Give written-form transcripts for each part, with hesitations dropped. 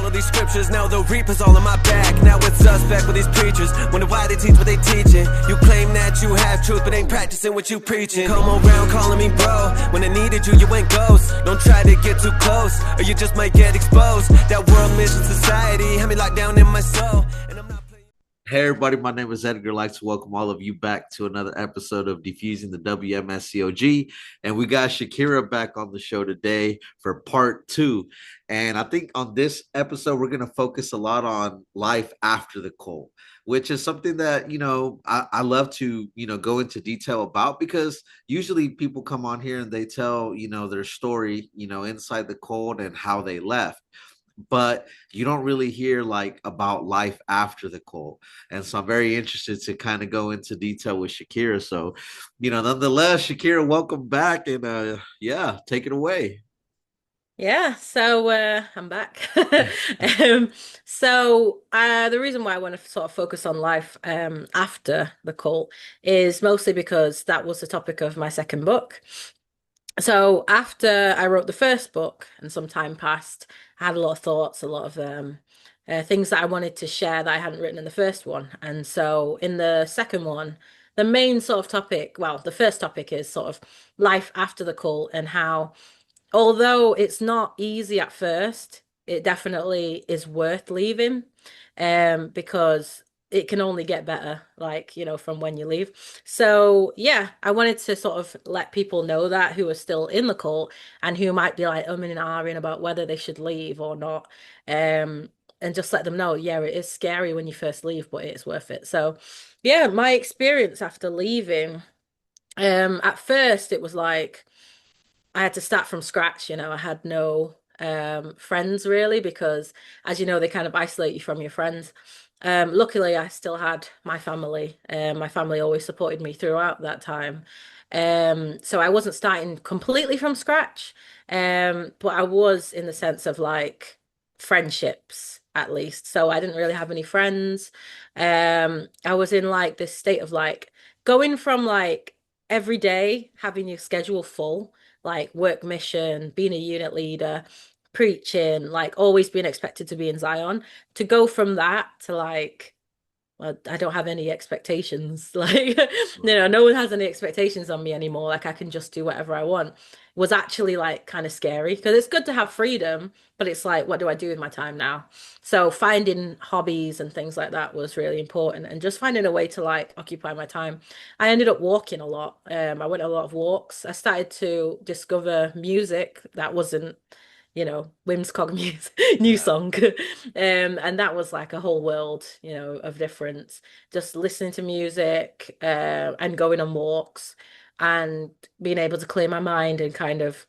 follow these scriptures. Now the reaper's all on my back. Now it's suspect with these preachers. Wonder why they teach what they teaching. You claim that you have truth, but ain't practicing what you preaching. Come around calling me bro. When I needed you, you went ghost. Don't try to get too close, or you just might get exposed. That world mission society had me locked down in my soul. And I'm not playing. Hey everybody, my name is Edgar. I'd like to welcome all of you back to another episode of Defusing the WMSCOG. And we got Shakira back on the show today for part two. And I think on this episode, we're going to focus a lot on life after the cult, which is something that, I love to, go into detail about because usually people come on here and they tell, their story, inside the cult and how they left, but you don't really hear like about life after the cult. And so I'm very interested to kind of go into detail with Shakira. So, nonetheless, Shakira, welcome back, and yeah, take it away. I'm back. Um, the reason why I want to sort of focus on life after the cult is mostly because that was the topic of my second book. So after I wrote the first book and some time passed, I had a lot of thoughts, a lot of things that I wanted to share that I hadn't written in the first one. And so in the second one, the main sort of topic, well, the first topic is sort of life after the cult and how although it's not easy at first, it definitely is worth leaving, because it can only get better, like, from when you leave. So yeah, I wanted to sort of let people know that who are still in the cult and who might be like umming and ahhing about whether they should leave or not. And just let them know, yeah, it is scary when you first leave, but it's worth it. So yeah, my experience after leaving, at first it was like I had to start from scratch. I had no friends really because, as you know, they kind of isolate you from your friends. Luckily, I still had my family. My family always supported me throughout that time. So I wasn't starting completely from scratch, but I was in the sense of like friendships at least. So I didn't really have any friends. I was in like this state of like going from like every day having your schedule full like work mission, being a unit leader, preaching, like always being expected to be in Zion, to go from that to like, well, I don't have any expectations. Like, Right. no one has any expectations on me anymore. Like I can just do whatever I want. Was actually like kind of scary because it's good to have freedom, but it's like, what do I do with my time now? So finding hobbies and things like that was really important and just finding a way to like occupy my time. I ended up walking a lot. I went a lot of walks. I started to discover music that wasn't WMSCOG music, new Yeah. song. And that was like a whole world, of difference. Just listening to music, and going on walks and being able to clear my mind and kind of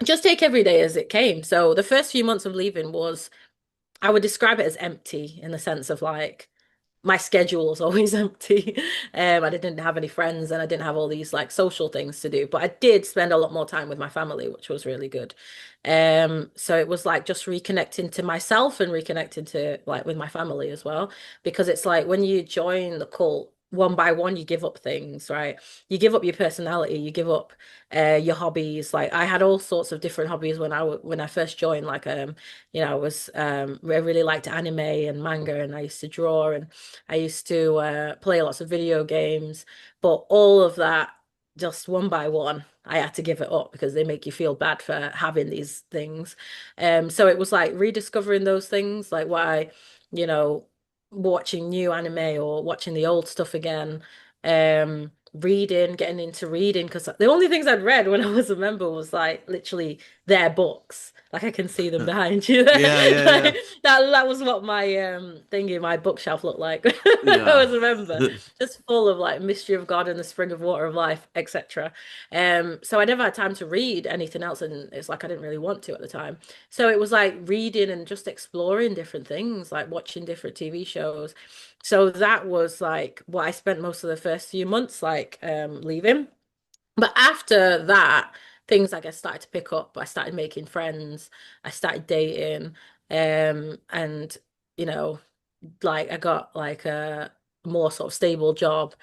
just take every day as it came. So the first few months of leaving was, I would describe it as empty in the sense of like, my schedule was always empty. I didn't have any friends and I didn't have all these like social things to do, but I did spend a lot more time with my family, which was really good. So it was like just reconnecting to myself and reconnecting to like with my family as well, because it's like when you join the cult, one by one, you give up things, right? You give up your personality, you give up your hobbies. Like I had all sorts of different hobbies when I first joined. Like I was I really liked anime and manga, and I used to draw and I used to play lots of video games, but all of that, just one by one, I had to give it up because they make you feel bad for having these things. So it was like rediscovering those things, like why, you know, watching new anime or watching the old stuff again. Reading, getting into reading, because the only things I'd read when I was a member was like literally their books. Like I can see them behind you there. Yeah, yeah, yeah. Like, that was what my thing in my bookshelf looked like when I Yeah. was a member. Just full of like Mystery of God and the Spring of Water of Life, etc. So I never had time to read anything else, and it's like I didn't really want to at the time. So it was like reading and just exploring different things, like watching different TV shows. So that was like what I spent most of the first few months like leaving. But after that, things I guess started to pick up. I started making friends, I started dating, and you know, like I got like a more sort of stable job.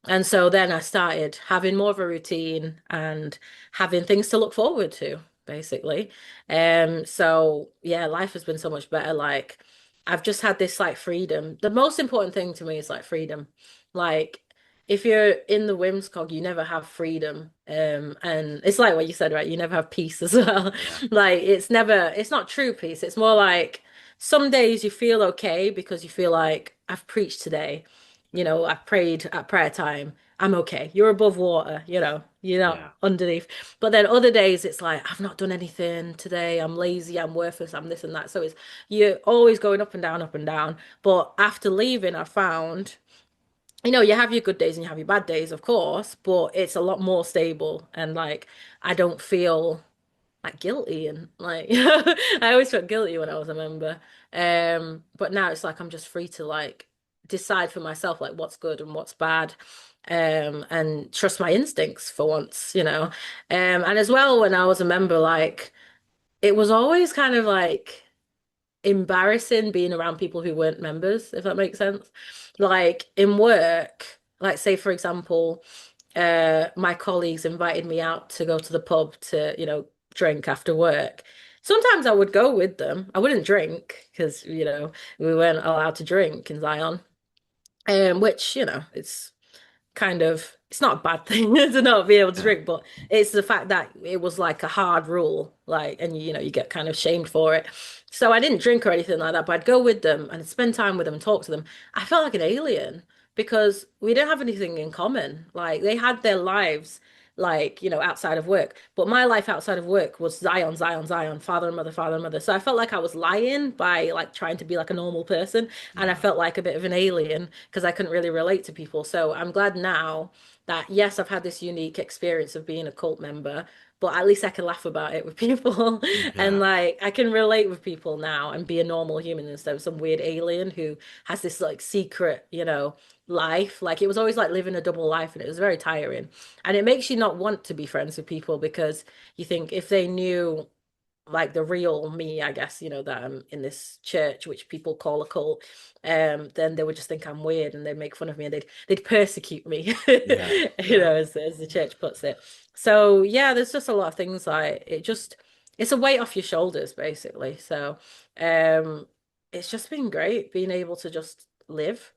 And so then I started having more of a routine and having things to look forward to. basically. So yeah, life has been so much better. Like I've just had this like freedom. The most important thing to me is like freedom. Like if you're in the WMSCOG, you never have freedom. And it's like what you said, right? You never have peace as well. Yeah. Like it's not true peace. It's more like some days you feel okay because you feel like I've preached today. I prayed at prayer time. I'm okay. You're above water, you're not Yeah. underneath. But then other days it's like, I've not done anything today. I'm lazy. I'm worthless. I'm this and that. So you're always going up and down, up and down. But after leaving, I found, you have your good days and you have your bad days, of course, but it's a lot more stable. And like, I don't feel like guilty and like I always felt guilty when I was a member. But now it's like I'm just free to like decide for myself like what's good and what's bad. And trust my instincts for once. And as well when I was a member, like it was always kind of like embarrassing being around people who weren't members, if that makes sense. Like in work, like say for example, my colleagues invited me out to go to the pub to, drink after work. Sometimes I would go with them. I wouldn't drink because, we weren't allowed to drink in Zion. Which, it's not a bad thing to not be able to Yeah. drink, but it's the fact that it was like a hard rule, like, and you get kind of shamed for it. So I didn't drink or anything like that, but I'd go with them and spend time with them and talk to them. I felt like an alien because we didn't have anything in common. Like they had their lives, like, outside of work, but my life outside of work was Zion, Zion, Zion, father and mother, father and mother. So I felt like I was lying by like trying to be like a normal person, and I Yeah. felt like a bit of an alien because I couldn't really relate to people. So I'm glad now that yes, I've had this unique experience of being a cult member, but at least I can laugh about it with people and Yeah. like I can relate with people now and be a normal human instead of some weird alien who has this like secret, life. Like it was always like living a double life and it was very tiring. And it makes you not want to be friends with people because you think if they knew like the real me, I guess, that I'm in this church, which people call a cult, then they would just think I'm weird and they'd make fun of me and they'd persecute me, Yeah. Yeah. as the church puts it. So yeah, there's just a lot of things like it's a weight off your shoulders, basically. So um it's just been great being able to just live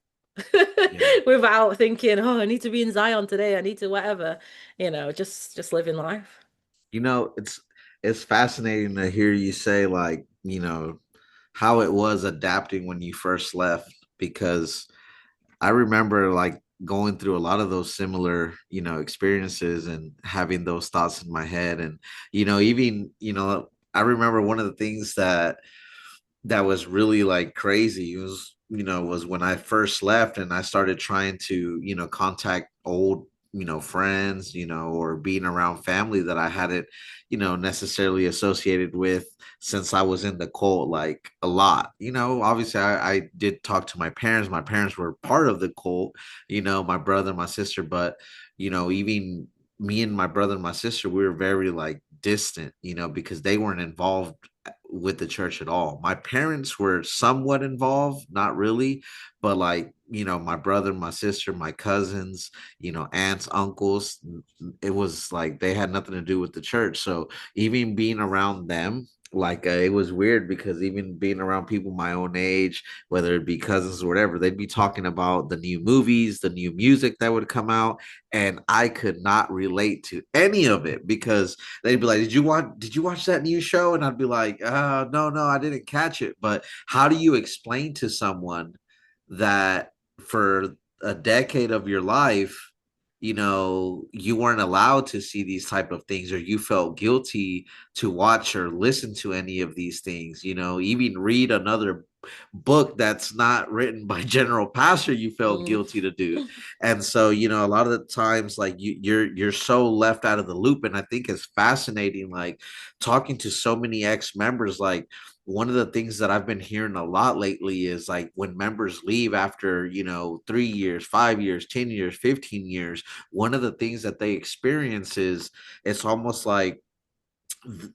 Yeah. without thinking, oh, I need to be in Zion today, I need to whatever, just living life. It's fascinating to hear you say like, how it was adapting when you first left because I remember like going through a lot of those similar, experiences and having those thoughts in my head and even, I remember one of the things that was really like crazy was was when I first left and I started trying to contact old friends or being around family that I hadn't necessarily associated with since I was in the cult like a lot. Obviously I did talk to my parents were part of the cult, my brother, my sister, but even me and my brother and my sister, we were very like distant, because they weren't involved with the church at all. My parents were somewhat involved, not really, but like, my brother, my sister, my cousins, aunts, uncles, it was like they had nothing to do with the church. So even being around them, like it was weird because even being around people my own age, whether it be cousins or whatever, they'd be talking about the new movies, the new music that would come out, and I could not relate to any of it because they'd be like, Did you watch that new show?" And I'd be like, no, no, I didn't catch it." But how do you explain to someone that for a decade of your life, you weren't allowed to see these type of things or you felt guilty to watch or listen to any of these things, even read another book that's not written by general pastor you felt Mm. guilty to do. And so a lot of the times like you're so left out of the loop, and I think it's fascinating like talking to so many ex-members. Like one of the things that I've been hearing a lot lately is like when members leave after 3 years, 5 years, 10 years, 15 years, one of the things that they experience is it's almost like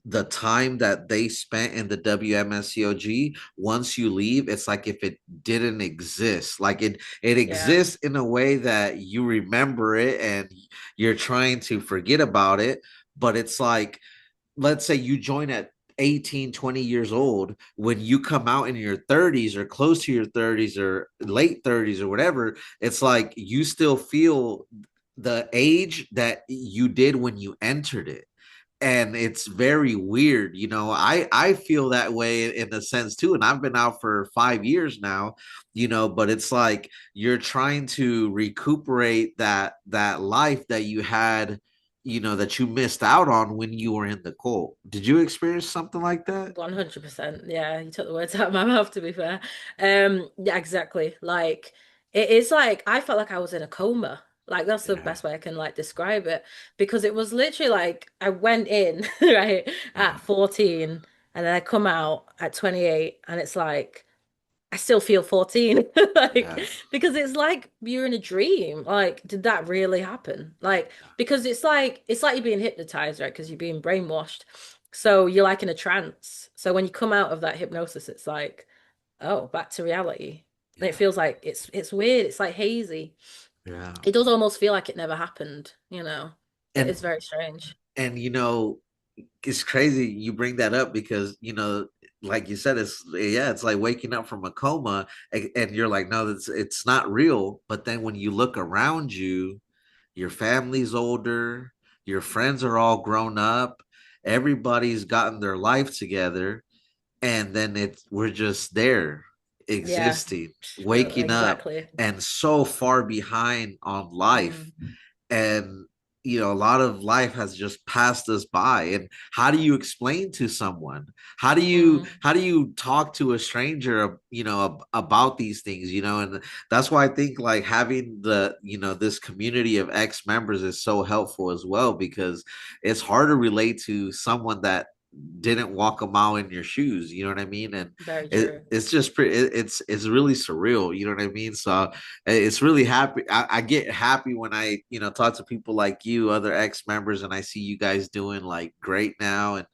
the time that they spent in the WMSCOG, once you leave, it's like if it didn't exist. Like it Yeah. exists in a way that you remember it and you're trying to forget about it, but it's like let's say you join at 18, 20 years old, when you come out in your 30s or close to your 30s or late 30s or whatever, it's like you still feel the age that you did when you entered it. And it's very weird, I feel that way in a sense too, and I've been out for 5 years now, but it's like you're trying to recuperate that life that you had, that you missed out on when you were in the cult. Did you experience something like that? 100%. Yeah, you took the words out of my mouth, to be fair. Yeah, exactly. Like it is like I felt like I was in a coma. Like that's the Yeah. best way I can like describe it because it was literally like I went in right at Uh, 14 and then I come out at 28 and it's like I still feel 14 like yeah. because it's like you're in a dream. Like did that really happen? Like because it's like you're being hypnotized, right? Because you're being brainwashed. So you're like in a trance. So when you come out of that hypnosis, it's like, oh, back to reality. And it Yeah. feels like it's weird. It's like hazy. Yeah. It does almost feel like it never happened, you know. It And is very strange. and it's crazy you bring that up because like you said, it's like waking up from a coma, and you're like, no, it's not real. But then when you look around you, your family's older, your friends are all grown up, everybody's gotten their life together, and then we're just there Yeah, existing, waking up, exactly. and so far behind on life. Mm, And a lot of life has just passed us by. And how do you explain to someone, mm, how do you talk to a stranger, about these things, and that's why I think like having this community of ex members is so helpful as well, because it's hard to relate to someone that didn't walk a mile in your shoes, you know what I mean? And very true. it's just pretty, it's really surreal, you know what I mean? So it's really happy. I get happy when I, talk to people like you, other ex members, and I see you guys doing like great now, and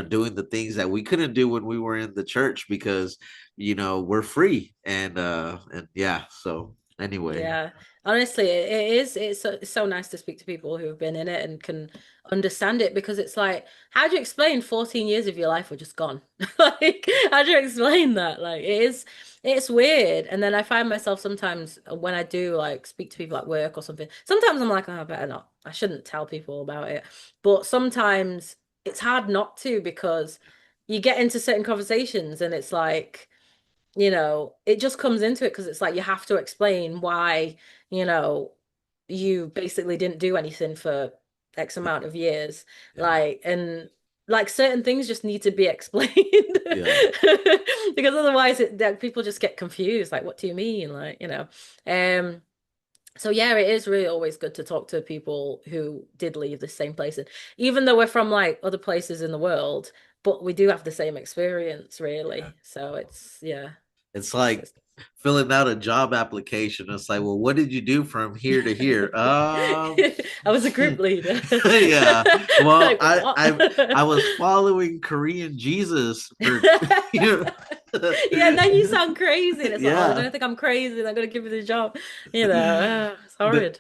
doing the things that we couldn't do when we were in the church because we're free, and yeah. So anyway, Yeah, honestly, it is. It's so nice to speak to people who've been in it and can understand it because it's like, how do you explain 14 years of your life were just gone? Like, how do you explain that? Like, it's weird. And then I find myself sometimes when I do like speak to people at work or something, sometimes I'm like, oh, I better not. I shouldn't tell people about it. But sometimes it's hard not to because you get into certain conversations and it's like, it just comes into it because it's like you have to explain why, you know, you basically didn't do anything for X amount of years. yeah, And like certain things just need to be explained yeah, because otherwise that people just get confused. Like, what do you mean? Um, so yeah, it is really always good to talk to people who did leave the same place. And even though we're from like other places in the world, but we do have the same experience, yeah. really. So it's yeah. It's like It's filling out a job application. It's like, well, what did you do from here to here? I was a group leader. Yeah. Well, Like I what? I was following Korean Jesus for you Yeah, and then you know. sound crazy, and it's like, oh, they're Yeah. gonna think I'm crazy, and they're gonna give me the job. It's The, horrid.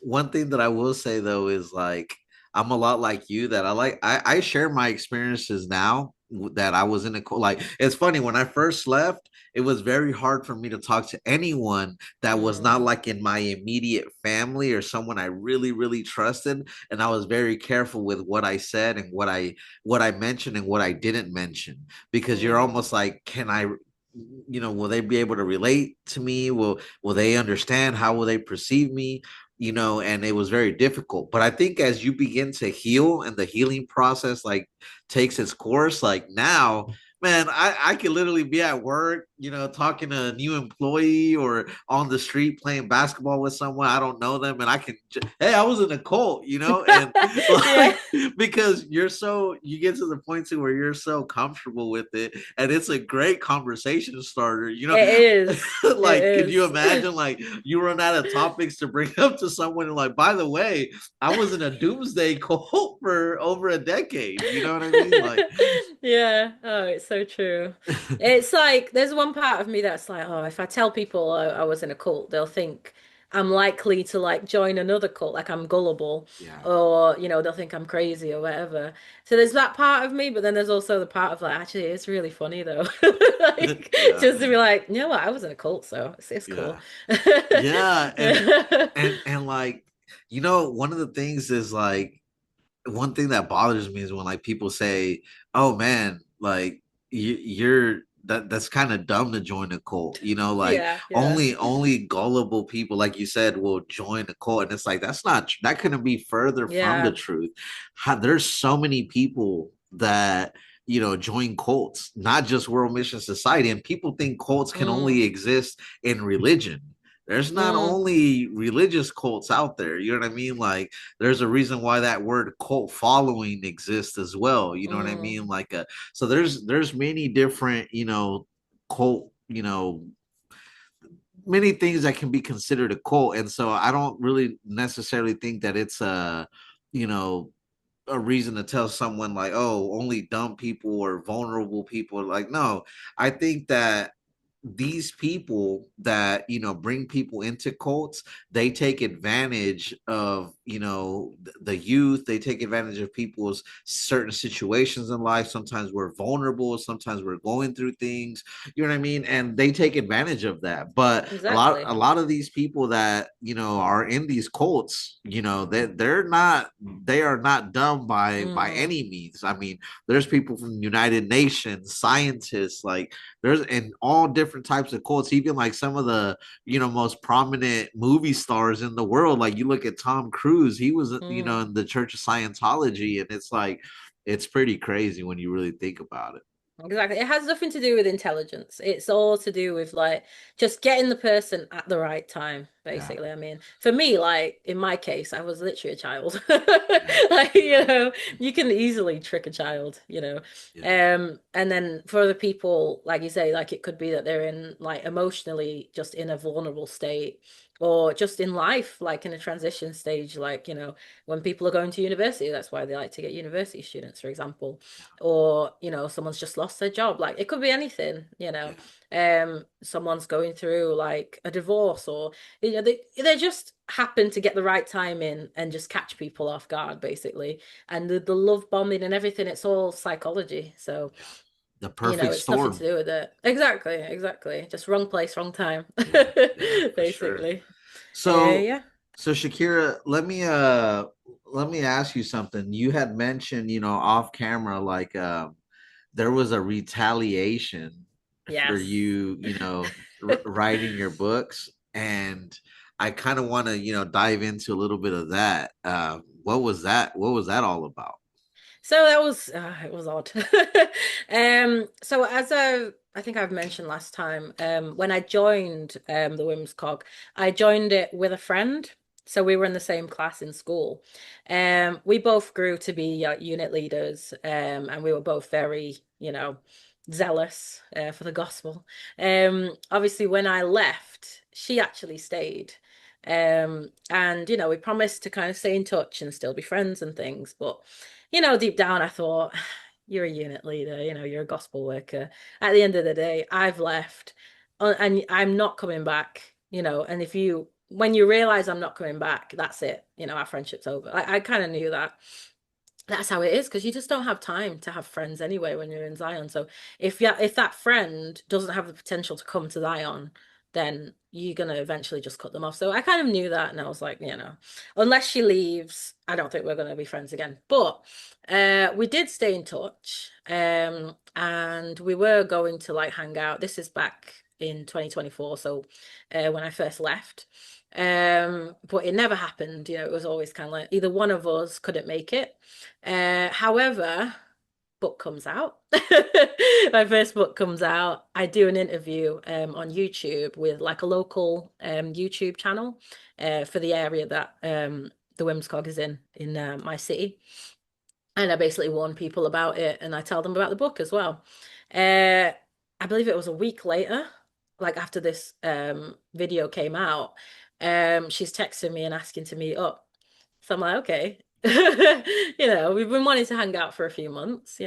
one thing that I will say though is like I'm a lot like you, that I share my experiences now that I was in a like it's funny, when I first left, it was very hard for me to talk to anyone that was not Mm, like in my immediate family or someone I really really trusted, and I was very careful with what I said and what I mentioned and what I didn't mention, because you're mm, almost like, can I, will they be able to relate to me? Will they understand? How will they perceive me? And it was very difficult. But I think as you begin to heal and the healing process like takes its course, like now, man, I could literally be at work, talking to a new employee or on the street playing basketball with someone. I don't know them, and hey, I was in a cult, and Yeah, like, because you get to the point to where you're so comfortable with it, and it's a great conversation starter, it is. It like, could you is. imagine like you run out of topics to bring up to someone, and like, by the way, I was in a doomsday cult for over a decade, you know what I mean? Like, Yeah. Oh, it's so true. It's like there's one part of me that's like, oh, if I tell people I was in a cult, they'll think I'm likely to like join another cult, like I'm gullible, Yeah. or they'll think I'm crazy or whatever. So there's that part of me, but then there's also the part of like, actually, it's really funny though, like Yeah. just to be like, you know what, I was in a cult, so it's cool. Yeah. Yeah. And like, one of the things is like, one thing that bothers me is when like people say, "Oh man, like you're that's kind of dumb to join a cult." Like Yeah, yeah. only gullible people, like you said, will join a cult, and it's like that couldn't be further from the Yeah. truth. There's so many people that join cults, not just World Mission Society, and people think cults can Mm, only exist in religion. There's not mm, only religious cults out there, you know what I mean? Like there's a reason why that word cult following exists as well. You know what I mm, mean? So there's many different, cult, many things that can be considered a cult. And so I don't really necessarily think that it's you know, a reason to tell someone like, oh, only dumb people or vulnerable people. Like, no, I think that these people that bring people into cults, they take advantage of the youth. They take advantage of people's certain situations in life. Sometimes we're vulnerable, sometimes we're going through things, you know what I mean, and they take advantage of that. But a exactly. lot of these people that are in these cults, they are not dumb by Mm, any means. I mean, there's people from the United Nations, scientists, like there's in all different types of cults, even like some of the most prominent movie stars in the world. Like you look at Tom Cruise, he was mm. in the Church of Scientology, and it's like it's pretty crazy when you really think about it. Exactly. It has nothing to do with intelligence. It's all to do with like just getting the person at the right time, Yeah, basically. I mean, for me, like in my case, I was literally a child. yeah, Like, you can easily trick a child, you know. yeah, And then for other people, like you say, like it could be that they're in like emotionally just in a vulnerable state or just in life, like in a transition stage, like, when people are going to university, that's why they like to get university students, for example, or someone's just lost their job, like it could be anything, yeah. someone's going through like a divorce, or they just happen to get the right time in and just catch people off guard, basically. And the love bombing and everything, it's all psychology, so Yeah. The perfect it's nothing to storm. do with it. Exactly, just wrong place, wrong time. Yeah, yeah, for sure. Basically. So, Yeah. Shakira, let me ask you something. You had mentioned, off camera, like there was a retaliation for Yes. you, writing your books, and I kind of want to, dive into a little bit of that. What was that? What was that all about? So that was it was odd. So as I think I've mentioned last time, when I joined the WMSCOG, I joined it with a friend. So we were in the same class in school. We both grew to be unit leaders, and we were both very, zealous for the gospel. Obviously, when I left, she actually stayed. And we promised to kind of stay in touch and still be friends and things, but deep down, I thought, you're a unit leader, you're a gospel worker. At the end of the day, I've left and I'm not coming back, and when you realize I'm not coming back, that's it, our friendship's over. I kind of knew that. That's how it is, because you just don't have time to have friends anyway when you're in Zion. So if that friend doesn't have the potential to come to Zion, then you're gonna eventually just cut them off. So I kind of knew that, and I was like, unless she leaves, I don't think we're gonna be friends again. But we did stay in touch, and we were going to like hang out. This is back in 2024, so when I first left. But it never happened. It was always kind of like either one of us couldn't make it. However, book comes out. My first book comes out. I do an interview on YouTube with like a local YouTube channel for the area that the WMSCOG is in my city. And I basically warn people about it, and I tell them about the book as well. Uh, I believe it was a week later, like after this video came out, she's texting me and asking to meet up. So I'm like, okay. We've been wanting to hang out for a few months.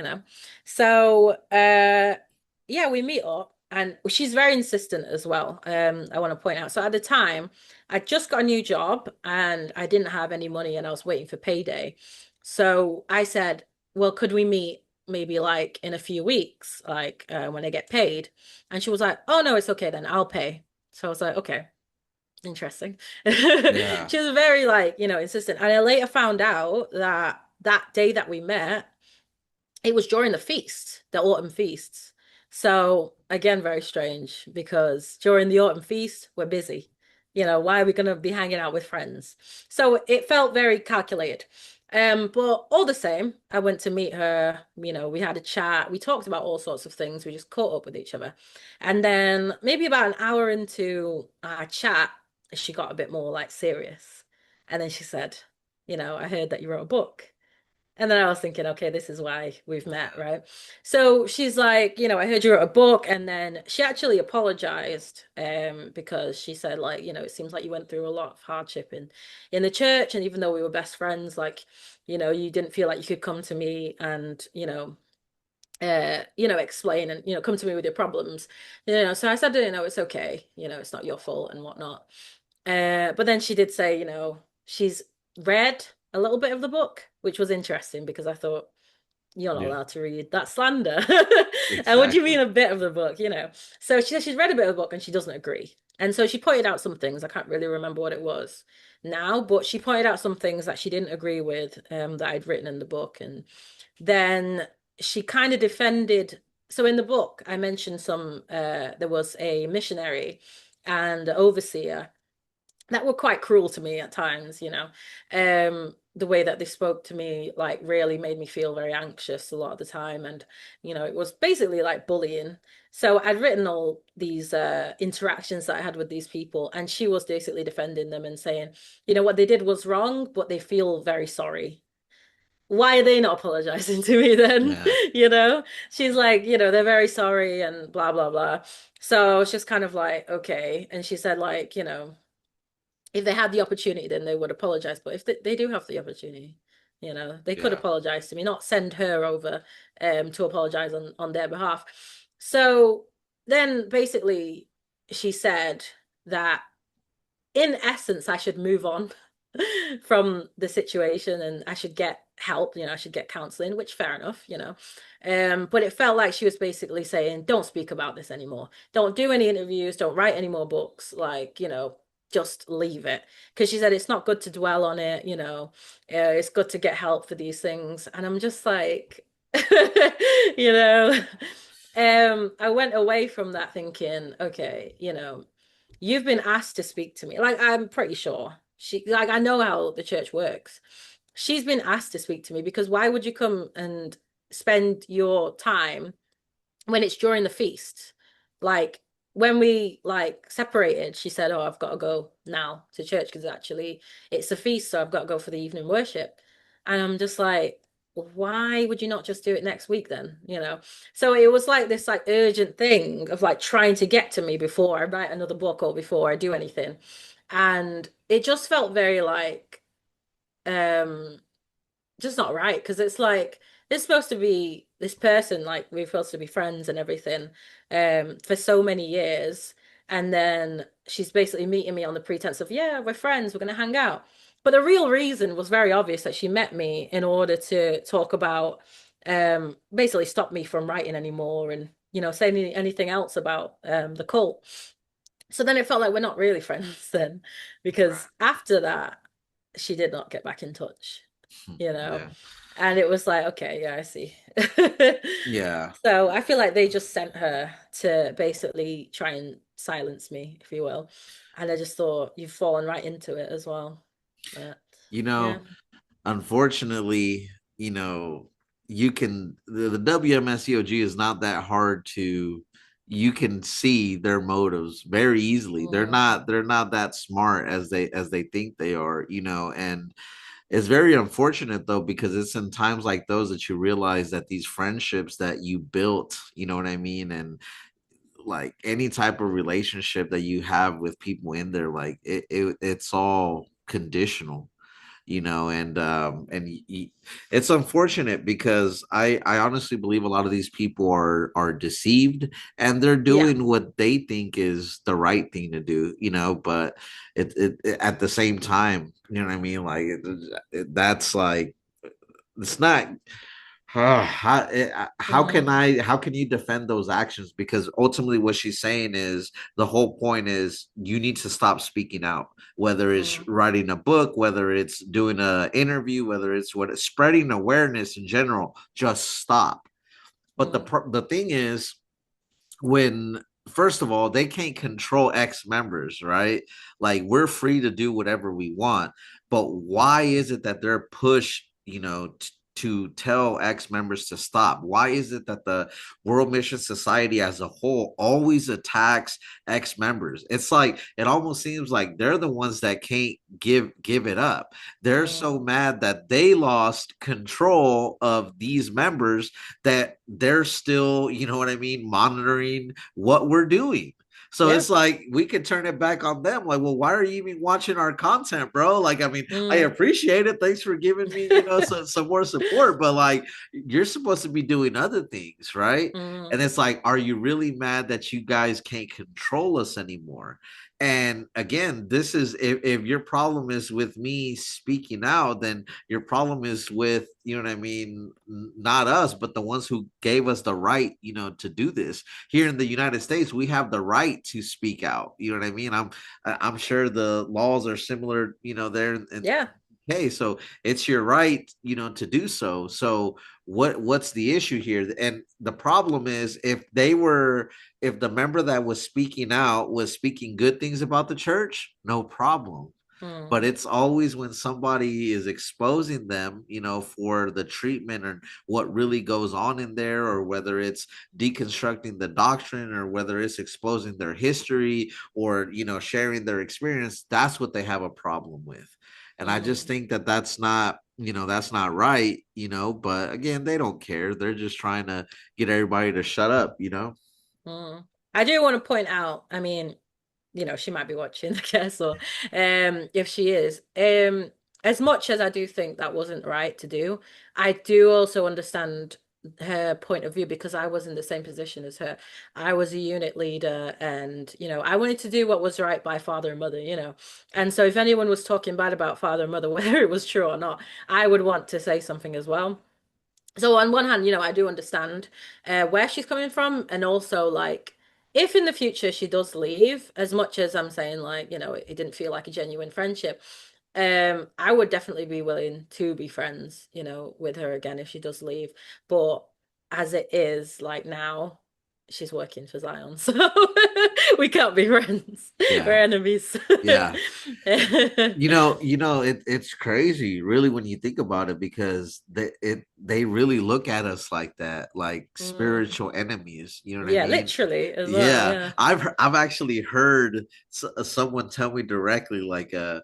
So yeah, we meet up, and she's very insistent as well. I want to point out. So at the time, I just got a new job and I didn't have any money and I was waiting for payday. So I said, well, could we meet maybe like in a few weeks, like when I get paid? And she was like, oh no, it's okay then, I'll pay. So I was like, okay, interesting. Yeah. She was very like, insistent. And I later found out that that day that we met, it was during the feast, the autumn feasts. So again, very strange because during the autumn feast, we're busy. Why are we going to be hanging out with friends? So it felt very calculated. But all the same, I went to meet her. We had a chat. We talked about all sorts of things. We just caught up with each other. And then maybe about an hour into our chat, she got a bit more like serious. And then she said, I heard that you wrote a book. And then I was thinking, okay, this is why we've met, right? So she's like, I heard you wrote a book, and then she actually apologized, because she said, like, it seems like you went through a lot of hardship in the church, and even though we were best friends, like, you didn't feel like you could come to me and, explain and, come to me with your problems. So I said, it's okay, it's not your fault and whatnot. But then she did say, she's read a little bit of the book, which was interesting because I thought, you're not Yeah. allowed to read that slander. And what do you mean Exactly. a bit of the book, So she said she's read a bit of the book and she doesn't agree. And so she pointed out some things. I can't really remember what it was now, but she pointed out some things that she didn't agree with, that I'd written in the book. And then she kind of defended. So in the book, I mentioned there was a missionary and overseer that were quite cruel to me at times. The way that they spoke to me like really made me feel very anxious a lot of the time, and it was basically like bullying. So I'd written all these interactions that I had with these people, and she was basically defending them and saying, what they did was wrong, but they feel very sorry. Why are they not apologizing to me then? Yeah. She's like, they're very sorry and blah blah blah. So I was just kind of like, okay. And she said, like, if they had the opportunity, then they would apologize. But if they do have the opportunity, they could Yeah. apologize to me, not send her over to apologize on their behalf. So then basically she said that in essence, I should move on from the situation and I should get help, I should get counseling, which fair enough. But it felt like she was basically saying, don't speak about this anymore. Don't do any interviews, don't write any more books, like, just leave it. Because she said it's not good to dwell on it, it's good to get help for these things. And I'm just like, you know, I went away from that thinking, okay, you've been asked to speak to me. Like, I'm pretty sure like, I know how the church works. She's been asked to speak to me because why would you come and spend your time when it's during the feast? Like, when we like separated, she said, oh, I've got to go now to church because actually it's a feast, so I've got to go for the evening worship. And I'm just like, why would you not just do it next week then? So it was like this like urgent thing of like trying to get to me before I write another book or before I do anything. And it just felt very like um just not right because it's like it's supposed to be this person, like we're supposed to be friends and everything for so many years, and then she's basically meeting me on the pretense of, yeah, we're friends, we're going to hang out. But the real reason was very obvious, that she met me in order to talk about basically stop me from writing anymore and saying anything else about the cult. So then it felt like we're not really friends then, Right. because after that she did not get back in touch, you know. Yeah. And it was like, okay, yeah, I see. Yeah. So I feel like they just sent her to basically try and silence me, if you will. And I just thought, you've fallen right into it as well. But You yeah. know, unfortunately, the WMSCOG is not that hard to you can see their motives very easily. Mm, They're not that smart as they think they are, and it's very unfortunate though, because it's in times like those that you realize that these friendships that you built, you know what I mean, and like any type of relationship that you have with people in there, like it's all conditional. it's unfortunate because I honestly believe a lot of these people are deceived, and they're Yeah. doing what they think is the right thing to do, but at the same time, you know what I mean, like that's like it's not. Mm, How can you defend those actions? Because ultimately what she's saying is the whole point is you need to stop speaking out, whether it's mm, writing a book, whether it's doing an interview, whether it's what it's spreading awareness in general, just stop. But mm, the thing is, when first of all, they can't control ex members, right? Like we're free to do whatever we want, but why is it that they're pushed, to tell ex members to stop? Why is it that the World Mission Society as a whole always attacks ex members? It's like it almost seems like they're the ones that can't give it up. They're mm. so mad that they lost control of these members that they're still, you know what I mean, monitoring what we're doing. So Yeah. it's like we could turn it back on them. Like, well, why are you even watching our content, bro? Like, I mean, I Mm, appreciate it. Thanks for giving me, some more support. But like, you're supposed to be doing other things, right? mm, And it's like, are you really mad that you guys can't control us anymore? And again, this is if your problem is with me speaking out, then your problem is with, you know what I mean, not us, but the ones who gave us the right, to do this. Here in the United States, we have the right to speak out. You know what I mean? I'm sure the laws are similar, there in yeah. okay, so it's your right, to do so. So what's the issue here? And the problem is if the member that was speaking out was speaking good things about the church, no problem. Mm, But it's always when somebody is exposing them, for the treatment or what really goes on in there, or whether it's deconstructing the doctrine, or whether it's exposing their history, or sharing their experience, that's what they have a problem with. And I just mm, think that that's not right, but again, they don't care. They're just trying to get everybody to shut up. mm. I do want to point out, I mean, she might be watching, I guess, or if she is, as much as I do think that wasn't right to do, I do also understand her point of view because I was in the same position as her. I was a unit leader and, I wanted to do what was right by father and mother. And so if anyone was talking bad about father and mother, whether it was true or not, I would want to say something as well. So on one hand, I do understand where she's coming from, and also like if in the future she does leave, as much as I'm saying like, it didn't feel like a genuine friendship, I would definitely be willing to be friends, with her again if she does leave. But as it is, like now, she's working for Zion, so we can't be friends. We're Yeah, enemies. yeah. It's crazy, really, when you think about it, because they really look at us like that, like Mm. spiritual enemies. You know what I Yeah, mean? literally as well. Yeah, Yeah. I've actually heard someone tell me directly, like that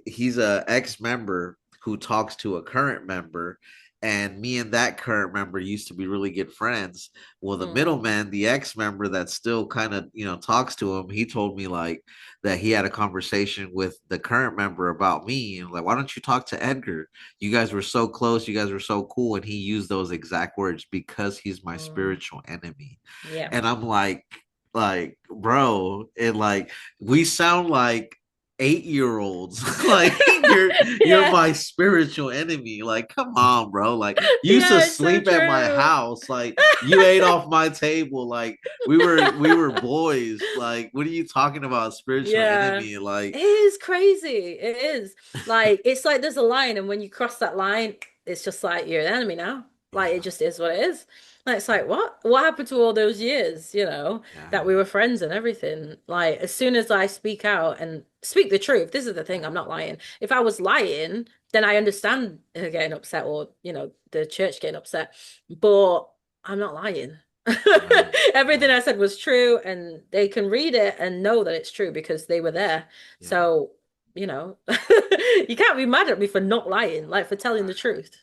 he's a ex member who talks to a current member, and me and that current member used to be really good friends. Well, the Mm. middleman, the ex member that still kind of talks to him, he told me like that he had a conversation with the current member about me, and like, why don't you talk to Edgar? You guys were so close, you guys were so cool, and he used those exact words, because he's my Mm. spiritual enemy. Yeah. And I'm like, bro, and like we sound like 8-year olds. Like you're Yeah. my spiritual enemy. Like, come on, bro. Like you used to Yeah, it's so sleep at my true. house. Like you ate off my table. Like we were boys. Like, what are you talking about? Spiritual Yeah. enemy? It Like, is crazy. It is. Like it's like there's a line and when you cross that line, it's just like you're an enemy now. Like it yeah, just is what it is. Like it's like what? What happened to all those years, that we yeah, were friends and everything? Like as soon as I speak out and speak the truth, this is the thing, I'm not lying. If I was lying, then I understand her getting upset or, the church getting upset. But I'm not lying. right, Everything right, I said was true, and they can read it and know that it's true because they were there. yeah, So, you can't be mad at me for not lying, like for telling the truth.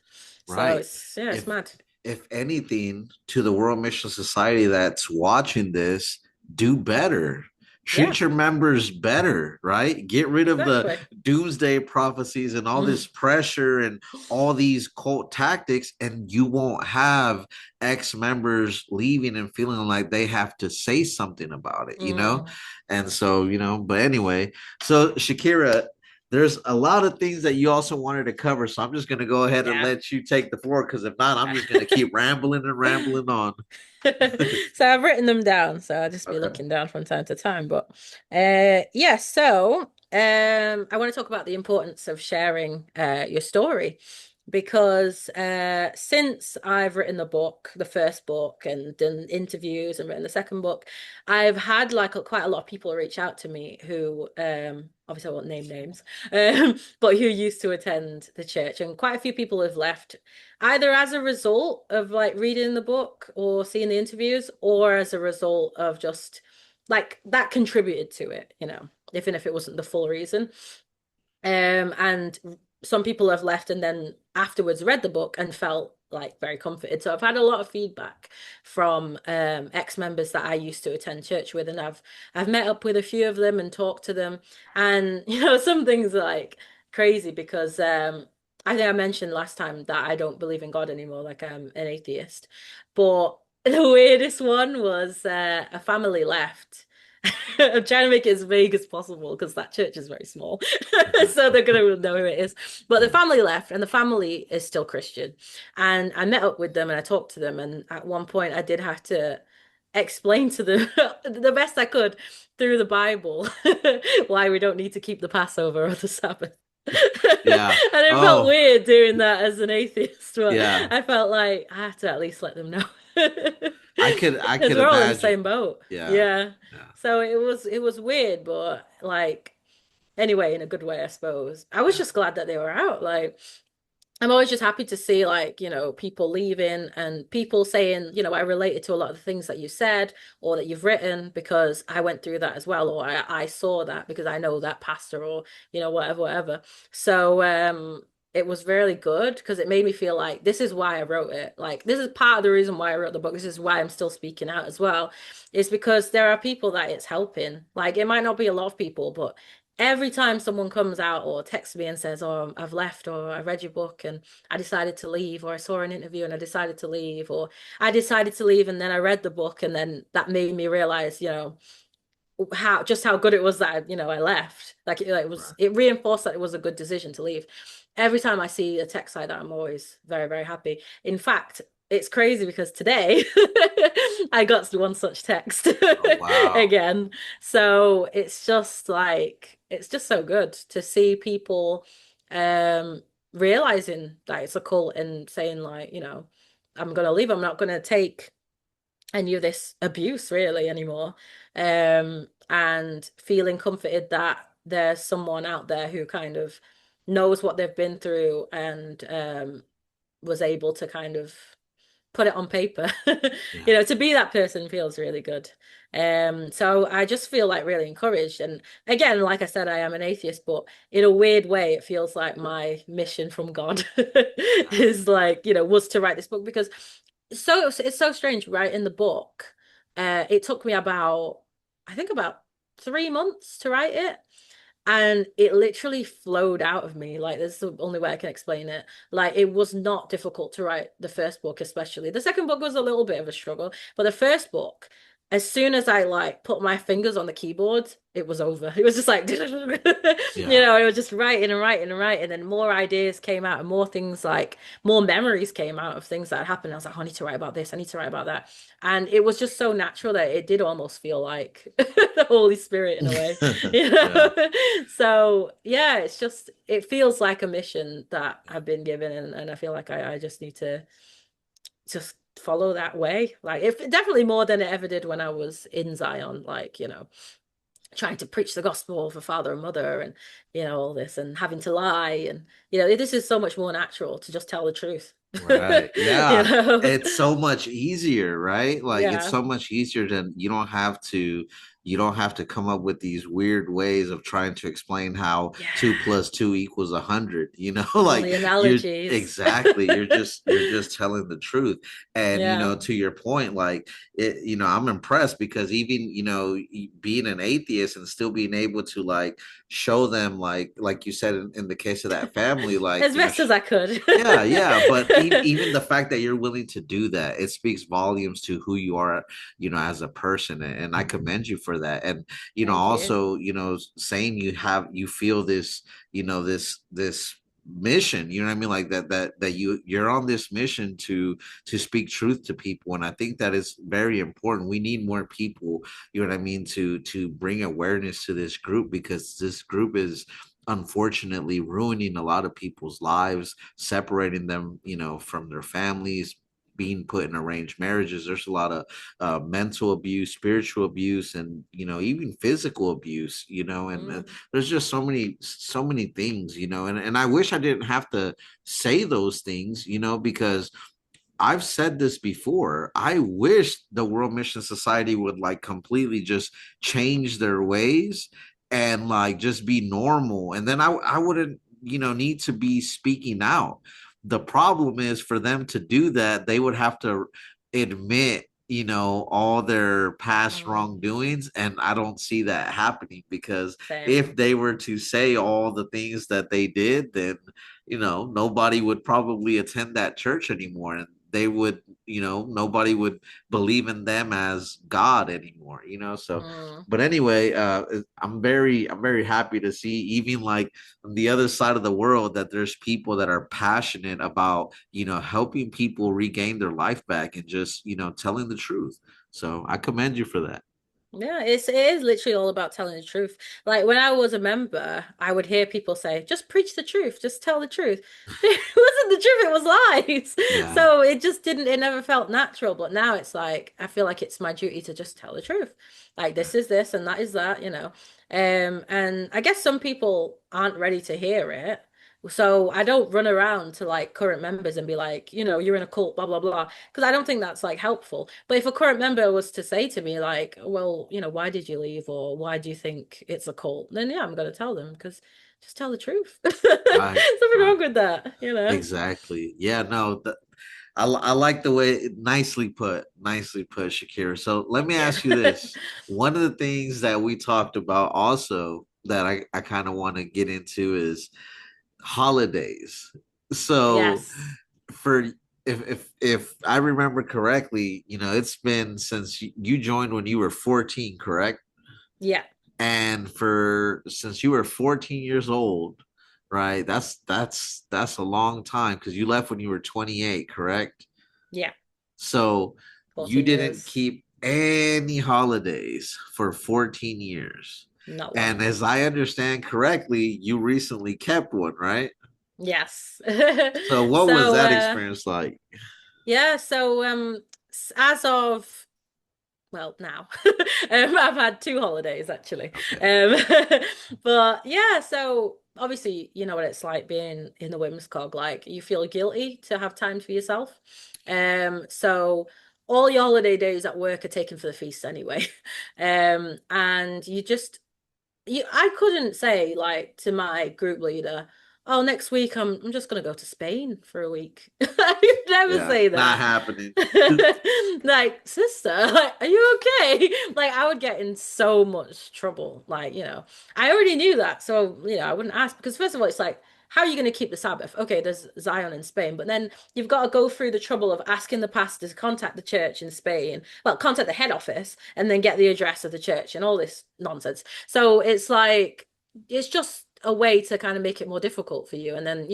So right. it's yeah, it's If mad. if anything, to the World Mission Society that's watching this, do better. Yeah, treat your members better, right? Get rid of the exactly. doomsday prophecies and all this pressure and all these cult tactics, and you won't have ex-members leaving and feeling like they have to say something about it, you know? Mm, And so, but anyway, so Shakira, there's a lot of things that you also wanted to cover. So I'm just going to go ahead and yeah. let you take the floor because if not, I'm just going to keep rambling and rambling on. So I've written them down, so I'll just be Okay. looking down from time to time. But yeah, so I want to talk about the importance of sharing your story because since I've written the book, the first book, and done interviews and written the second book, I've had like quite a lot of people reach out to me who obviously I won't name names, but who used to attend the church, and quite a few people have left either as a result of like reading the book or seeing the interviews, or as a result of just like that contributed to it, even if it wasn't the full reason. And some people have left and then afterwards read the book and felt like very comforted. So I've had a lot of feedback from ex-members that I used to attend church with, and I've met up with a few of them and talked to them. And some things are like crazy because I think I mentioned last time that I don't believe in God anymore, like I'm an atheist. But the weirdest one was a family left. I'm trying to make it as vague as possible because that church is very small. So they're going to know who it is. But the family left, and the family is still Christian. And I met up with them and I talked to them. And at one point, I did have to explain to them the best I could through the Bible why we don't need to keep the Passover or the Sabbath. Yeah. And it felt Oh, weird doing that as an atheist, but yeah. I felt like I have to at least let them know. I Because could we're all in the imagine. same boat. Yeah. Yeah. Yeah. So it was weird, but like anyway, in a good way, I suppose. I was Yeah. just glad that they were out. Like I'm always just happy to see like, people leaving and people saying, I related to a lot of the things that you said or that you've written because I went through that as well, or I saw that because I know that pastor, or, whatever, whatever. So it was really good because it made me feel like this is why I wrote it. Like this is part of the reason why I wrote the book. This is why I'm still speaking out as well, is because there are people that it's helping. Like it might not be a lot of people, but every time someone comes out or texts me and says, "Oh, I've left," or "I read your book and I decided to leave," or "I saw an interview and I decided to leave," or "I decided to leave and then I read the book and then that made me realize, how good it was that I left." Like Right. it reinforced that it was a good decision to leave. Every time I see a text like that, I'm always very, very happy. In fact, it's crazy because today I got one such text Oh, wow. again. So it's just so good to see people realizing that it's a cult and saying like, I'm gonna leave. I'm not gonna take any of this abuse really anymore. And feeling comforted that there's someone out there who kind of knows what they've been through and was able to kind of put it on paper. Yeah. To be that person feels really good. So I just feel like really encouraged. And again, like I said, I am an atheist, but in a weird way, it feels like my mission from God Yeah. is like, was to write this book because it's so strange, right? In the book, it took me I think about 3 months to write it. And it literally flowed out of me. Like, this is the only way I can explain it. Like, it was not difficult to write the first book, especially. The second book was a little bit of a struggle, but the first book, as soon as I like put my fingers on the keyboard, it was over. It was just like, Yeah. it was just writing and writing and writing. And then more ideas came out and more things like more memories came out of things that had happened. I was like, oh, I need to write about this. I need to write about that. And it was just so natural that it did almost feel like the Holy Spirit in a way, Yeah. So yeah, it feels like a mission that I've been given, and I feel like I just need to just follow that way. Like if definitely more than it ever did when I was in Zion, like, trying to preach the gospel for father and mother and, all this and having to lie. And, this is so much more natural to just tell the truth. Right. You Yeah. know? It's so much easier, right? Like it's Yeah. so much easier than you don't have to, you don't have to come up with these weird ways of trying to explain how Yeah. 2 + 2 = 100. All Like the you're analogies. exactly, you're just telling the truth. And Yeah. to your point, like it, I'm impressed because even being an atheist and still being able to like show them like you said in the case of that family, like As best as I could. yeah, yeah, but even the fact that you're willing to do that, it speaks volumes to who you are, as a person, and I commend you for that. And Thank you. also, saying you feel this, this mission, you know what I mean, like that you're on this mission to speak truth to people, and I think that is very important. We need more people, you know what I mean, to bring awareness to this group because this group is unfortunately ruining a lot of people's lives, separating them, from their families, being put in arranged marriages. There's a lot of mental abuse, spiritual abuse, and even physical abuse. And Mm. there's just so many things. And I wish I didn't have to say those things. Because I've said this before. I wish the World Mission Society would like completely just change their ways and like just be normal. And then I wouldn't, need to be speaking out. The problem is for them to do that, they would have to admit, all their past Mm. wrongdoings. And I don't see that happening because Same. if they were to say all the things that they did, then nobody would probably attend that church anymore. And they would, nobody would believe in them as God anymore, so. Mm. But anyway, I'm very happy to see even like on the other side of the world that there's people that are passionate about, helping people regain their life back and just, telling the truth. So I commend you for that. Yeah, it is literally all about telling the truth. Like when I was a member, I would hear people say, just preach the truth, just tell the truth. It wasn't the truth, it was lies. Yeah. So it just didn't, it never felt natural. But now it's like, I feel like it's my duty to just tell the truth. Like this is this and that is that. And I guess some people aren't ready to hear it. So I don't run around to like current members and be like, you're in a cult, blah, blah, blah. Because I don't think that's like helpful. But if a current member was to say to me like, well, why did you leave or why do you think it's a cult? Then yeah, I'm going to tell them because just tell the truth. Right. Something Right. wrong with that. Exactly. Yeah, no, I like the way nicely put, Shakira. So let me Thank you. ask you this. One of the things that we talked about also that I kind of want to get into is holidays. So Yes. for if I remember correctly, it's been since you joined when you were 14, correct? Yeah. And for since you were 14 years old, right? That's a long time because you left when you were 28, correct? Yeah. So you 14 didn't years. keep any holidays for 14 years. Not one. And as I understand correctly, you recently kept one, right? Yes. So what was So that experience like? yeah, so as of well, now I've had two holidays actually. Okay. Um, but yeah, so obviously you know what it's like being in the WMSCOG. Like you feel guilty to have time for yourself. So all your holiday days at work are taken for the feast anyway. And I couldn't say like to my group leader, "Oh, next week I'm just gonna go to Spain for a week." I would never Yeah, say not that. happening. Like, sister, like, are you okay? Like, I would get in so much trouble. Like, I already knew that, so I wouldn't ask because first of all, it's like, how are you going to keep the Sabbath? Okay, there's Zion in Spain, but then you've got to go through the trouble of asking the pastor to contact the church in Spain, well, contact the head office, and then get the address of the church and all this nonsense. So it's like, it's just a way to kind of make it more difficult for you. And then,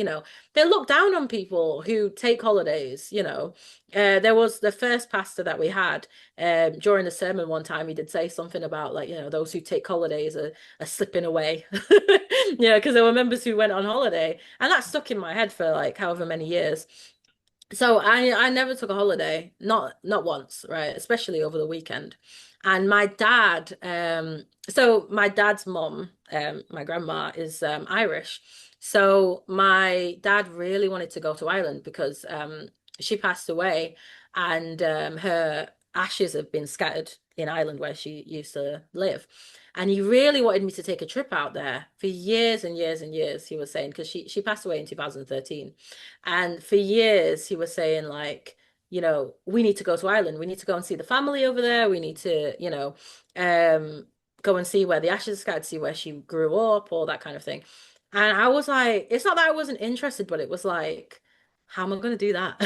they look down on people who take holidays. There was the first pastor that we had during the sermon one time, he did say something about like, those who take holidays are slipping away. Because there were members who went on holiday and that stuck in my head for like however many years. So I never took a holiday, not once, right? Especially over the weekend. And my dad, so my dad's mum, my grandma is Irish. So my dad really wanted to go to Ireland because she passed away and her ashes have been scattered in Ireland where she used to live. And he really wanted me to take a trip out there for years and years and years, he was saying, because she passed away in 2013. And for years he was saying like, we need to go to Ireland. We need to go and see the family over there. We need to, go and see where the ashes are scattered, see where she grew up, all that kind of thing. And I was like, it's not that I wasn't interested, but it was like, how am I going to do that?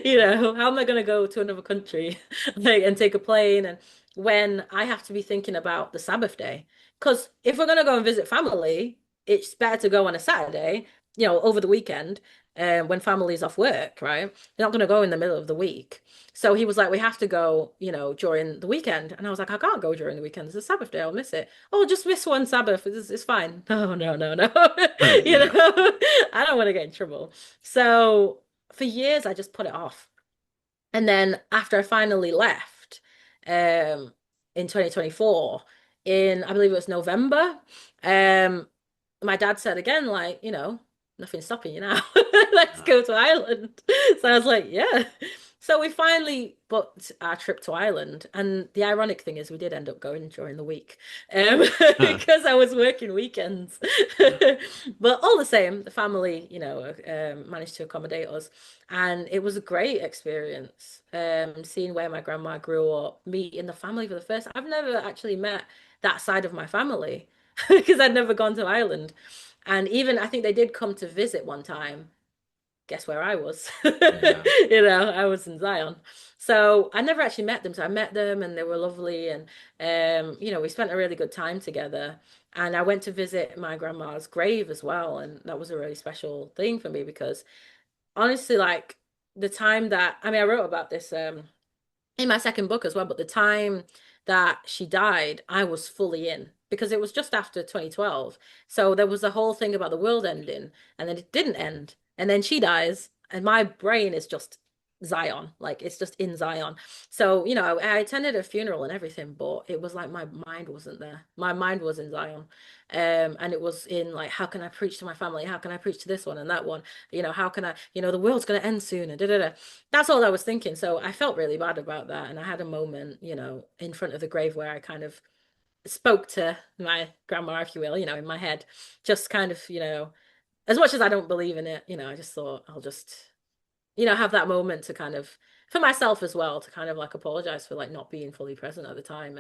How am I going to go to another country like, and take a plane? And when I have to be thinking about the Sabbath day, because if we're going to go and visit family, it's better to go on a Saturday, over the weekend, when family's off work, right? They're not going to go in the middle of the week. So he was like, we have to go, during the weekend. And I was like, I can't go during the weekend. It's a Sabbath day. I'll miss it. Oh, just miss one Sabbath. It's fine. No, no, no, no. Yeah. I don't want to get in trouble. So for years, I just put it off. And then after I finally left, in 2024, I believe it was November, um, my dad said again, like, nothing's stopping you now. Let's Uh, go to Ireland. So I was like, yeah. So we finally booked our trip to Ireland. And the ironic thing is we did end up going during the week, because I was working weekends. But all the same, the family, managed to accommodate us. And it was a great experience, seeing where my grandma grew up, meeting the family for the first. I've never actually met that side of my family because I'd never gone to Ireland. And even I think they did come to visit one time. Guess where I was? yeah. I was in Zion. So I never actually met them. So I met them and they were lovely. And we spent a really good time together. And I went to visit my grandma's grave as well. And that was a really special thing for me because honestly, like the time that I mean, I wrote about this in my second book as well, but the time that she died, I was fully in because it was just after 2012. So there was a whole thing about the world ending, and then it didn't end. And then she dies, and my brain is just Zion, like it's just in Zion. So, I attended a funeral and everything, but it was like my mind wasn't there. My mind was in Zion. And it was in like, how can I preach to my family? How can I preach to this one and that one? How can I, the world's gonna end soon and da da da. That's all I was thinking. So I felt really bad about that. And I had a moment, in front of the grave where I kind of spoke to my grandma, if you will, in my head, just kind of, as much as I don't believe in it, I just thought I'll just, have that moment to kind of, for myself as well, to kind of like apologize for like not being fully present at the time.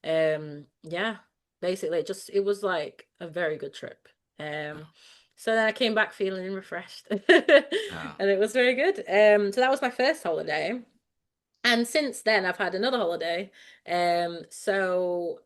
And yeah, basically it was like a very good trip. So then I came back feeling refreshed. Yeah. And it was very good. So that was my first holiday. And since then, I've had another holiday. So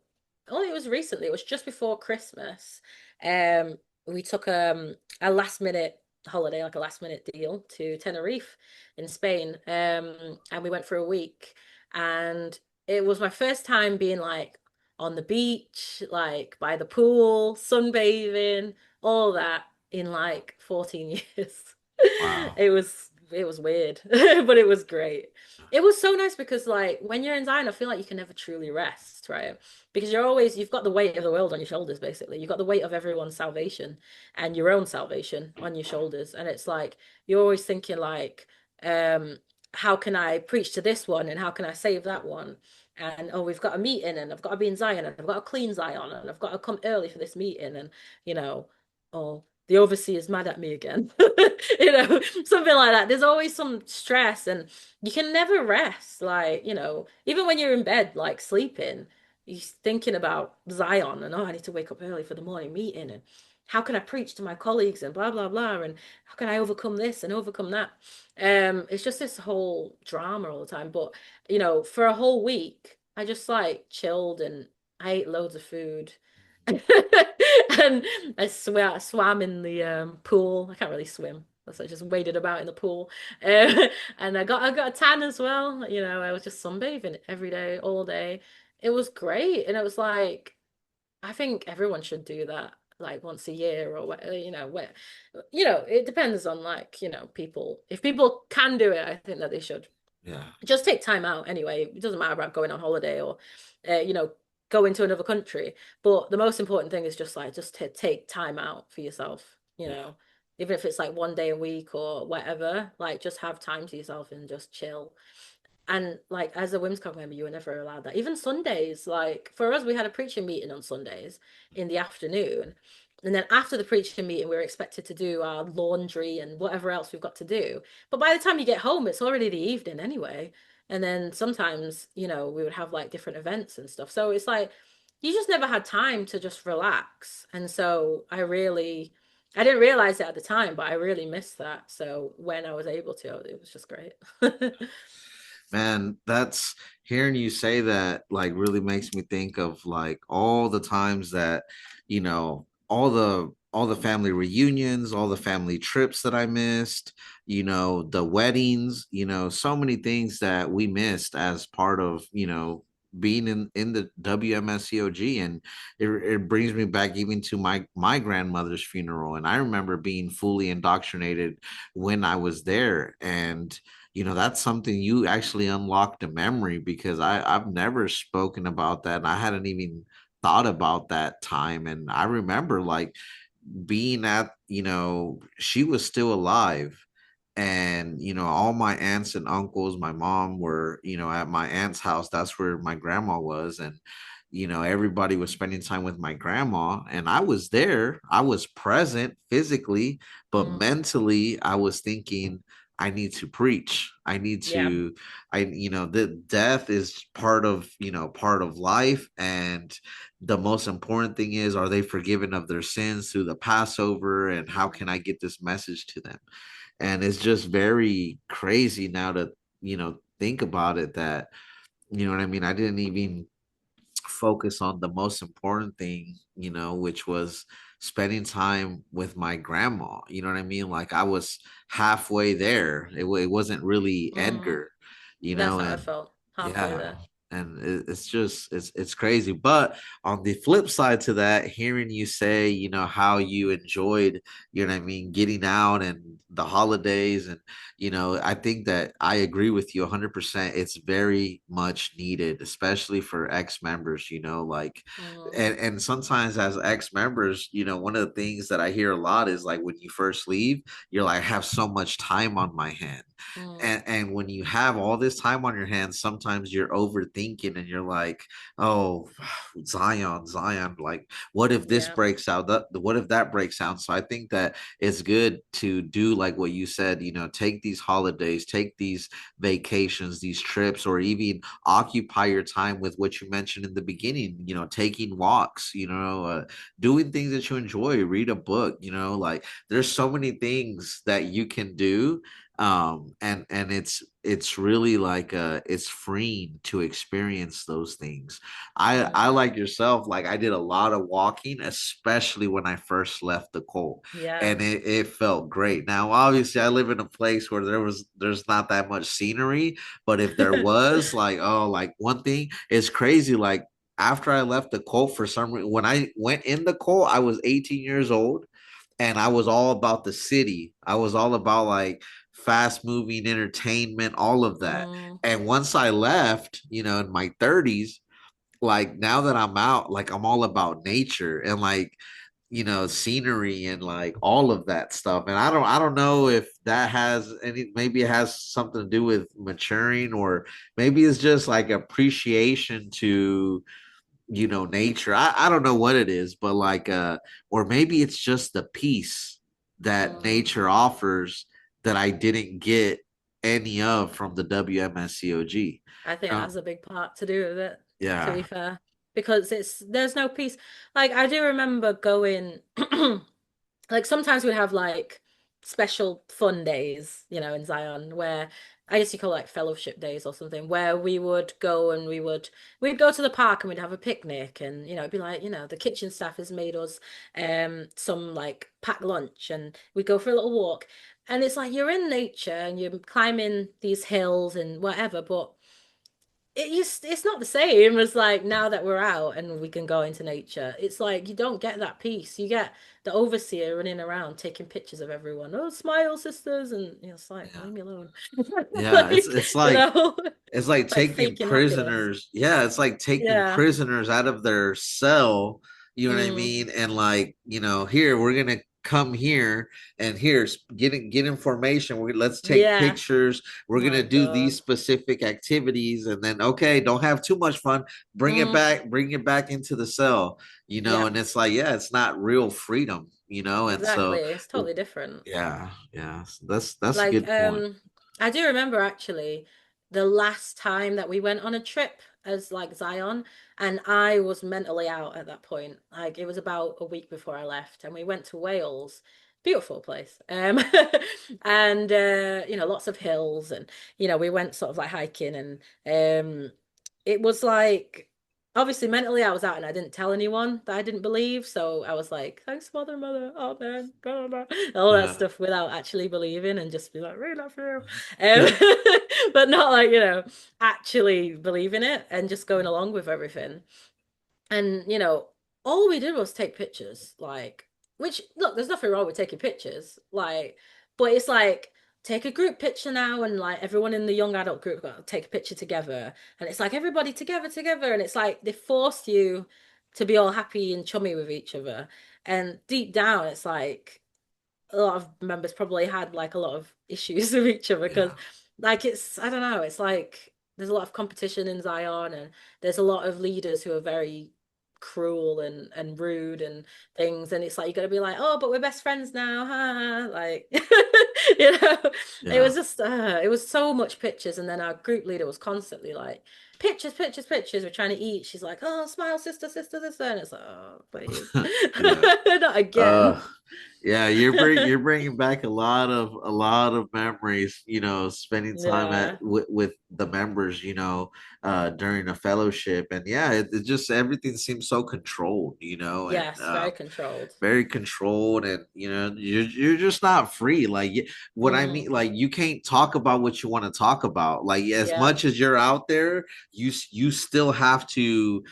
only it was recently. It was just before Christmas. Um, we took a last minute holiday, like a last minute deal to Tenerife in Spain. And we went for a week. And it was my first time being like on the beach, like by the pool, sunbathing, all that in like 14 years. Wow. It was weird, but it was great. It was so nice because like when you're in Zion, I feel like you can never truly rest, right? Because you've got the weight of the world on your shoulders, basically. You've got the weight of everyone's salvation and your own salvation on your shoulders. And it's like you're always thinking like, um, how can I preach to this one and how can I save that one? And oh, we've got a meeting and I've got to be in Zion and I've got to clean Zion and I've got to come early for this meeting and you know, oh, the overseer's mad at me again. Something like that. There's always some stress and you can never rest. Like, even when you're in bed, like sleeping, you're thinking about Zion and, oh, I need to wake up early for the morning meeting and how can I preach to my colleagues and blah, blah, blah. And how can I overcome this and overcome that? It's just this whole drama all the time. But, for a whole week, I just like chilled and I ate loads of food. And I swam in the pool. I can't really swim. So I just waded about in the pool. And I got a tan as well. I was just sunbathing every day, all day. It was great. And it was like, I think everyone should do that like once a year or what, it depends on like, people. If people can do it, I think that they should Yeah. just take time out anyway. It doesn't matter about going on holiday or, uh, you know, going to another country. But the most important thing is just like just to take time out for yourself. Yeah. Even if it's like one day a week or whatever. Like just have time to yourself and just chill. And like as a WMSCOG member, you were never allowed that. Even Sundays, like for us, we had a preaching meeting on Sundays in the afternoon. And then after the preaching meeting, we were expected to do our laundry and whatever else we've got to do. But by the time you get home, it's already the evening anyway. And then sometimes, we would have like different events and stuff. So it's like you just never had time to just relax. And so I didn't realize it at the time, but I really missed that. So when I was able to, it was just great. Man, that's hearing you say that like really makes me think of like all the times that, all the family reunions, all the family trips that I missed, the weddings, so many things that we missed as part of, being in the WMSCOG. And it brings me back even to my grandmother's funeral. And I remember being fully indoctrinated when I was there. And that's something you actually unlocked a memory, because I've never spoken about that, and I hadn't even thought about that time. And I remember like being at, she was still alive, and all my aunts and uncles, my mom were, at my aunt's house. That's where my grandma was. And everybody was spending time with my grandma, and I was there. I was present physically, but Mm, mentally I was thinking, I need to preach. I need yeah. to, the death is part of life. And the most important thing is, are they forgiven of their sins through the Passover? And how can I get this message to them? And it's just very crazy now to, think about it, that, what I mean? I didn't even focus on the most important thing, which was spending time with my grandma. You know what I mean? Like I was halfway there. It wasn't really Mm, Edgar, that's how I and felt halfway yeah. there. And it's just it's crazy. But on the flip side to that, hearing you say, how you enjoyed, what I mean, getting out and the holidays. And I think that I agree with you 100%. It's very much needed, especially for ex-members, like, Mm, and sometimes as ex-members, one of the things that I hear a lot is like when you first leave, you're like, I have so much time on my hand. mm, And when you have all this time on your hands, sometimes you're overthinking, and you're like, oh, Zion, like, what if this yeah. breaks out? What if that breaks out? So I think that it's good to do like what you said, take these holidays, take these vacations, these trips, or even occupy your time with what you mentioned in the beginning, taking walks, doing things that you enjoy, read a book, like there's so many things that you can do. And it's really like it's freeing to experience those things. I Mm, like yourself, like I did a lot of walking, especially when I first left the cold, yeah. and it felt great. Now obviously I live in a place where there's not that much scenery, but if there was, like, oh, like one thing is crazy, like after I left the cult, for some reason, when I went in the cult, I was 18 years old, and I was all about the city. I was all about like fast moving entertainment, all of that. Mm, And once I left, in my 30s, like now that I'm out, like I'm all about nature and like, scenery and like all of that stuff. And I don't know if that has any, maybe it has something to do with maturing, or maybe it's just like appreciation to, nature. I don't know what it is, but like or maybe it's just the peace that mm. nature offers that I didn't get any of from the WMSCOG. I think that Um, has a big part to do with it, to be yeah. fair, because there's no peace. Like I do remember going, like sometimes we'd have like special fun days, in Zion, where I guess you call it like fellowship days or something, where we would go and we'd go to the park and we'd have a picnic, and it'd be like, the kitchen staff has made us some like packed lunch, and we'd go for a little walk. And it's like you're in nature and you're climbing these hills and whatever, but it's not the same as like now that we're out and we can go into nature. It's like you don't get that peace. You get the overseer running around taking pictures of everyone. Oh, smile, sisters, and it's like Yeah. leave me alone. Yeah, it's Like, it's you like know, it's like like taking faking happiness. prisoners. Yeah, it's like taking Yeah. prisoners out of their cell, you know what I Mm, mean? And like, here, we're gonna come here and here's get information. Let's take Yeah. pictures. We're gonna My do these God. specific activities, and then okay, don't have too much fun. Mm, Bring it back into the cell, yeah, and it's like, yeah, it's not real freedom, and exactly. so It's totally different. yeah, so that's a Like, good point. I do remember actually the last time that we went on a trip as like Zion, and I was mentally out at that point. Like it was about a week before I left, and we went to Wales. Beautiful place. And lots of hills, and we went sort of like hiking, and it was like obviously mentally I was out and I didn't tell anyone that I didn't believe. So I was like, thanks, mother, oh man, blah, blah, blah, all that Yeah. stuff without actually believing and just be like, really love you. Um, but not like, actually believing it and just going along with everything. And, all we did was take pictures, like, which, look, there's nothing wrong with taking pictures, like, but it's like, take a group picture now, and like everyone in the young adult group got to take a picture together. And it's like everybody together. And it's like they forced you to be all happy and chummy with each other. And deep down, it's like, a lot of members probably had like a lot of issues with each other because Yeah. like it's I don't know, it's like there's a lot of competition in Zion, and there's a lot of leaders who are very cruel and rude and things, and it's like you got to be like, oh, but we're best friends now, huh? Like you know it Yeah. was just it was so much pictures. And then our group leader was constantly like, pictures, we're trying to eat, she's like, oh, smile, sister, and it's like, oh please, Yeah. not again. Uh, yeah, you're bringing back a lot of memories, spending time Yeah. with the members, during a fellowship. And yeah, it just everything seems so controlled, and Yes, very controlled. very controlled. And you're just not free. Like what I Hmm. mean, like you can't talk about what you want to talk about. Like as Yeah. much as you're out there, you still have to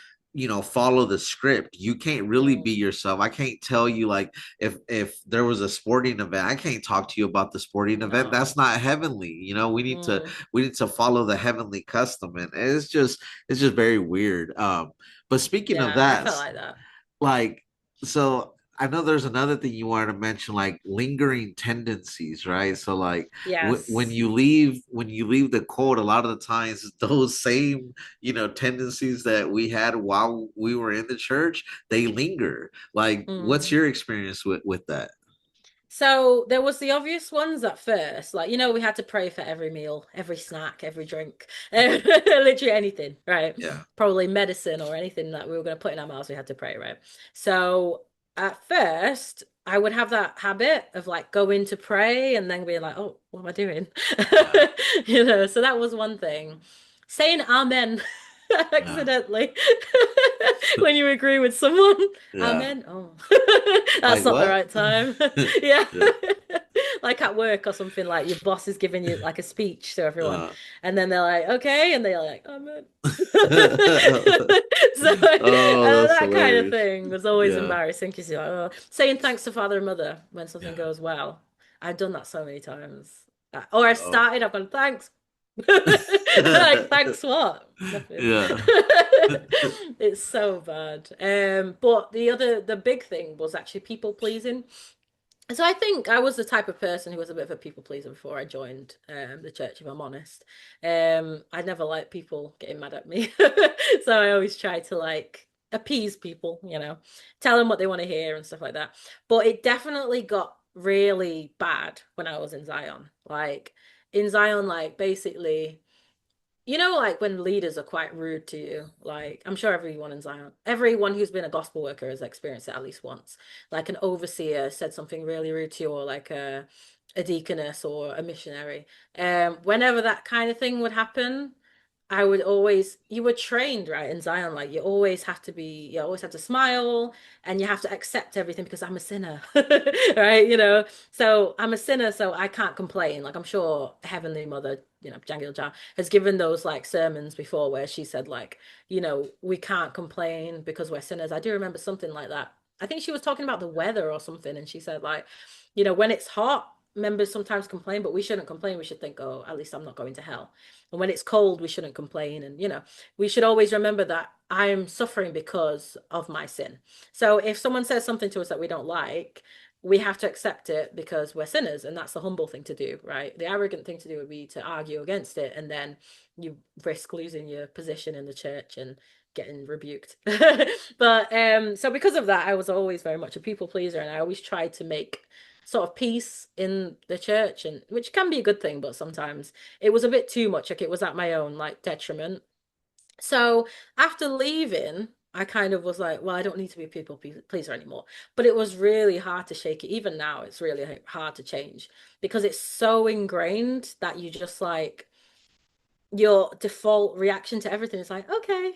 follow the script. You can't really be Mm. yourself. I can't tell you, like, if there was a sporting event, I can't talk to you about the sporting event. No. That's not heavenly. Mm. We need to follow the heavenly custom. And it's just very weird. But speaking of Yeah, I that, felt like that. like, so I know there's another thing you wanted to mention, like lingering tendencies, right? So like Yes. when you leave the code, a lot of the times those same tendencies that we had while we were in the church, they linger. Like, what's Mm. your experience with that? So there was the obvious ones at first, like we had to pray for every meal, every snack, every drink, literally anything, right? Yeah. Probably medicine or anything that we were going to put in our mouths, we had to pray, right? So at first, I would have that habit of like going to pray and then being like, oh, what am I doing? Yeah. So that was one thing. Saying amen Yeah. accidentally when you agree with someone. Yeah. Amen. Oh, that's Like not the what? right time. Yeah. Yeah. Like at work or something, like your boss is giving you like a speech to everyone, Uh, and then they're like, okay, and they're like, amen. So oh, that's that kind of hilarious. thing was always Yeah. embarrassing because you're like, oh. Saying thanks to father and mother when something Yeah. goes well. I've done that so many times. Or I've Oh. started, I've gone, thanks. Like, thanks what? Nothing. Yeah. It's so bad. But the big thing was actually people pleasing. So I think I was the type of person who was a bit of a people pleaser before I joined the church, if I'm honest. I never liked people getting mad at me. So I always try to like appease people, tell them what they want to hear and stuff like that. But it definitely got really bad when I was in Zion. Like in Zion, like basically like when leaders are quite rude to you, like I'm sure everyone in Zion, everyone who's been a gospel worker has experienced it at least once. Like an overseer said something really rude to you, or like a deaconess or a missionary. Whenever that kind of thing would happen, I would always, you were trained, right, in Zion, like you always have to smile and you have to accept everything because I'm a sinner, right? So I'm a sinner, so I can't complain. Like I'm sure Heavenly Mother, Jangil Jar, has given those like sermons before where she said, like, we can't complain because we're sinners. I do remember something like that. I think she was talking about the weather or something, and she said, like, when it's hot, members sometimes complain, but we shouldn't complain. We should think, oh, at least I'm not going to hell. And when it's cold, we shouldn't complain. And, we should always remember that I'm suffering because of my sin. So if someone says something to us that we don't like, we have to accept it because we're sinners, and that's the humble thing to do, right? The arrogant thing to do would be to argue against it, and then you risk losing your position in the church and getting rebuked. But so because of that, I was always very much a people pleaser, and I always tried to make sort of peace in the church, and which can be a good thing, but sometimes it was a bit too much, like it was at my own like detriment. So after leaving, I kind of was like, well, I don't need to be a people pleaser anymore. But it was really hard to shake it. Even now, it's really hard to change because it's so ingrained that you just like your default reaction to everything is like, okay,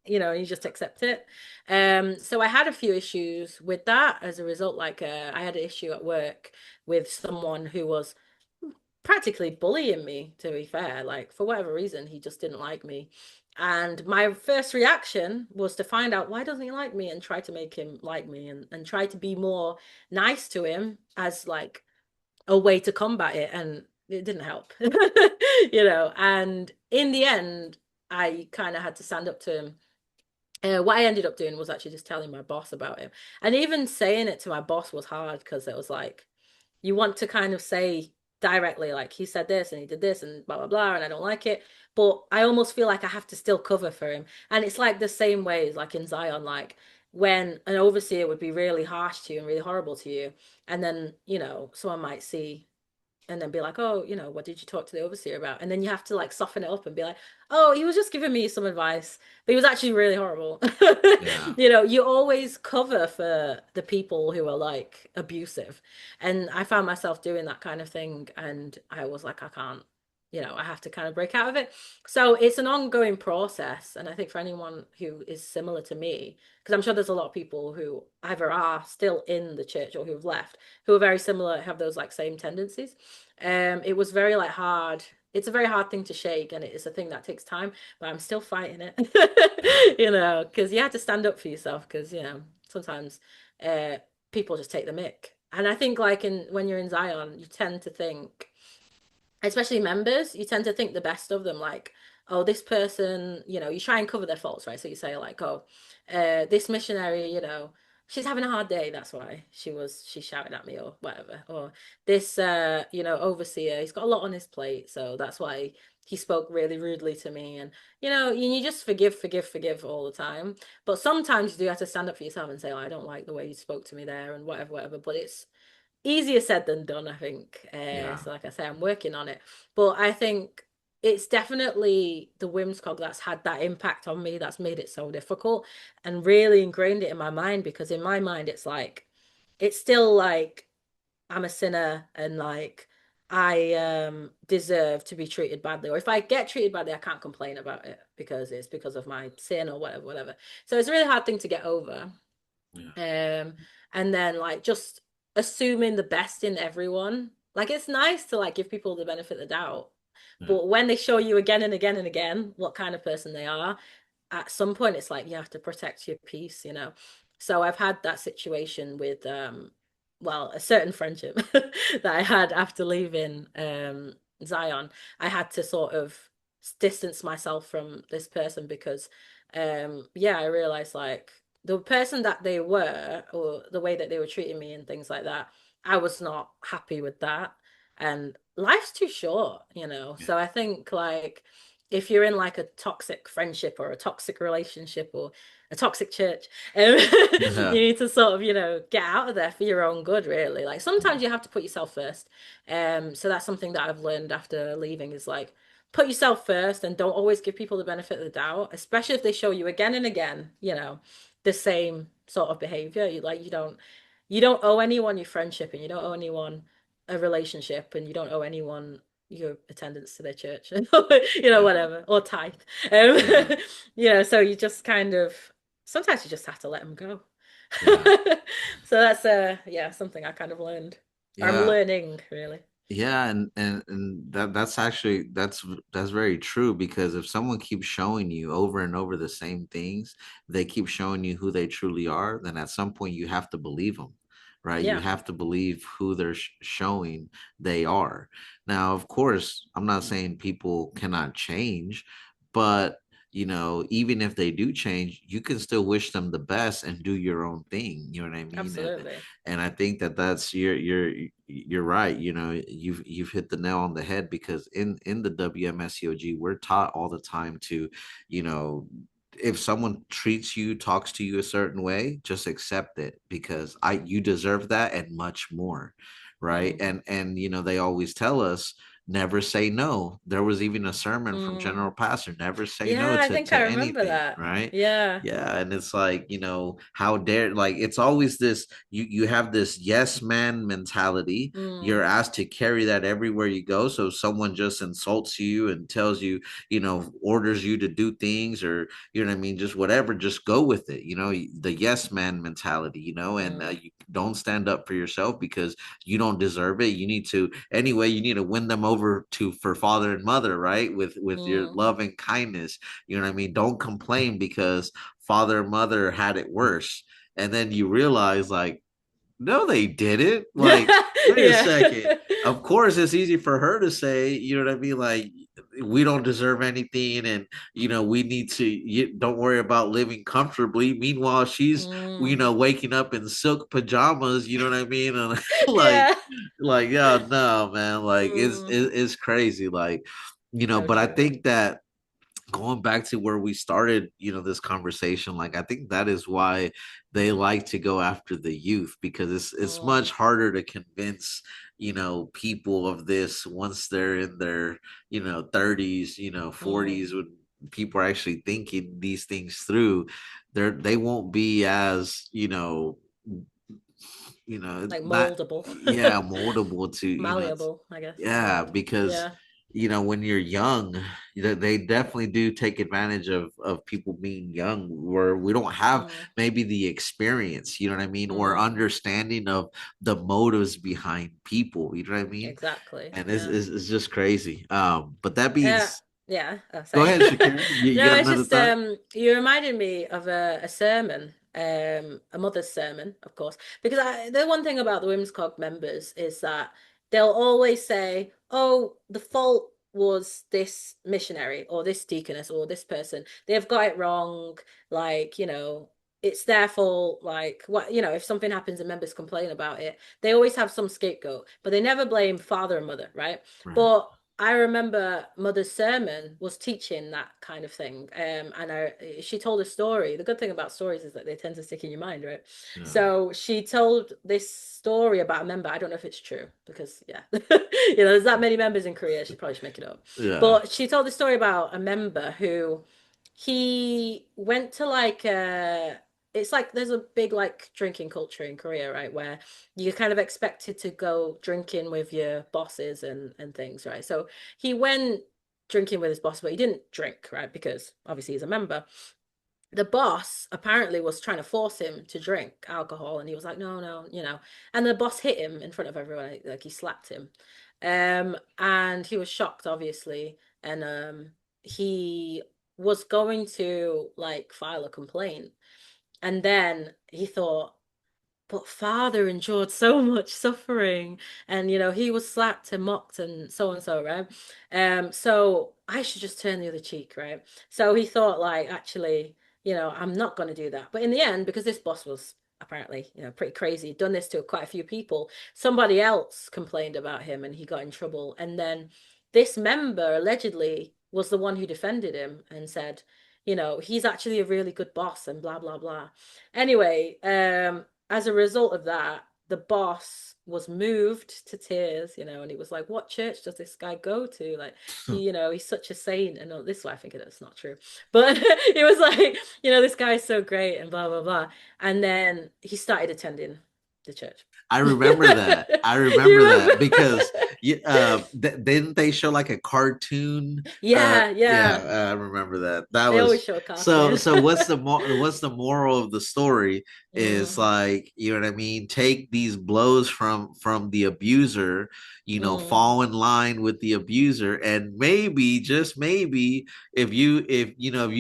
you just accept it. So I had a few issues with that as a result. Like, I had an issue at work with someone who was practically bullying me, to be fair. Like, for whatever reason, he just didn't like me. And my first reaction was to find out why doesn't he like me and try to make him like me and try to be more nice to him as like a way to combat it. And it didn't help, And in the end, I kind of had to stand up to him. What I ended up doing was actually just telling my boss about him. And even saying it to my boss was hard because it was like, you want to kind of say directly, like, he said this and he did this and blah, blah, blah, and I don't like it. But I almost feel like I have to still cover for him. And it's like the same way as like in Zion, like when an overseer would be really harsh to you and really horrible to you. And then, someone might see and then be like, oh, what did you talk to the overseer about? And then you have to like soften it up and be like, oh, he was just giving me some advice, but he was actually really horrible. Yeah. You always cover for the people who are like abusive. And I found myself doing that kind of thing. And I was like, I can't, I have to kind of break out of it. So it's an ongoing process. And I think for anyone who is similar to me, because I'm sure there's a lot of people who either are still in the church or who've left, who are very similar, have those like same tendencies. It was very like hard. It's a very hard thing to shake, and it's a thing that takes time, but I'm still fighting Yeah. it, because you have to stand up for yourself, because, sometimes uh people just take the mick. And I think like in when you're in Zion, you tend to think, especially members, you tend to think the best of them, like, oh, this person, you try and cover their faults, right? So you say like, oh, this missionary, she's having a hard day, that's why she shouted at me or whatever. Or this overseer, he's got a lot on his plate, so that's why he spoke really rudely to me. And you just forgive all the time. But sometimes you do have to stand up for yourself and say, oh, I don't like the way you spoke to me there and whatever. But it's easier said than done, I think. Yeah. So like I say, I'm working on it. But I think it's definitely the WMSCOG that's had that impact on me, that's made it so difficult and really ingrained it in my mind, because in my mind it's like it's still like I'm a sinner and like I deserve to be treated badly. Or if I get treated badly, I can't complain about it because it's because of my sin or whatever. So it's a really hard thing to get over. Yeah. And then like just assuming the best in everyone. Like it's nice to like give people the benefit of the doubt, Yeah. but when they show you again and again and again what kind of person they are, at some point it's like you have to protect your peace. So I've had that situation with well, a certain friendship that I had after leaving Zion. I had to sort of distance myself from this person because yeah, I realized like the person that they were or the way that they were treating me and things like that, I was not happy with that. And life's too short. Yeah. So I think like if you're in like a toxic friendship or a toxic relationship or a toxic church, you Yeah. need to sort of, get out of there for your own good, really. Like sometimes you have to put yourself first. So that's something that I've learned after leaving is like put yourself first and don't always give people the benefit of the doubt, especially if they show you again and again, the same sort of behavior. You don't owe anyone your friendship, and you don't owe anyone a relationship, and you don't owe anyone your attendance to their church, Yeah. whatever, or tithe. Um, Yeah. so you just kind of sometimes you just have to let them go. Yeah. So that's yeah, something I kind of learned. Or I'm Yeah. learning, really. Yeah, and that's actually that's very true, because if someone keeps showing you over and over the same things, they keep showing you who they truly are, then at some point you have to believe them, right? You Yeah. have to believe who they're showing they are. Now, of course, I'm not saying people cannot change, but even if they do change, you can still wish them the best and do your own thing. You know what I mean? Absolutely. And I think that that's you're right. You've hit the nail on the head, because in the WMSCOG, we're taught all the time to, you know, if someone treats you, talks to you a certain way, just accept it, because you deserve that and much more. Right. Mm. And they always tell us, never say no. There was even a sermon from Mm. General Pastor, never say no Yeah, I to think I remember anything, that. right? Yeah. Yeah, and it's like, how dare, like, it's always this, you have this yes man mentality. Mm. You're asked to carry that everywhere you go. So if someone just insults you and tells you, orders you to do things, or you know what I mean, just whatever, just go with it. The yes man mentality, and Mm. you don't stand up for yourself because you don't deserve it. You need to, anyway, you need to win them over to for father and mother, right? With your Mm. love and kindness. You know what I mean? Don't complain because father and mother had it worse. And then you realize, like, no, they didn't. Like, wait a Yeah. second. Of course, it's easy for her to say, you know what I mean? Like, we don't deserve anything, and we need to. Don't worry about living comfortably. Meanwhile, she's Mm. waking up in silk pajamas. You know what I mean? And like, Yeah. yeah, no, man. Like, Mm. it's crazy. Like, So but I true. think that going back to where we started, this conversation, like, I think that is why they like to go after the youth, because it's Mm. much harder to convince, people of this once they're in their, 30s, Mm. 40s, when people are actually thinking these things through. They won't be as, Like not, moldable. yeah, moldable to, Malleable, I guess is the yeah, word. because Yeah. when you're young, they definitely do take advantage of people being young, where we don't have Mm. maybe the experience, you know what I mean, or Mm. understanding of the motives behind people, you know what I mean? Exactly. And Yeah. it's just crazy. But that Uh, means, yeah. Oh, go sorry. ahead, Shakira. You No, got it's another just thought? you reminded me of a sermon, a mother's sermon, of course. Because the one thing about the WMSCOG members is that they'll always say, "Oh, the fault was this missionary or this deaconess or this person. They've got it wrong. Like, it's their fault. Like, what, if something happens and members complain about it, they always have some scapegoat, but they never blame father and mother, right? Right. But I remember Mother's sermon was teaching that kind of thing. And she told a story. The good thing about stories is that they tend to stick in your mind, right? Yeah. So she told this story about a member. I don't know if it's true because, yeah, there's that many members in Korea. She probably should make it up. Yeah. But she told the story about a member who he went to like it's like there's a big like drinking culture in Korea, right? Where you're kind of expected to go drinking with your bosses and things, right? So he went drinking with his boss, but he didn't drink, right? Because obviously he's a member. The boss apparently was trying to force him to drink alcohol, and he was like, no, no, And the boss hit him in front of everyone, like he slapped him. And he was shocked, obviously, and he was going to like file a complaint. And then he thought, but father endured so much suffering, and he was slapped and mocked and so, right? So I should just turn the other cheek, right? So he thought, like, actually, I'm not going to do that. But in the end, because this boss was apparently pretty crazy, done this to quite a few people, somebody else complained about him and he got in trouble. And then this member allegedly was the one who defended him and said, he's actually a really good boss and blah blah blah. Anyway, as a result of that, the boss was moved to tears, and he was like, "What church does this guy go to? Like, he's such a saint." And all this, way I think that's not true, but he was like, "This guy's so great," and blah blah blah. And then he started attending the church. I remember that. I You remember remember? that because didn't they show like a cartoon? Yeah, Yeah, yeah. I remember that. That They always was show a so. cartoon. So what's the moral of the story? Is Mm, like, you know what I mean. Take these blows from the abuser. mm, Fall in line with the abuser, and maybe, just maybe, if you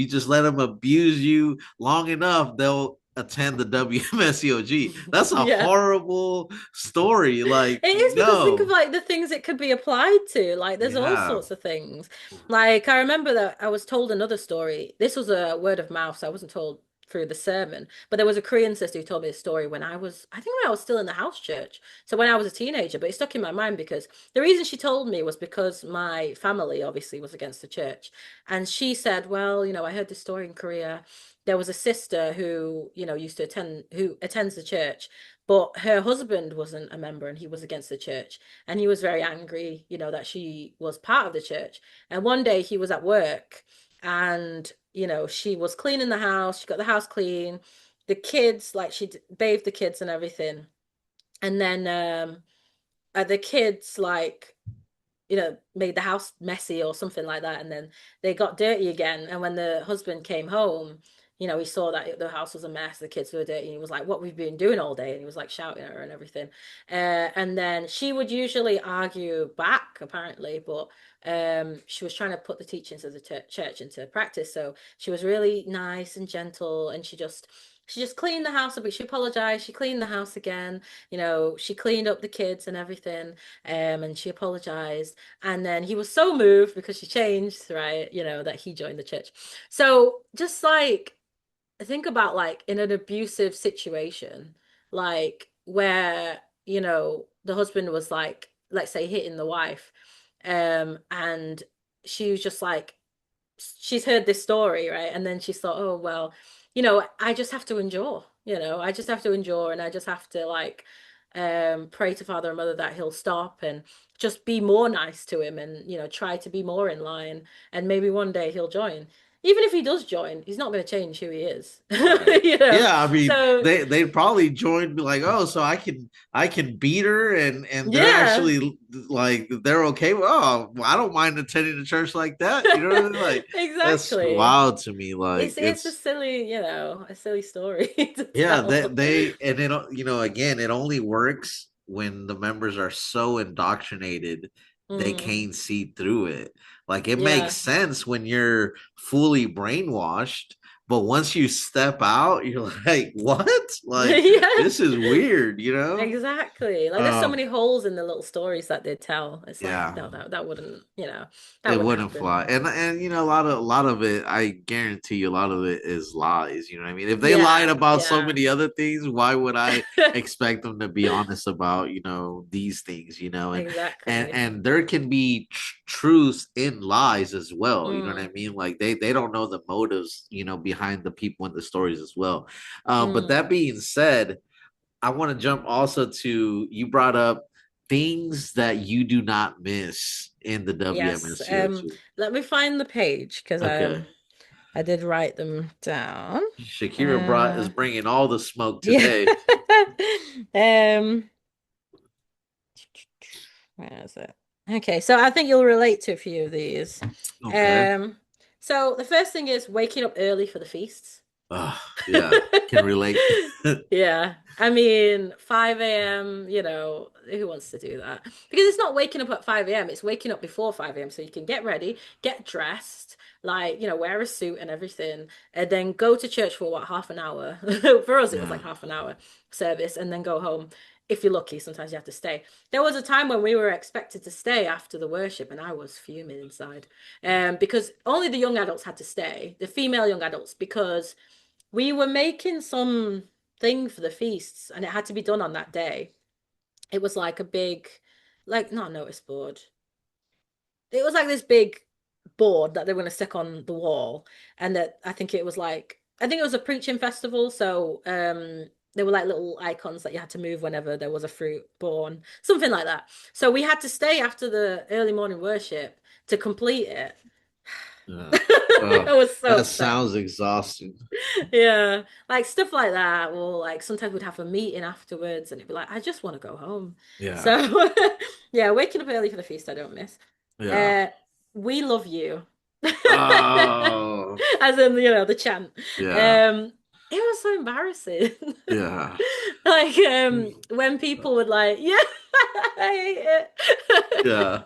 just let them abuse you long enough, they'll attend the WMSCOG. That's a Yeah. horrible story. Like, It is because think of no. like the things it could be applied to. Like there's all Yeah. sorts of things. Like I remember that I was told another story. This was a word of mouth, so I wasn't told through the sermon. But there was a Korean sister who told me a story when I think when I was still in the house church. So when I was a teenager, but it stuck in my mind because the reason she told me was because my family obviously was against the church. And she said, well, I heard this story in Korea. There was a sister who, used to who attends the church, but her husband wasn't a member and he was against the church. And he was very angry, that she was part of the church. And one day he was at work and, she was cleaning the house. She got the house clean. The kids, like she bathed the kids and everything. And then the kids, like, made the house messy or something like that. And then they got dirty again. And when the husband came home, he saw that the house was a mess, the kids were dirty, and he was like, "What we've been doing all day?" And he was like shouting at her and everything. And then she would usually argue back, apparently, but she was trying to put the teachings of the church into practice. So she was really nice and gentle, and she just cleaned the house a bit. She apologized. She cleaned the house again. She cleaned up the kids and everything. And she apologized. And then he was so moved because she changed, right? That he joined the church. So just like think about like in an abusive situation, like where, the husband was like, let's say hitting the wife, and she was just like, she's heard this story, right? And then she thought, oh, well, I just have to endure, I just have to endure and I just have to like pray to Father and Mother that he'll stop and just be more nice to him and, try to be more in line and maybe one day he'll join. Even if he does join, he's not going to change who he is. Right. you know. Yeah, I mean, So they probably joined be like, oh, so I can beat her, and they're yeah, actually like they're okay with, oh, well, I don't mind attending a church like that. You know what I mean? Like that's exactly. wild to me. Like It's a silly, a silly story to yeah, tell. and it again, it only works when the members are so indoctrinated they Mm, can't see through it. Like it makes yeah. sense when you're fully brainwashed, but once you step out, you're like, what? Like Yeah. this is weird, you know? Exactly. Like there's so Um, many holes in the little stories that they tell. It's like, yeah. no, that wouldn't, that It wouldn't wouldn't happen. fly, and a lot of it, I guarantee you, a lot of it is lies. You know what I mean? If they lied Yeah, about so yeah. many other things, why would I expect them to be honest about these things? And Exactly. there can be truths in lies as well. You know what I Mm, mean? Like they don't know the motives behind the people in the stories as well. But mm. that being said, I want to jump also to you brought up things that you do not miss in the Yes. WMSCOG. Let me find the page because Okay. I did write them down. Shakira is Uh bringing all the smoke yeah. today. Um where is it? Okay, so I think you'll relate to a few of these. Okay. Um so the first thing is waking up early for the feasts. Yeah, can relate. Yeah. I mean, 5 a.m., who wants to do that? Because it's not waking up at 5 a.m., it's waking up before 5 a.m. so you can get ready, get dressed, like, wear a suit and everything, and then go to church for what, half an hour? For us, it was Yeah. like half an hour service, and then go home. If you're lucky, sometimes you have to stay. There was a time when we were expected to stay after the worship, and I was fuming inside. Because only the young adults had to stay, the female young adults, because we were making some thing for the feasts and it had to be done on that day. It was like a big, like, not a notice board. It was like this big board that they were going to stick on the wall. And that I think it was a preaching festival. So, there were like little icons that you had to move whenever there was a fruit born, something like that. So we had to stay after the early morning worship to complete it. Yeah. I was so That upset. sounds exhausting. Yeah, like stuff like that. Or like sometimes we'd have a meeting afterwards and it'd be like, I just want to go home. Yeah. So yeah, waking up early for the feast, I don't miss. Yeah. Uh, we love you. Oh, As in, the chant. yeah. It was so embarrassing. Yeah. Like, when people would like, yeah, I hate it. Yeah.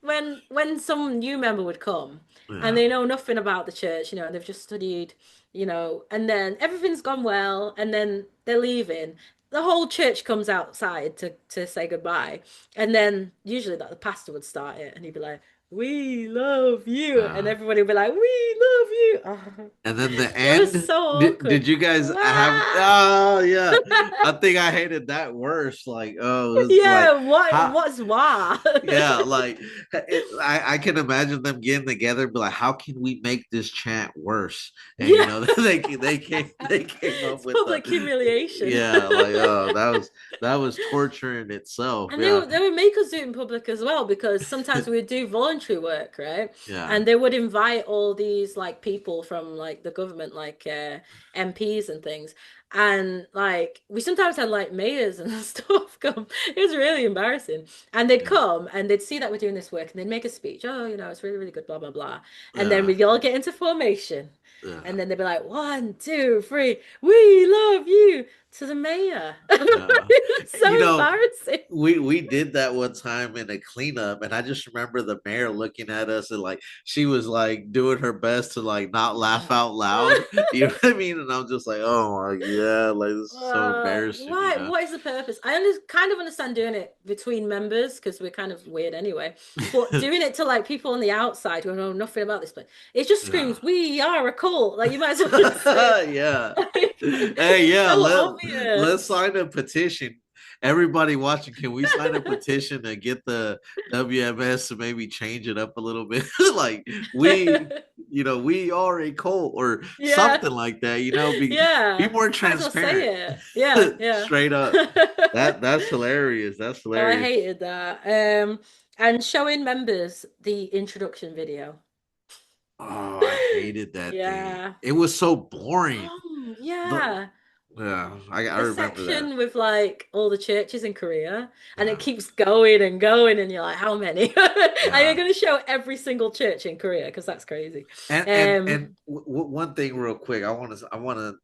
When some new member would come and Yeah. they know nothing about the church, and they've just studied, and then everything's gone well, and then they're leaving. The whole church comes outside to say goodbye, and then usually that the pastor would start it, and he'd be like, "We love you," and Uh, everybody would be like, "We love you." Oh, and then the it was end. so Did awkward. you guys have? Wow. Oh yeah, I think I hated that worse. Like, oh, it was like Yeah, how what's why? yeah, like I can imagine them getting together and be like, how can we make this chant worse? And Yeah, they came up it's with the public humiliation. yeah, like oh that was torture in itself. And they Yeah, would they would make us do it in public as well, because sometimes we would do voluntary work, right? yeah, And they would invite all these like people from like the government, like MPs and things. And like we sometimes had like mayors and stuff come. It was really embarrassing. And they'd yeah, come and they'd see that we're doing this work, and they'd make a speech. Oh, it's really, really good, blah, blah, blah. And then yeah, we'd all get into formation. yeah, And then they'd be like, 1, 2, 3, we love you, to the mayor. yeah. It was You so know, embarrassing. we did that one time in a cleanup, and I just remember the mayor looking at us and like she was like doing her best to like not laugh out loud. You know what I mean? And I'm just like, oh my yeah, like this is so embarrassing, you Why? know? What is the purpose? Kind of understand doing it between members because we're kind of weird anyway. But doing it to like people on the outside who know nothing about this place, it just Yeah. screams, "We are a cult." Like you might as well just say Yeah. that. Hey, It's yeah, so let's obvious. sign a petition. Everybody watching, can we sign a petition to get the WMS to maybe change it up a little bit? Like we are a cult or Yeah, something like that, be yeah. more Might as well transparent. say it. Yeah, yeah. Straight up. That's hilarious. That's Oh, I hilarious. hated that. And showing members the introduction video. Oh, I hated that thing. Yeah. It was so boring. The Yeah. yeah, I The remember that. section with like all the churches in Korea, and it Yeah. keeps going and going, and you're like, how many? Are you Yeah. going to show every single church in Korea? Because that's crazy. And Um, one thing real quick, I want to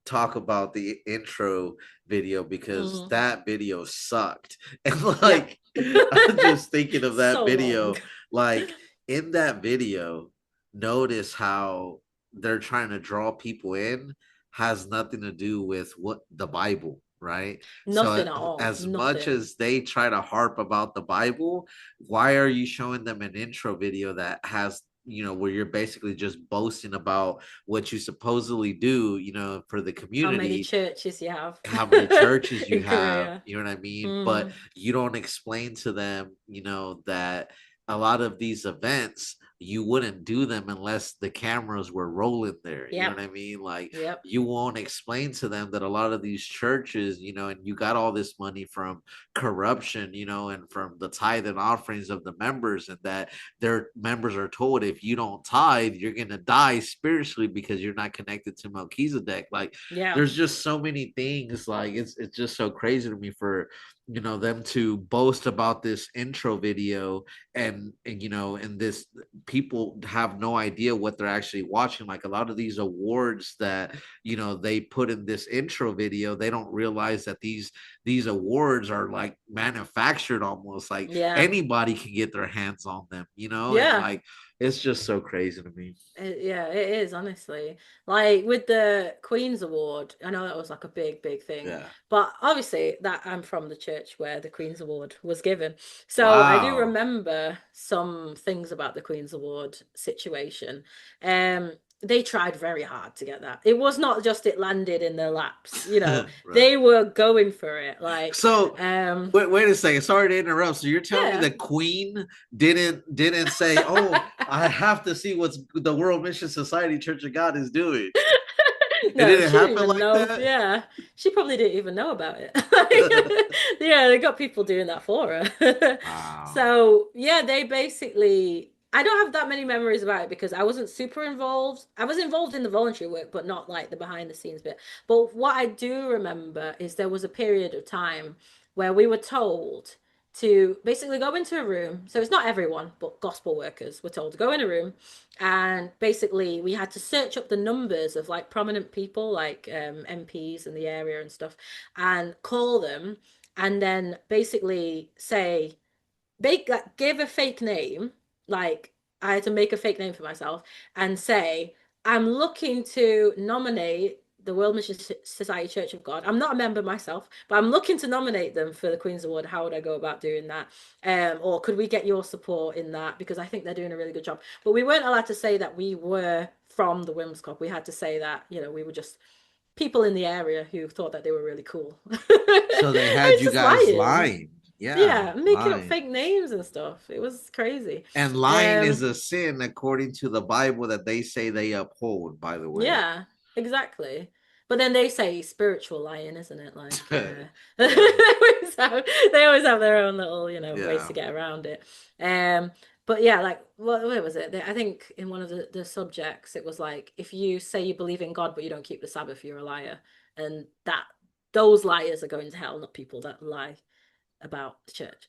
talk about the intro video because mhm. that video sucked. And Yeah. like I'm just thinking of that So long. video, like in that video, notice how they're trying to draw people in has nothing to do with what the Bible, right? Nothing So at all. as much Nothing. as they try to harp about the Bible, why are you showing them an intro video that has where you're basically just boasting about what you supposedly do, for the How many community, churches you have how many churches you in have, Korea? you know what I mean? But Mm. you don't explain to them, that a lot of these events you wouldn't do them unless the cameras were rolling there. You know Yep. what I mean? Like Yep. you won't explain to them that a lot of these churches, and you got all this money from corruption, and from the tithe and offerings of the members, and that their members are told if you don't tithe, you're gonna die spiritually because you're not connected to Melchizedek. Like Yeah. there's just so many things. Like it's just so crazy to me for them to boast about this intro video and this people have no idea what they're actually watching. Like a lot of these awards that they put in this intro video, they don't realize that these awards are like manufactured almost. Like Yeah. anybody can get their hands on them, and Yeah. like it's just so crazy to me. Yeah, it is, honestly. Like with the Queen's Award, I know that was like a big, big thing. Yeah. But obviously that I'm from the church where the Queen's Award was given. So I do Wow. remember some things about the Queen's Award situation. They tried very hard to get that. It was not just it landed in their laps, Right. they were going for it. Like, So wait a second. Sorry to interrupt. So you're telling me yeah. the Queen didn't say, "Oh, I have to see what's the World Mission Society Church of God is doing." It No, didn't she didn't happen even like know. that. Yeah, she probably didn't even know about it. Yeah, they got people doing that for her. Wow. So, yeah, they basically, I don't have that many memories about it because I wasn't super involved. I was involved in the voluntary work, but not like the behind the scenes bit. But what I do remember is there was a period of time where we were told to basically go into a room. So it's not everyone, but gospel workers were told to go in a room, and basically we had to search up the numbers of like prominent people like MPs in the area and stuff, and call them, and then basically say give a fake name. Like I had to make a fake name for myself and say I'm looking to nominate the World Mission Society Church of God. I'm not a member myself, but I'm looking to nominate them for the Queen's Award. How would I go about doing that? Or could we get your support in that? Because I think they're doing a really good job. But we weren't allowed to say that we were from the WMSCOG. We had to say that, we were just people in the area who thought that they were really cool. So they had It's you just guys lying. lying. Yeah, Yeah, making up lying. fake names and stuff. It was crazy. And lying is Um, a sin according to the Bible that they say they uphold, by the way. Yeah, exactly. But then they say spiritual lying, isn't it? Like, Yeah. they always have their own little, ways Yeah. to get around it. But yeah, like, what was it? I think in one of the subjects, it was like, if you say you believe in God, but you don't keep the Sabbath, you're a liar. And those liars are going to hell, not people that lie about the church.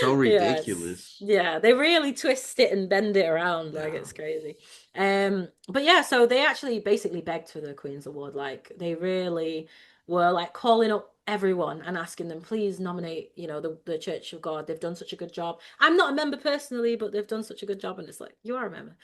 So Yeah, ridiculous. they really twist it and bend it around like Yeah. it's crazy. But yeah, so they actually basically begged for the Queen's Award. Like they really were like calling up everyone and asking them, please nominate, the Church of God. They've done such a good job. I'm not a member personally, but they've done such a good job. And it's like, you are a member.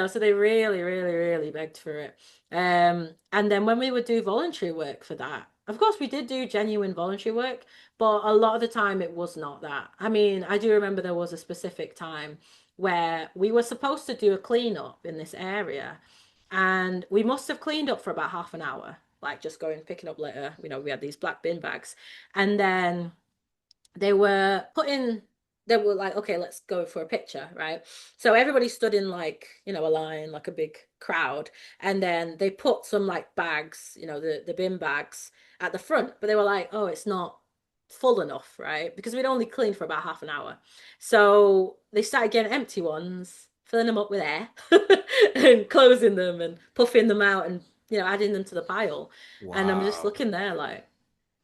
So they really, really, really begged for it. And then when we would do voluntary work for that, of course, we did do genuine voluntary work, but a lot of the time it was not that. I mean, I do remember there was a specific time where we were supposed to do a cleanup in this area, and we must have cleaned up for about half an hour, like just going picking up litter. We had these black bin bags, and then they were putting they were like, okay, let's go for a picture, right? So everybody stood in like, a line, like a big crowd, and then they put some like bags, the bin bags at the front, but they were like, oh, it's not full enough, right? Because we'd only cleaned for about half an hour. So they started getting empty ones, filling them up with air and closing them and puffing them out and adding them to the pile. And I'm just Wow. looking there like,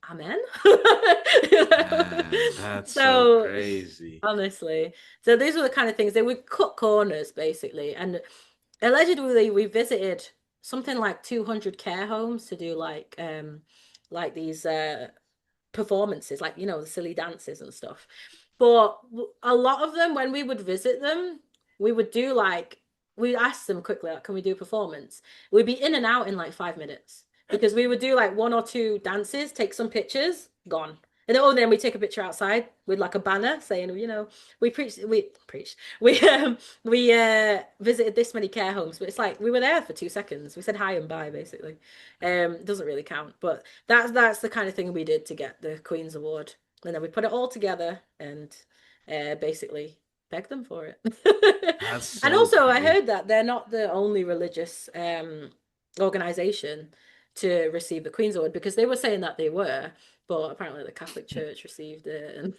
amen. Man, that's so So crazy. honestly, so these were the kind of things they would cut corners basically, and allegedly we visited something like 200 care homes to do like these performances, like the silly dances and stuff. But a lot of them, when we would visit them, we would do like we'd ask them quickly, like, can we do a performance? We'd be in and out in like 5 minutes because we would do like one or two dances, take some pictures, gone. And then we take a picture outside with like a banner saying, we visited this many care homes, but it's like we were there for 2 seconds. We said hi and bye, basically. It doesn't really count, but that's the kind of thing we did to get the Queen's Award. And then we put it all together and basically beg them for it. That's And so also, I crazy. heard that they're not the only religious organization to receive the Queen's Award because they were saying that they were, but apparently the Catholic Church received it. And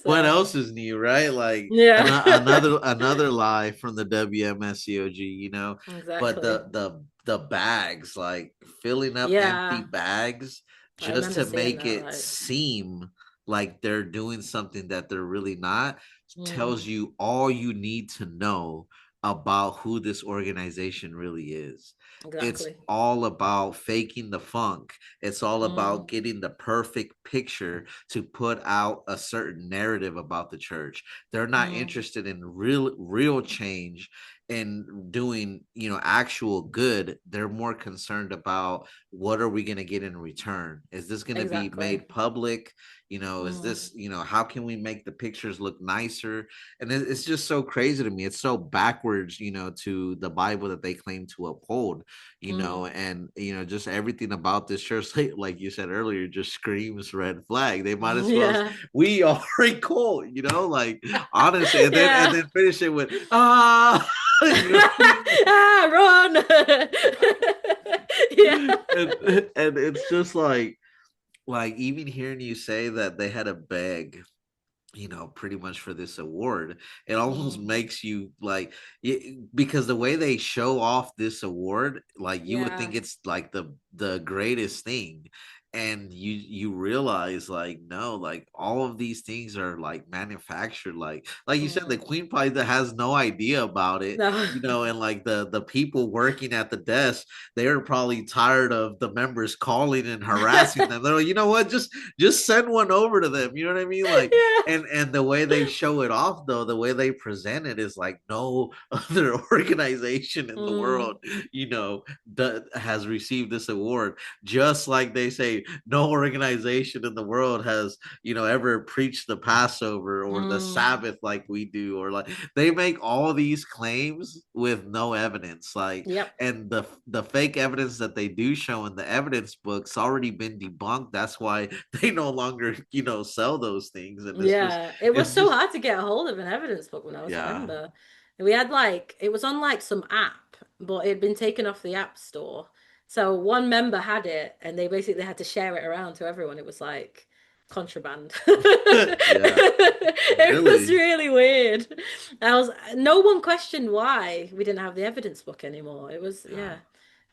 What so, else is new, right? Like yeah, another lie from the WMSCOG, But exactly. the bags, like filling up empty Yeah, bags I just remember to seeing make that. it Like, seem like they're doing something that they're really not, tells mm, you all you need to know about who this organization really is. It's exactly. all about faking the funk. It's all Mm, about getting the perfect picture to put out a certain narrative about the church. They're not mm, interested in real change and doing, actual good. They're more concerned about what are we going to get in return? Is this going to be exactly. made public? Is Mm, this, how can we make the pictures look nicer? And it's just so crazy to me. It's so backwards, to the Bible that they claim to uphold, mm. and just everything about this church, like you said earlier, just screams red flag. They might as well, Yeah. we are a cult, like honestly, and then Yeah. finish it with you Ah, run. Yeah. and it's just like even hearing you say that they had a beg, pretty much for this award, it almost Mm, makes you like, because the way they show off this award, like you would yeah. think it's like the greatest thing. and you realize like no, like all of these things are like manufactured, like you said, the Mm. queen probably that has no idea about it, No. and like the people working at the desk, they're probably tired of the members calling and harassing them. They're like, you know what, just send one over to them, you know what I mean, like, Yeah. and the way they show it off, though, the way they present it is like no other organization in the Mm. world, that has received this award. Just like they say, no organization in the world has, ever preached the Passover or the Mm. Sabbath like we do, or like they make all these claims with no evidence. Like, Yep. and the fake evidence that they do show in the evidence books already been debunked. That's why they no longer, sell those things. And Yeah, it was it's so just, hard to get a hold of an evidence book when I was a yeah. member. We had like it was on like some app, but it had been taken off the app store. So one member had it, and they basically had to share it around to everyone. It was like contraband. Yeah, It was really. really weird. No one questioned why we didn't have the evidence book anymore. It was Yeah. yeah,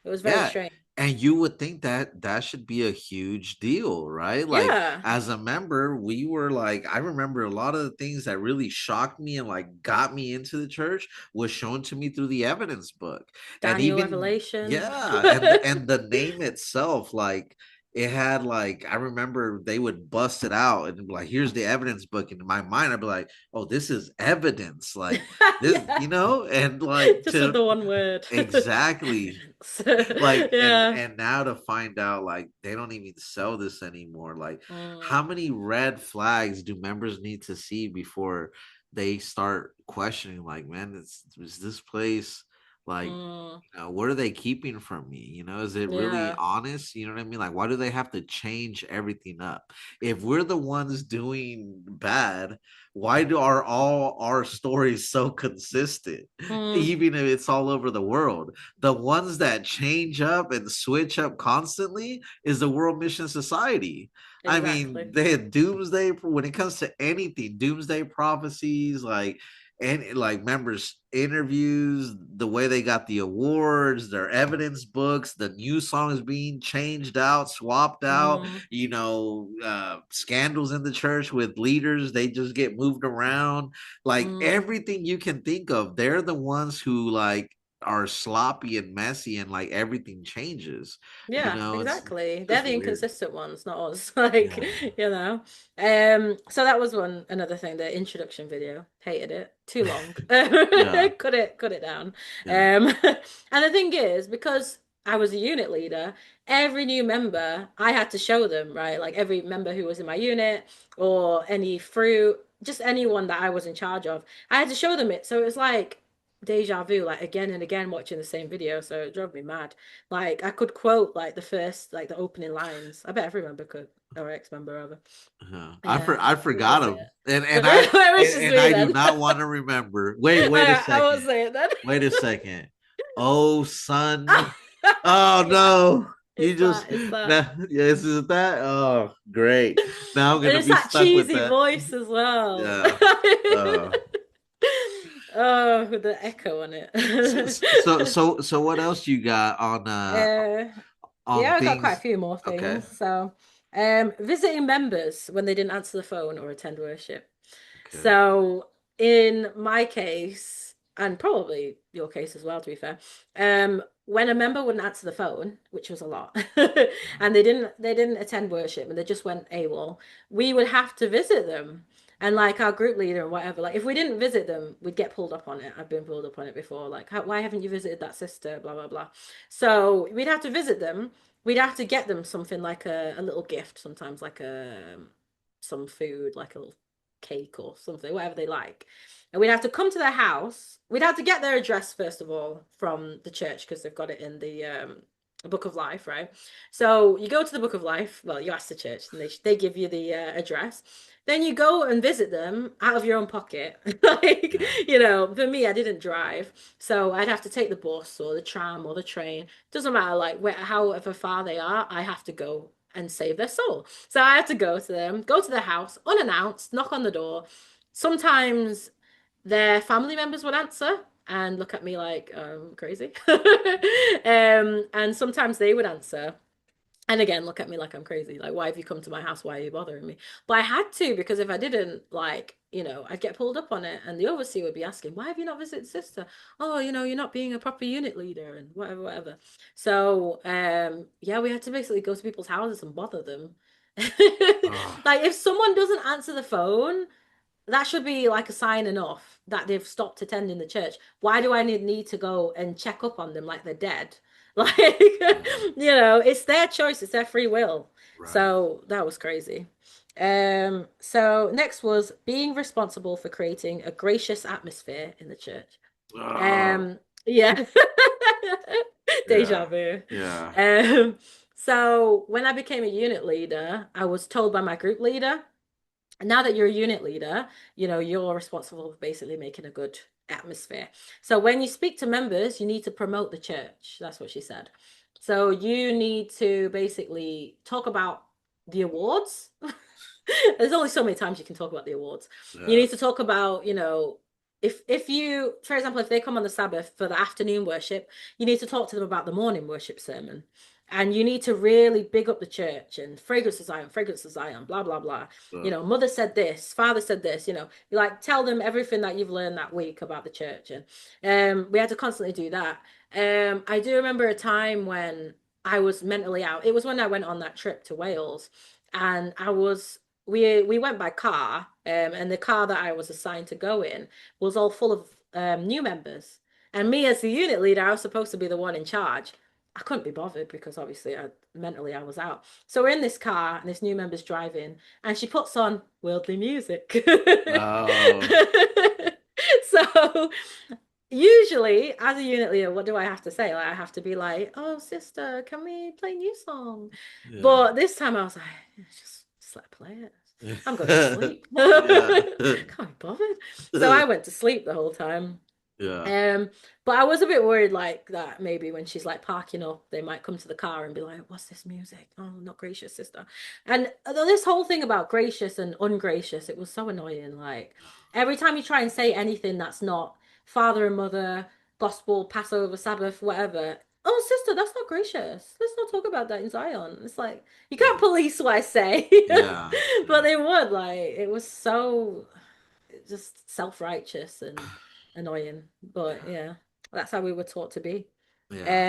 it was very Yeah. strange. And you would think that that should be a huge deal, right? Like, Yeah, as a member, we were like, I remember a lot of the things that really shocked me and like got me into the church was shown to me through the evidence book. And Daniel even, Revelation. yeah, and the name itself, like, it had like, I remember they would bust it out and be like, here's the evidence book. And in my mind, I'd be like, oh, this is evidence. Like, this, Yeah. and like Just with the one word. exactly, So, like, and yeah. and now to find out like they don't even sell this anymore. Like, Mm, how many red flags do members need to see before they start questioning, like, man, is this place like, mm, what are they keeping from me? Is it really yeah. honest? You know what I mean? Like, why do they have to change everything up? If we're the ones doing bad, why are all our stories so consistent, Mm, even if it's all over the world? The ones that change up and switch up constantly is the World Mission Society. I mean, exactly. they had doomsday when it comes to anything, doomsday prophecies, like, and like members interviews, the way they got the awards, their evidence books, the new songs being changed out, swapped out, Mm, scandals in the church with leaders, they just get moved around, like mm. everything you can think of. They're the ones who like are sloppy and messy, and like everything changes. Yeah, It's exactly. They're just the weird. inconsistent ones, not us. Like, Yeah. you know. So that was another thing, the introduction video. Hated it. Too long. Yeah. Cut it down. Yeah. And the thing is, because I was a unit leader, every new member I had to show them, right? Like every member who was in my unit or any fruit, just anyone that I was in charge of, I had to show them it. So it was like deja vu, like again and again watching the same video. So it drove me mad. Like I could quote like the first, like the opening lines. I bet every member could, or ex-member rather. Yeah. I We won't forgot say them, it. and Which is and me I do then. not want to remember. Wait a I won't second. say it then. Wait a second. Oh, son. Oh Yeah, no. You it's just that. It's that. now, yes, is it that? Oh, great. Now I'm And gonna it's be that stuck with cheesy that. voice as well. Yeah. Uh, Oh, with the echo on it. so what else you got Uh, on yeah, I got quite a things? few more Okay. things. So, visiting members when they didn't answer the phone or attend worship. Okay. So, in my case, and probably your case as well, to be fair, when a member wouldn't answer the phone, which was a lot, and they didn't attend worship and they just went AWOL, we would have to visit them. And like our group leader and whatever, like if we didn't visit them, we'd get pulled up on it. I've been pulled up on it before. Like, why haven't you visited that sister? Blah blah blah. So we'd have to visit them. We'd have to get them something like a little gift, sometimes like some food, like a little cake or something, whatever they like. And we'd have to come to their house. We'd have to get their address first of all from the church because they've got it in the Book of Life, right? So you go to the Book of Life. Well, you ask the church, and they give you the address. Then you go and visit them out of your own pocket. Like, Yeah. for me, I didn't drive, so I'd have to take the bus or the tram or the train. Doesn't matter, like however far they are, I have to go and save their soul. So I had to go to them, go to their house unannounced, knock on the door. Sometimes their family members would answer and look at me like crazy. And sometimes they would answer. And again, look at me like I'm crazy. Like, why have you come to my house? Why are you bothering me? But I had to, because if I didn't, like, I'd get pulled up on it, and the overseer would be asking, "Why have you not visited sister? Oh, you're not being a proper unit leader and whatever, whatever." So, yeah, we had to basically go to people's houses and bother them. Oh, Like, if someone doesn't answer the phone, that should be like a sign enough that they've stopped attending the church. Why do I need to go and check up on them like they're dead? Like, yeah, it's their choice, it's their free will. right. So that was crazy. So next was being responsible for creating a gracious atmosphere in the church. Oh, Yeah. Deja yeah, vu. yeah, So when I became a unit leader, I was told by my group leader, now that you're a unit leader, you're responsible for basically making a good atmosphere. So when you speak to members, you need to promote the church. That's what she said. So you need to basically talk about the awards. There's only so many times you can talk about the awards. You yeah, need to talk about, if you, for example, if they come on the Sabbath for the afternoon worship, you need to talk to them about the morning worship sermon. And you need to really big up the church and fragrance of Zion, blah, blah, blah. uh, Mother said this, father said this, you like tell them everything that you've learned that week about the church. And we had to constantly do that. I do remember a time when I was mentally out. It was when I went on that trip to Wales, and we went by car, and the car that I was assigned to go in was all full of new members. And me as the unit leader, I was supposed to be the one in charge. I couldn't be bothered because obviously mentally I was out. So we're in this car and this new member's driving, and she puts on worldly music. oh, So usually, as a unit leader, what do I have to say? Like, I have to be like, "Oh, sister, can we play new song?" yeah, But this time I was like, just let play it. I'm going to yeah, sleep. yeah, Can't be bothered. So I went to sleep the whole time. yeah, Um, but I was a bit worried like that maybe when she's like parking up, they might come to the car and be like, "What's this music? Oh, not gracious, sister." And this whole thing about gracious and ungracious, it was so annoying. Like every time you try and say anything that's not father and mother, gospel, Passover, Sabbath, whatever. Oh, sister, that's not gracious. Let's not talk about that in Zion. It's like you can't police what I say. yeah, But yeah, they would, like, it was so just self-righteous and annoying. But yeah, that's how we were taught to be. yeah.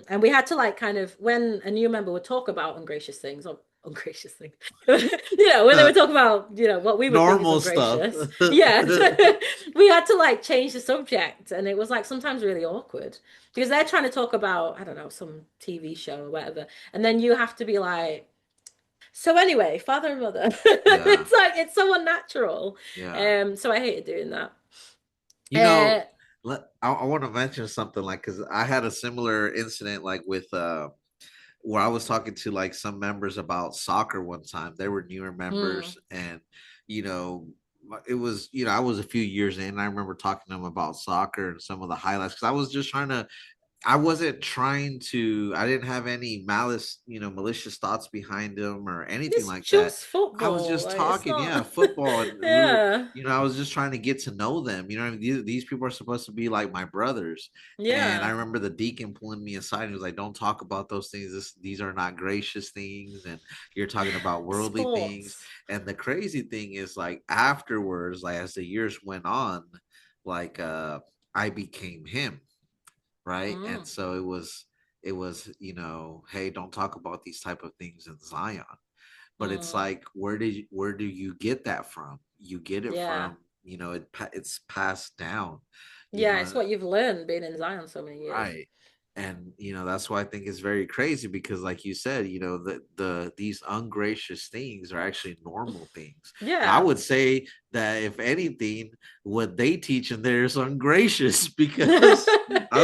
And we had to like kind of when a new member would talk about ungracious things or ungracious things, when they would talk about, what we would think is Normal stuff. ungracious. Yeah. We had to like change the subject. And it was like sometimes really awkward because they're trying to talk about, I don't know, some TV show or whatever. And then you have to be like, so anyway, father and mother. Yeah, It's like it's so unnatural. yeah. So I hated doing that. You know, Uh, I want to mention something like because I had a similar incident like with where I was talking to like some members about soccer one time. They were newer mm, members, and you know, it was I was a few years in. I remember talking to them about soccer and some of the highlights because I was just trying to I wasn't trying to, I didn't have any malice, malicious thoughts behind them or anything it's like that. just I was football. just Like it's talking, yeah, not. football. And we were, Yeah. I was just trying to get to know them. You know what I mean? These people are supposed to be like my brothers. And I Yeah. remember the deacon pulling me aside and he was like, don't talk about those things. These are not gracious things. And you're talking about worldly things. Sports. And the crazy thing is, like, afterwards, like, as the years went on, like, I became him, right? And Mm, so it was hey, don't talk about these type of things in Zion. But it's mm, like, where do you get that from? You get it yeah. from, it's passed down, you Yeah, know it's what you've learned being in Zion so many years. right. And that's why I think it's very crazy because, like you said, these ungracious things are actually normal things. And I Yeah. would say that if anything, what they teach in there is ungracious because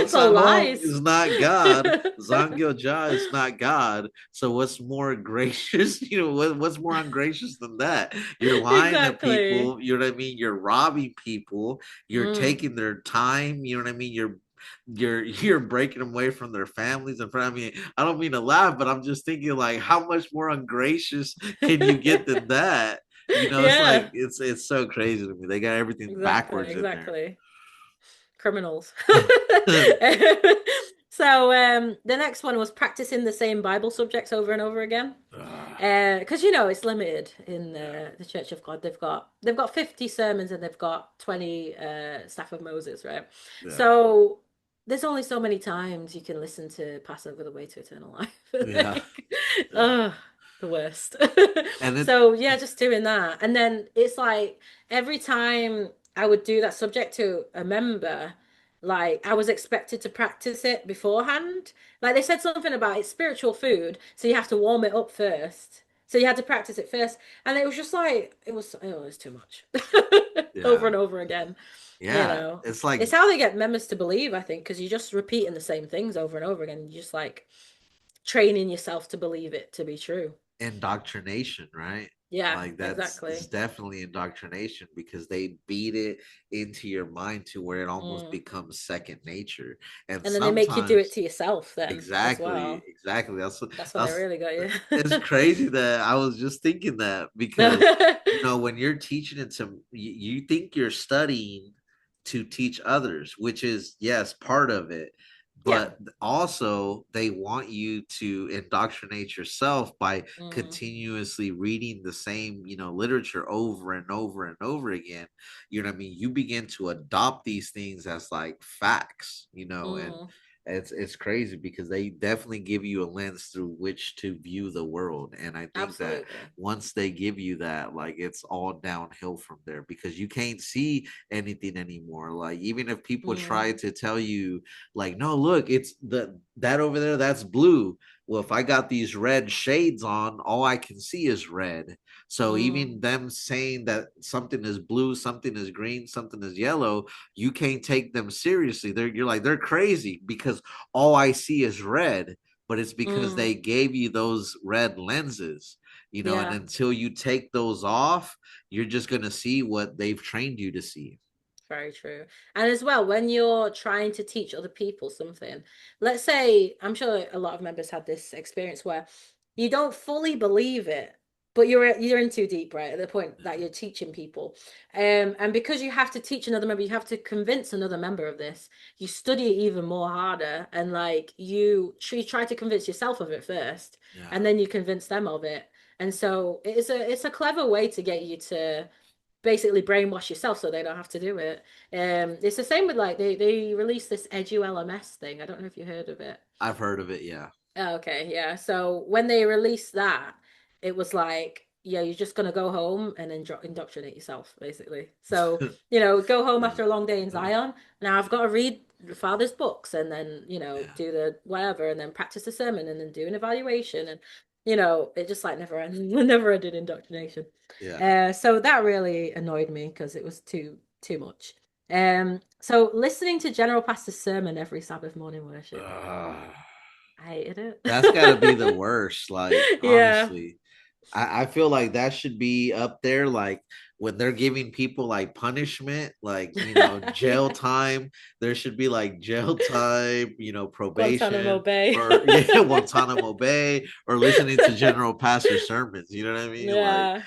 So ahnsahnghong lies. is not God, Zangyo is not God. So what's more gracious? What's more ungracious than that? You're lying to Exactly. people. You know what I mean? You're robbing people. You're Mm. taking their time. You know what I mean? You're breaking them away from their families and I mean, I don't mean to laugh, but I'm just thinking like how much more ungracious can you get than that? It's like Yeah, it's so crazy to me. They got everything exactly, backwards in there. exactly. Criminals. So the next one was practicing the same Bible subjects over and over again. Ah, Because you know it's limited in yeah, the Church of God. They've got 50 sermons and they've got 20 Staff of Moses, right? yeah, So there's only so many times you can listen to Pass Over the Way to Eternal Life. yeah, Like, yeah. oh, the worst. And it, So yeah, just doing that. And then it's like every time I would do that subject to a member, like I was expected to practice it beforehand. Like they said something about it's spiritual food, so you have to warm it up first. So you had to practice it first, and it was just like it was too much, over yeah, and over again. You yeah. know, It's like it's how they get members to believe, I think, because you're just repeating the same things over and over again. You're just like training yourself to believe it to be true. indoctrination, right? Yeah, Like that's it's exactly. definitely indoctrination because they beat it into your mind to where it almost Mm. becomes second nature. And And then they make you do it sometimes to yourself then as exactly, well. exactly. That's when they That's really got you. it's crazy that I was just thinking that because when you're teaching it to you think you're studying to teach others, which is yes, part of it, Yeah. but also they want you to indoctrinate yourself by Mm, continuously reading the same, literature over and over and over again. You know what I mean? You begin to adopt these things as like facts, and mm, it's crazy because they definitely give you a lens through which to view the world. And I think that absolutely. once they give you that, like it's all downhill from there because you can't see anything anymore. Like even if people try Mm, to tell you, like, no, look, it's that over there, that's blue. Well, if I got these red shades on, all I can see is red. So mm, even them saying that something is blue, something is green, something is yellow, you can't take them seriously. You're like they're crazy because all I see is red, but it's because mm. they gave you those red lenses, and Yeah, until you take those off, you're just gonna see what they've trained you to see. very true. And as well, when you're trying to teach other people something, let's say, I'm sure a lot of members had this experience where you don't fully believe it, but you're in too deep, right? At the point that you're teaching people. And because you have to teach another member, you have to convince another member of this. You study it even more harder, and like you try to convince yourself of it first, and Yeah, then you convince them of it. And so it's a clever way to get you to basically brainwash yourself so they don't have to do it. It's the same with like they released this EduLMS thing. I don't know if you heard of it. I've heard of it. Yeah. Oh, okay, yeah. So when they released that, it was like, yeah, you're just gonna go home and then indoctrinate yourself, basically. So, go home Yeah. after a long day in Yeah. Zion. Now I've got to read the father's books and then, Yeah. do the whatever and then practice the sermon and then do an evaluation and it just like never ended, never ended indoctrination. Yeah. So that really annoyed me because it was too much. So listening to General Pastor's sermon every Sabbath morning worship. Ugh. I hated That's got to be the it. worst. Like, Yeah. honestly, I feel like that should be up there. Like, when they're giving people like punishment, like, jail Yeah. time, there should be like jail time, Guantanamo probation, Bay. or yeah, Guantanamo Bay, or listening to General Pastor sermons. You know what I mean? Like, Yeah.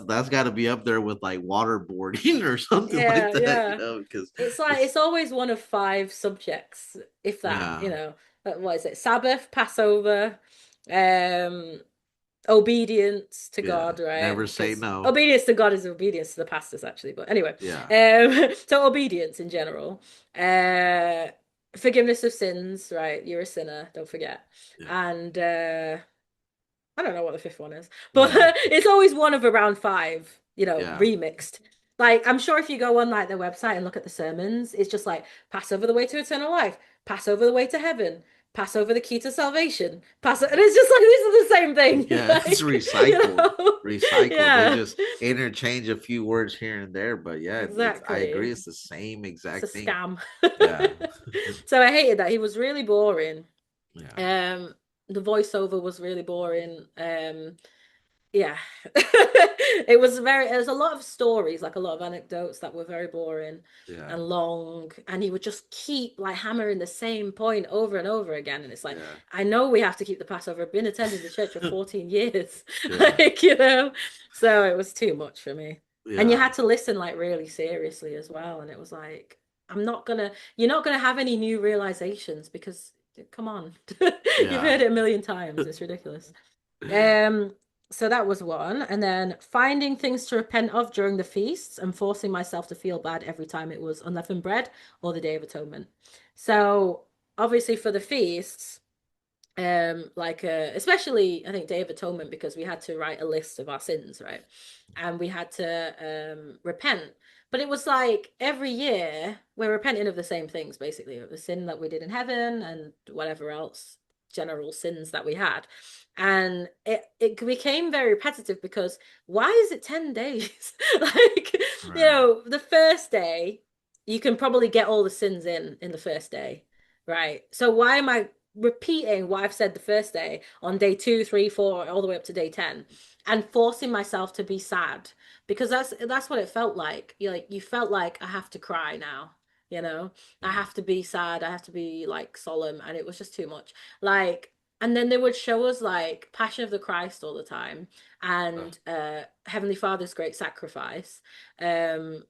that's got to be up there with like waterboarding or something like Yeah, that, yeah. because It's like it's, it's always one of five subjects, if that, yeah, What is it? Sabbath, Passover, um, obedience to yeah, God, right? never say Because no. obedience to God is obedience to the pastors, actually. But anyway, Yeah, so obedience in general, uh, forgiveness of sins, right? You're a sinner, don't forget, yeah, and I don't know what the fifth one is, but yeah, it's always one of around five, yeah. remixed. Like, I'm sure if you go on like their website and look at the sermons, it's just like pass over the way to eternal life, pass over the way to heaven, pass over the key to salvation, and it's just like these are the same thing. Yeah, it's Like, recycled. Recycled. They yeah, just interchange a few words here and there, but yeah, it's I agree, exactly. it's the same It's a exact thing. scam. Yeah. So I hated that. He was really boring. Yeah. Um, the voiceover was really boring. Yeah. It was a lot of stories, like a lot of anecdotes that were very boring Yeah. and long, and he would just keep like hammering the same point over and over again. And it's like, Yeah. I know we have to keep the Passover. I've been attending the church for 14 years. Yeah. Like. So it was too much for me. And you Yeah. had to listen like really seriously as well. And it was like, you're not gonna have any new realizations because Come on. You've Yeah. heard it a million times. It's ridiculous. Um, so that was one. And then finding things to repent of during the feasts and forcing myself to feel bad every time it was unleavened bread or the Day of Atonement. So obviously for the feasts, like especially I think Day of Atonement, because we had to write a list of our sins, right? And we had to repent. But it was like every year we're repenting of the same things, basically, of the sin that we did in heaven and whatever else general sins that we had. And it became very repetitive because why is it 10 days? Like, Right. the first day you can probably get all the sins in the first day, right? So why am I repeating what I've said the first day on day 2, 3, 4, all the way up to day 10, and forcing myself to be sad, because that's what it felt like. You felt like I have to cry now, I Yeah. have to be sad, I have to be like solemn, and it was just too much. Like, and then they would show us like Passion of the Christ all the time, and Heavenly Father's Great Sacrifice, um,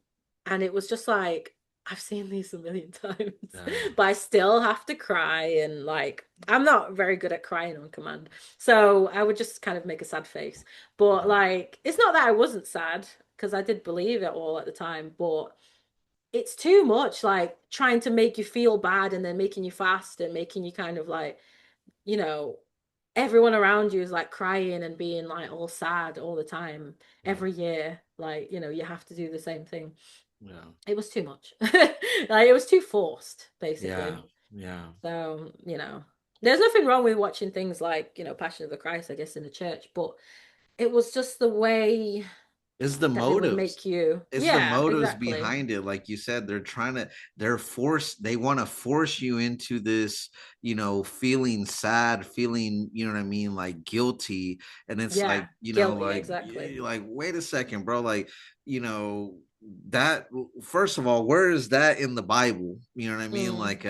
and it was just like, I've seen these a million times, Yeah. but I still have to cry. And like, I'm not very good at crying on command. So I would just kind of make a sad face. But like, it's not that I wasn't sad, because I did believe it all at the time, but it's too much, like trying to make you feel bad and then making you fast and making you kind of like, you know, everyone around you is like crying and being like all sad all the time, Yeah. every year. Like, you have to do the same thing. Yeah. It was too much. Like, it was too forced, Yeah. basically. Yeah. So, there's nothing wrong with watching things like, Passion of the Christ, I guess, in the church, but it was just the way It's the that they would motives. make you. It's the Yeah, motives exactly. behind it. Like you said, they want to force you into this, feeling sad, feeling, you know what I mean, like guilty. And it's Yeah, like, guilty, exactly. like, wait a second, bro. Like, you know, that first of all, where is that in the Bible? You know what I mean? Mm, Like,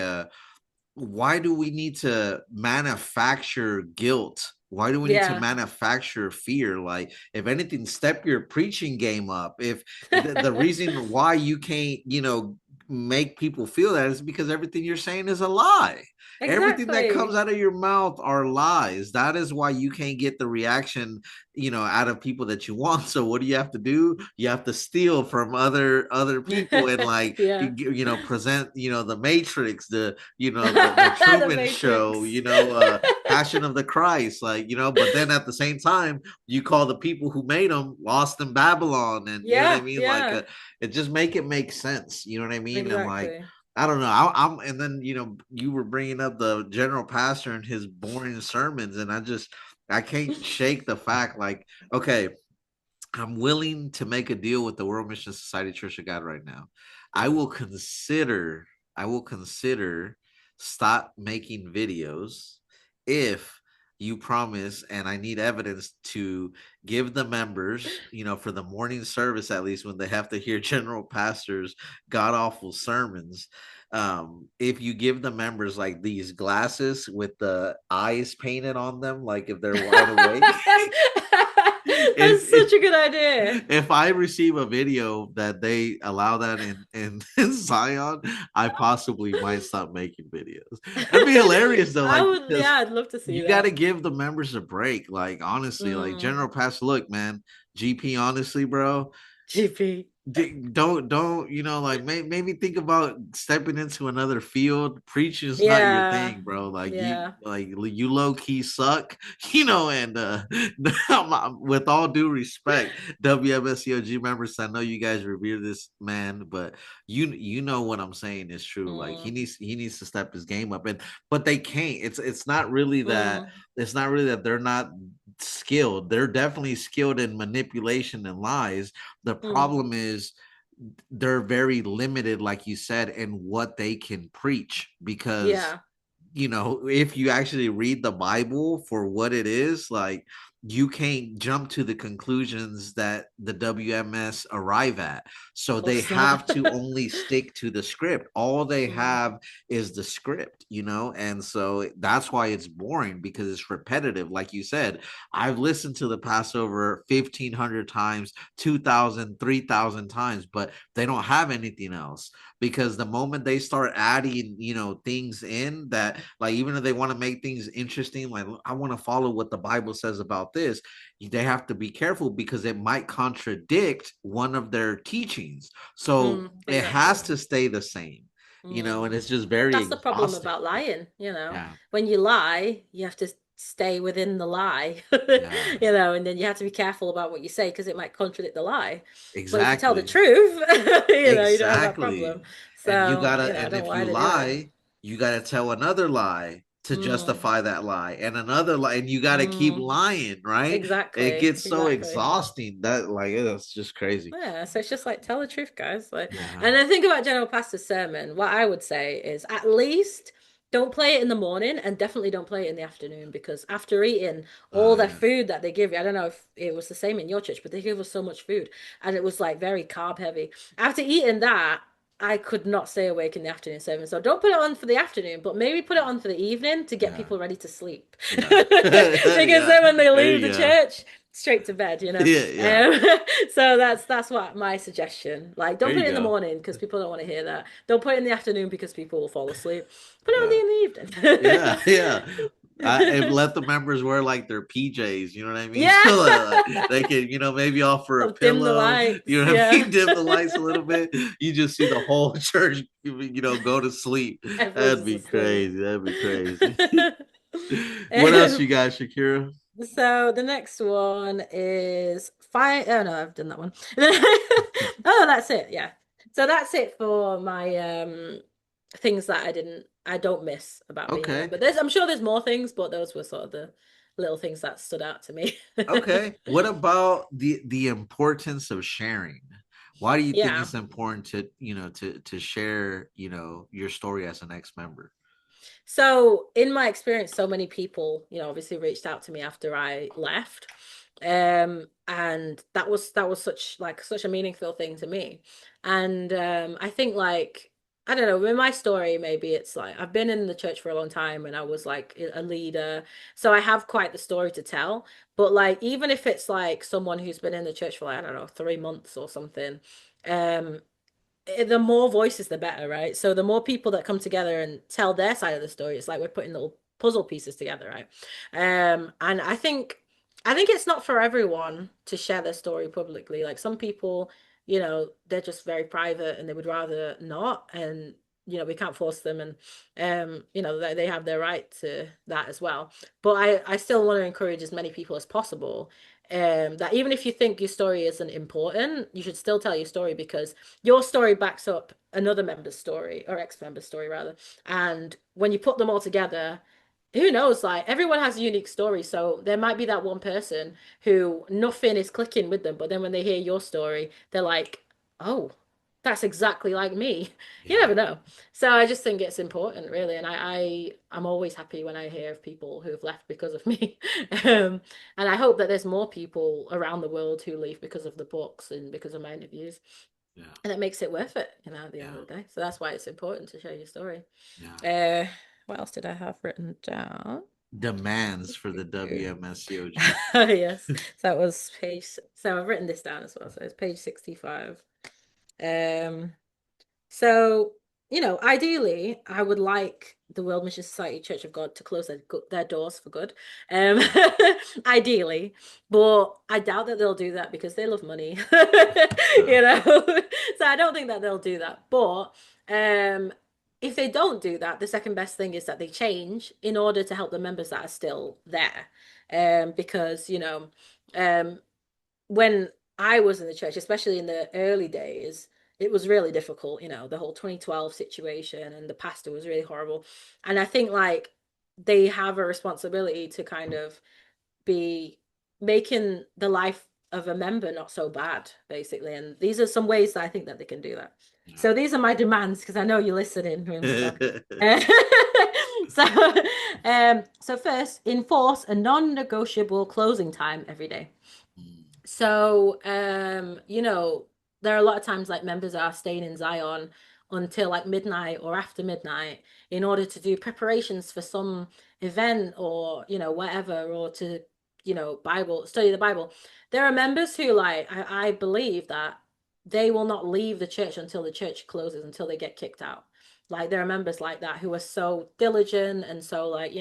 why do we need to manufacture guilt? Why do we need to yeah. manufacture fear? Like, if anything, step your preaching game up. If the reason why you can't, make people feel that is because everything you're saying is a lie. Everything that comes Exactly. out of your mouth are lies. That is why you can't get the reaction, out of people that you want. So what do you have to do? You have to steal from other people and like, Yeah. present, the Matrix, the The Truman Show, Matrix. Passion of the Christ, like, but then at the same time, you call the people who made them lost in Babylon, and you know what I Yeah, mean, like, yeah, it just make it make sense, you know what I mean, and like, exactly. I don't know. I'm, and then you were bringing up the general pastor and his boring sermons, and I can't shake the fact, like, okay, I'm willing to make a deal with the World Mission Society Church of God right now. I will consider, I will consider stop making videos if you promise, and I need evidence to give the members, for the morning service, at least when they have to hear general pastors god awful sermons. If you give the members like these glasses with the eyes painted on them, like if they're wide awake. if, That's if such a good idea. if I receive a video that they allow that in Zion, I possibly might stop making videos. That'd be hilarious though, I like, would, because yeah, I'd love to see you got to that. give the members a break. Like, honestly, like, Mm, General Pass, look, man, GP, honestly, bro, GP. don't like, maybe think about stepping into another field. Preaching is not your Yeah, thing, bro. Like, yeah. you low key suck. And with all due respect, WMSCOG members, I know you guys revere this man, but you know what I'm saying is true. Like, he Mm, needs to step his game up, and but they can't. It's not really that. mm, It's not really that they're not skilled. They're definitely skilled in manipulation and lies. The mm. problem is they're very limited, like you said, in what they can preach, because Yeah. if you actually read the Bible for what it is, like, you can't jump to the conclusions that the WMS arrive at. So Of they course have not. to only stick to the script. All they Mm, have is the script, and so that's why it's boring, because it's repetitive. Like you said, I've listened to the Passover 1,500 times, 2,000, 3,000 times, but they don't have anything else, because the moment they start adding, things in that, like, even if they want to make things interesting, like, I want to follow what the Bible says about this, they have to be careful, because it might contradict one of their teachings. So it exactly. has to stay the same, and Mm. it's just very That's the problem exhausting. about lying, Yeah, When you lie, you have to stay within the lie, yeah, and then you have to be careful about what you say because it might contradict the lie. But if you tell the exactly. truth, you don't have that problem. Exactly. And you So, gotta, I and don't know if you why they do it. lie, you gotta tell another lie to Mm, justify that lie, and another lie, and you gotta keep mm, lying, right? It exactly, gets so exactly. exhausting that, like, it's just crazy. Yeah, so it's just like tell the truth, guys. Like, Yeah. and I think about General Pastor's sermon. What I would say is at least don't play it in the morning, and definitely don't play it in the afternoon, because after eating all the Yeah. food that they give you, I don't know if it was the same in your church, but they give us so much food, and it was like very carb heavy. After eating that, I could not stay awake in the afternoon service. So don't put it on for the afternoon, but maybe put it on for the evening to get Yeah. people ready to sleep. Yeah. Because Yeah. then when they There leave you the go. church, straight to bed. Yeah. Yeah. Um, so that's what my suggestion. Like, There don't put you it in the go. morning because people don't want to hear that. Don't put it in the afternoon because people will fall asleep. Put it Yeah. on Yeah. in Yeah. the And evening. let the members wear like their PJs, you know what I mean? Yeah. So they can, maybe offer a Or dim the pillow, lights. you know what I Yeah. mean? Dim the lights a little bit. You just see the whole church, go to sleep. Everyone's That'd just be asleep. crazy. That'd be crazy. What else Um, you got, Shakira? so the next one is fine. Oh no, I've done that one. Oh, that's it. Yeah. So that's it for my things that I don't miss about being a Okay. member. I'm sure there's more things, but those were sort of the little things that stood out to me. Okay. What about the importance of sharing? Why do you think Yeah. it's important to, to share, your story as an ex-member? So in my experience, so many people, obviously reached out to me after I left. And that was such a meaningful thing to me. And I think like I don't know, in my story, maybe it's like I've been in the church for a long time and I was like a leader. So I have quite the story to tell. But like even if it's like someone who's been in the church for like, I don't know, 3 months or something, um, the more voices, the better, right? So the more people that come together and tell their side of the story, it's like we're putting little puzzle pieces together, right? And I think it's not for everyone to share their story publicly. Like some people, they're just very private and they would rather not. And we can't force them, and they have their right to that as well. But I still want to encourage as many people as possible. That even if you think your story isn't important, you should still tell your story because your story backs up another member's story or ex-member's story rather. And when you put them all together, who knows? Like everyone has a unique story. So there might be that one person who nothing is clicking with them, but then when they hear your story, they're like, oh, that's exactly like me. You Yeah. never know. So I just think it's important, really. And I'm always happy when I hear of people who have left because of me. And I hope that there's more people around the world who leave because of the books and because of my interviews. Yeah. And it makes it worth it, at the end Yeah. of the day. So that's why it's important to share your story. Yeah. Uh, what else did I have written down? Demands for the WMSCOG. Yes, so that was page. So I've written this down as well. So it's page 65. Um, so, ideally, I would like the World Mission Society Church of God to close their doors for good. Um, ideally, but I doubt that they'll do that because they love money. Yeah. So I don't think that they'll do that. But if they don't do that, the second best thing is that they change in order to help the members that are still there. Because, um, when I was in the church, especially in the early days, it was really difficult, the whole 2012 situation and the pastor was really horrible. And I think like they have a responsibility to kind of be making the life of a member not so bad, basically. And these are some ways that I think that they can do that. Yeah. So these are my demands because I know you're listening, WMSCOG. So So first, enforce a non-negotiable closing time every day. So, there are a lot of times like members are staying in Zion until like midnight or after midnight in order to do preparations for some event or, whatever, or to, study the Bible. There are members who like, I believe that they will not leave the church until the church closes, until they get kicked out. Like there are members like that who are so diligent and so like,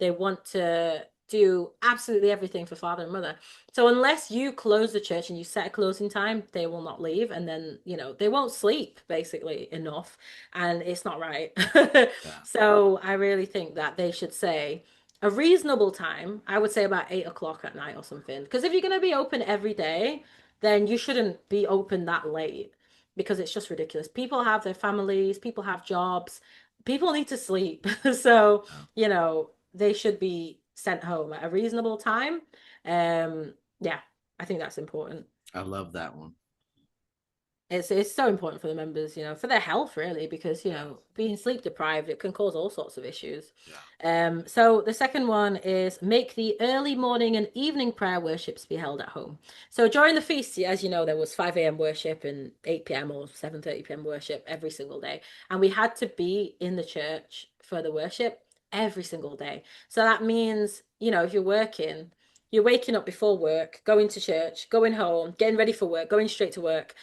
they want to do absolutely everything for father and mother. So unless you close the church and you set a closing time, they will not leave. And then, they won't sleep basically enough. And it's not right. Yeah. So I really think that they should say a reasonable time. I would say about 8 o'clock at night or something. Because if you're going to be open every day, then you shouldn't be open that late because it's just ridiculous. People have their families, people have jobs, people need to sleep. So, they should be sent home at a reasonable time. Yeah, I think that's important. I love that one. It's so important for the members, for their health really, because being sleep deprived, it can cause all sorts of issues. So the second one is make the early morning and evening prayer worships be held at home. So during the feast, as you know, there was 5 a.m. worship and 8 p.m. or 7:30 p.m. worship every single day, and we had to be in the church for the worship every single day. So that means, if you're working, you're waking up before work, going to church, going home, getting ready for work, going straight to work,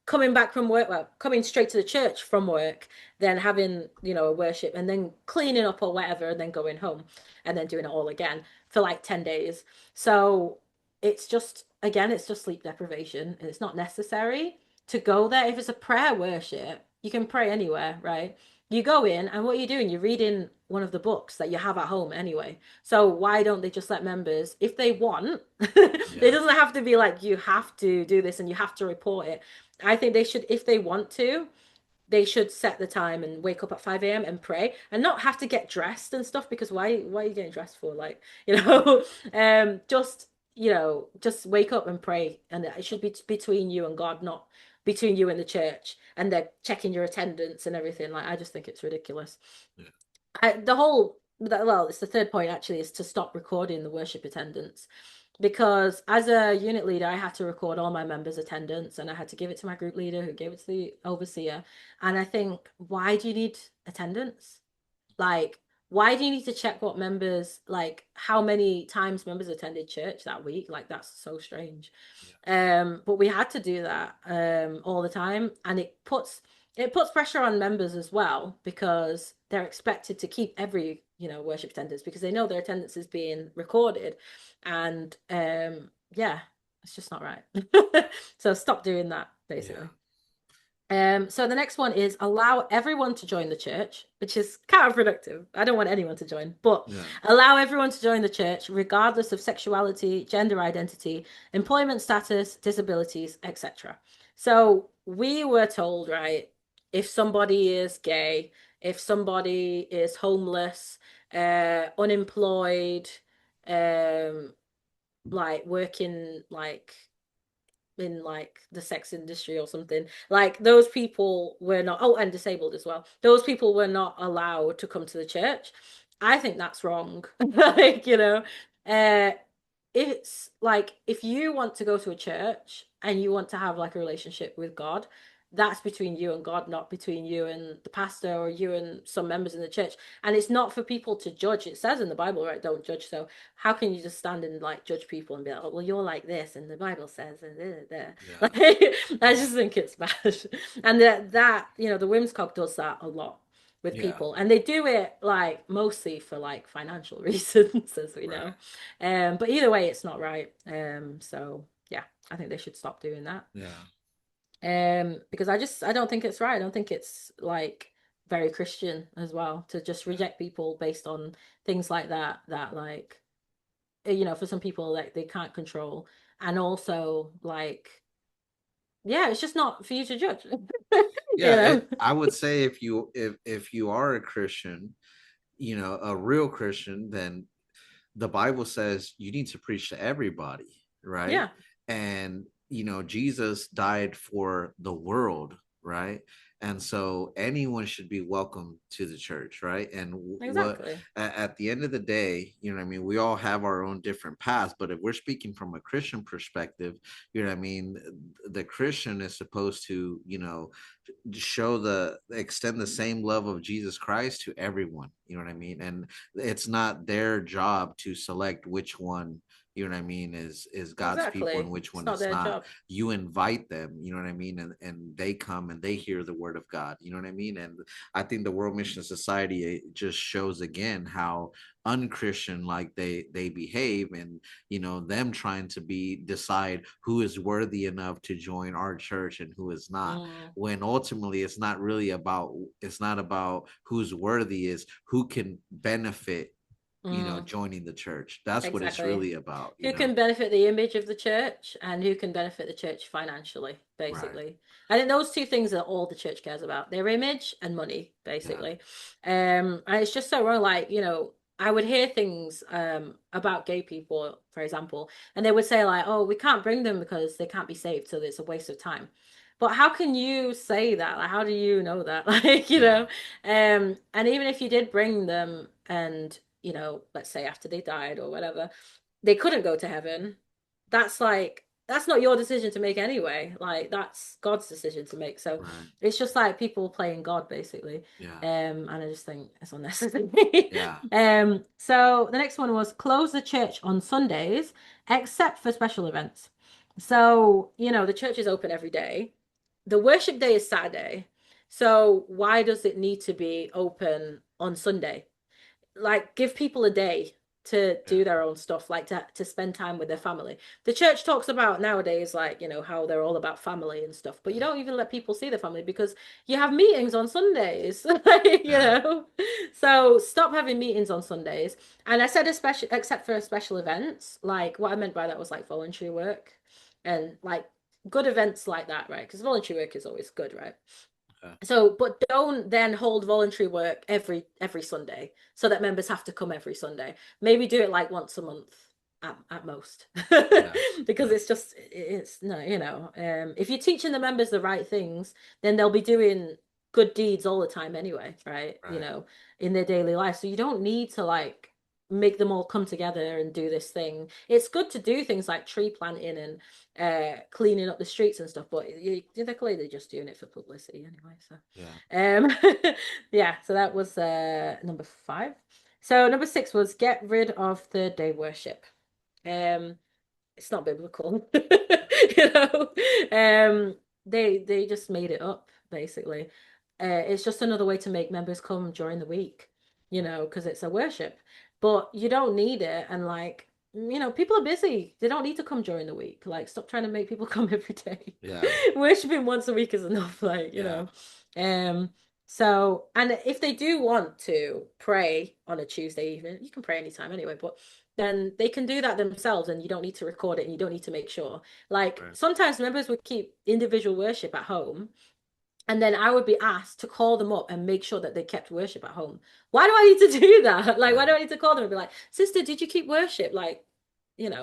coming back from work, well, coming straight to the church from work, then having, a worship and then cleaning up or whatever, and then going home and then doing it all again for like 10 days. So it's just, again, it's just sleep deprivation. And it's not necessary to go there. If it's a prayer worship, you can pray anywhere, right? You go in and what are you doing? You're reading one of the books that you have at home anyway. So why don't they just let members, if they want, it doesn't have to be like you have to do this and you have to report it. I think they should, if they want to, they should set the time and wake up at 5 a.m. and pray and not have to get dressed and stuff, because why are you getting dressed for? Like, just wake up and pray, and it should be between you and God, not between you and the church, and they're checking your attendance and everything. Like, I just think it's ridiculous. Well, it's the third point actually, is to stop recording the worship attendance, because as a unit leader, I had to record all my members' attendance and I had to give it to my group leader who gave it to the overseer. And I think, why do you need attendance? Like, why do you need to check what members, like how many times members attended church that week? Like, that's so strange. But we had to do that all the time, and it puts pressure on members as well, because they're expected to keep every worship attendance, because they know their attendance is being recorded, and yeah, it's just not right. So stop doing that, basically. So the next one is allow everyone to join the church, which is counterproductive. I don't want anyone to join, but allow everyone to join the church regardless of sexuality, gender identity, employment status, disabilities, etc. So we were told, right, if somebody is gay, if somebody is homeless, unemployed, like working like in like the sex industry or something, like those people were not, oh, and disabled as well, those people were not allowed to come to the church. I think that's wrong. Like, it's like, if you want to go to a church and you want to have like a relationship with God, that's between you and God, not between you and the pastor or you and some members in the church. And it's not for people to judge. It says in the Bible, right, don't judge. So how can you just stand and like judge people and be like, oh, well, you're like this and the Bible says and like, I just think it's bad. And that the WMSCOG does that a lot with people, and they do it like mostly for like financial reasons, as we know. But either way, it's not right. So yeah, I think they should stop doing that. Because I don't think it's right. I don't think it's like very Christian as well to just reject people based on things like that like, for some people, like, they can't control. And also, like, yeah, it's just not for you to judge. I would say if you are a Christian, a real Christian, then the Bible says you need to preach to everybody, right? Yeah. And Jesus died for the world, right? And so anyone should be welcome to the church, right? And what Exactly. at the end of the day, you know what I mean, we all have our own different paths, but if we're speaking from a Christian perspective, you know what I mean, the Christian is supposed to, show the extend the same love of Jesus Christ to everyone, you know what I mean? And it's not their job to select which one, you know what I mean, is God's people and Exactly. which It's one not is their not. job. You invite them, you know what I mean, and they come and they hear the word of God, you know what I mean? And I think the World Mission Society just shows again how unchristian like they behave, and them trying to be decide who is worthy enough to join our church and who is not, Mm, when ultimately it's not about who's worthy, is who can benefit, mm. joining the church. That's what it's Exactly. really about, Who can benefit the image of the church and who can benefit the church financially, right. basically. I think those two things are all the church cares about, their image and money, Yeah, basically. And it's just so wrong. Like, I would hear things about gay people, for example, and they would say like, oh, we can't bring them because they can't be saved, so it's a waste of time. But how can you say that? Like, how do you know that? Like, yeah, and even if you did bring them and, let's say after they died or whatever, they couldn't go to heaven. That's not your decision to make anyway. Like that's God's decision to make. So right. it's just like people playing God basically. Yeah, And I just think it's unnecessary. yeah, So the next one was close the church on Sundays except for special events. So, the church is open every day. The worship day is Saturday. So why does it need to be open on Sunday? Like give people a day to yeah, do their own stuff, like to spend time with their family. The church talks about nowadays, like, how they're all about family and stuff, but you don't even let people see their family because you have meetings on Sundays, you yeah, know? So stop having meetings on Sundays. And I said, especially, except for special events, like what I meant by that was like voluntary work and like good events like that, right? Because voluntary work is always good, right? yeah, So, but don't then hold voluntary work every Sunday so that members have to come every Sunday. Maybe do it like once a month at most, yeah, because yeah, it's no, if you're teaching the members the right things, then they'll be doing good deeds all the time anyway, right? right. In their daily life. So you don't need to like make them all come together and do this thing. It's good to do things like tree planting and cleaning up the streets and stuff, but they're clearly just doing it for publicity anyway. So Yeah, yeah, so that was number 5. So number 6 was get rid of the day worship. um it's not biblical. you know they just made it up basically. It's just another way to make members come during the week, because it's a worship, but you don't need it. And like, people are busy, they don't need to come during the week. Like, stop trying to make people come every day. yeah, Worshiping once a week is enough, like, yeah, um so, and if they do want to pray on a Tuesday evening, you can pray anytime anyway, but then they can do that themselves and you don't need to record it and you don't need to make sure. Like right. sometimes members would keep individual worship at home and then I would be asked to call them up and make sure that they kept worship at home. Why do I need to do that? Like, why Yeah, do I need to call them and be like, sister, did you keep worship? Like,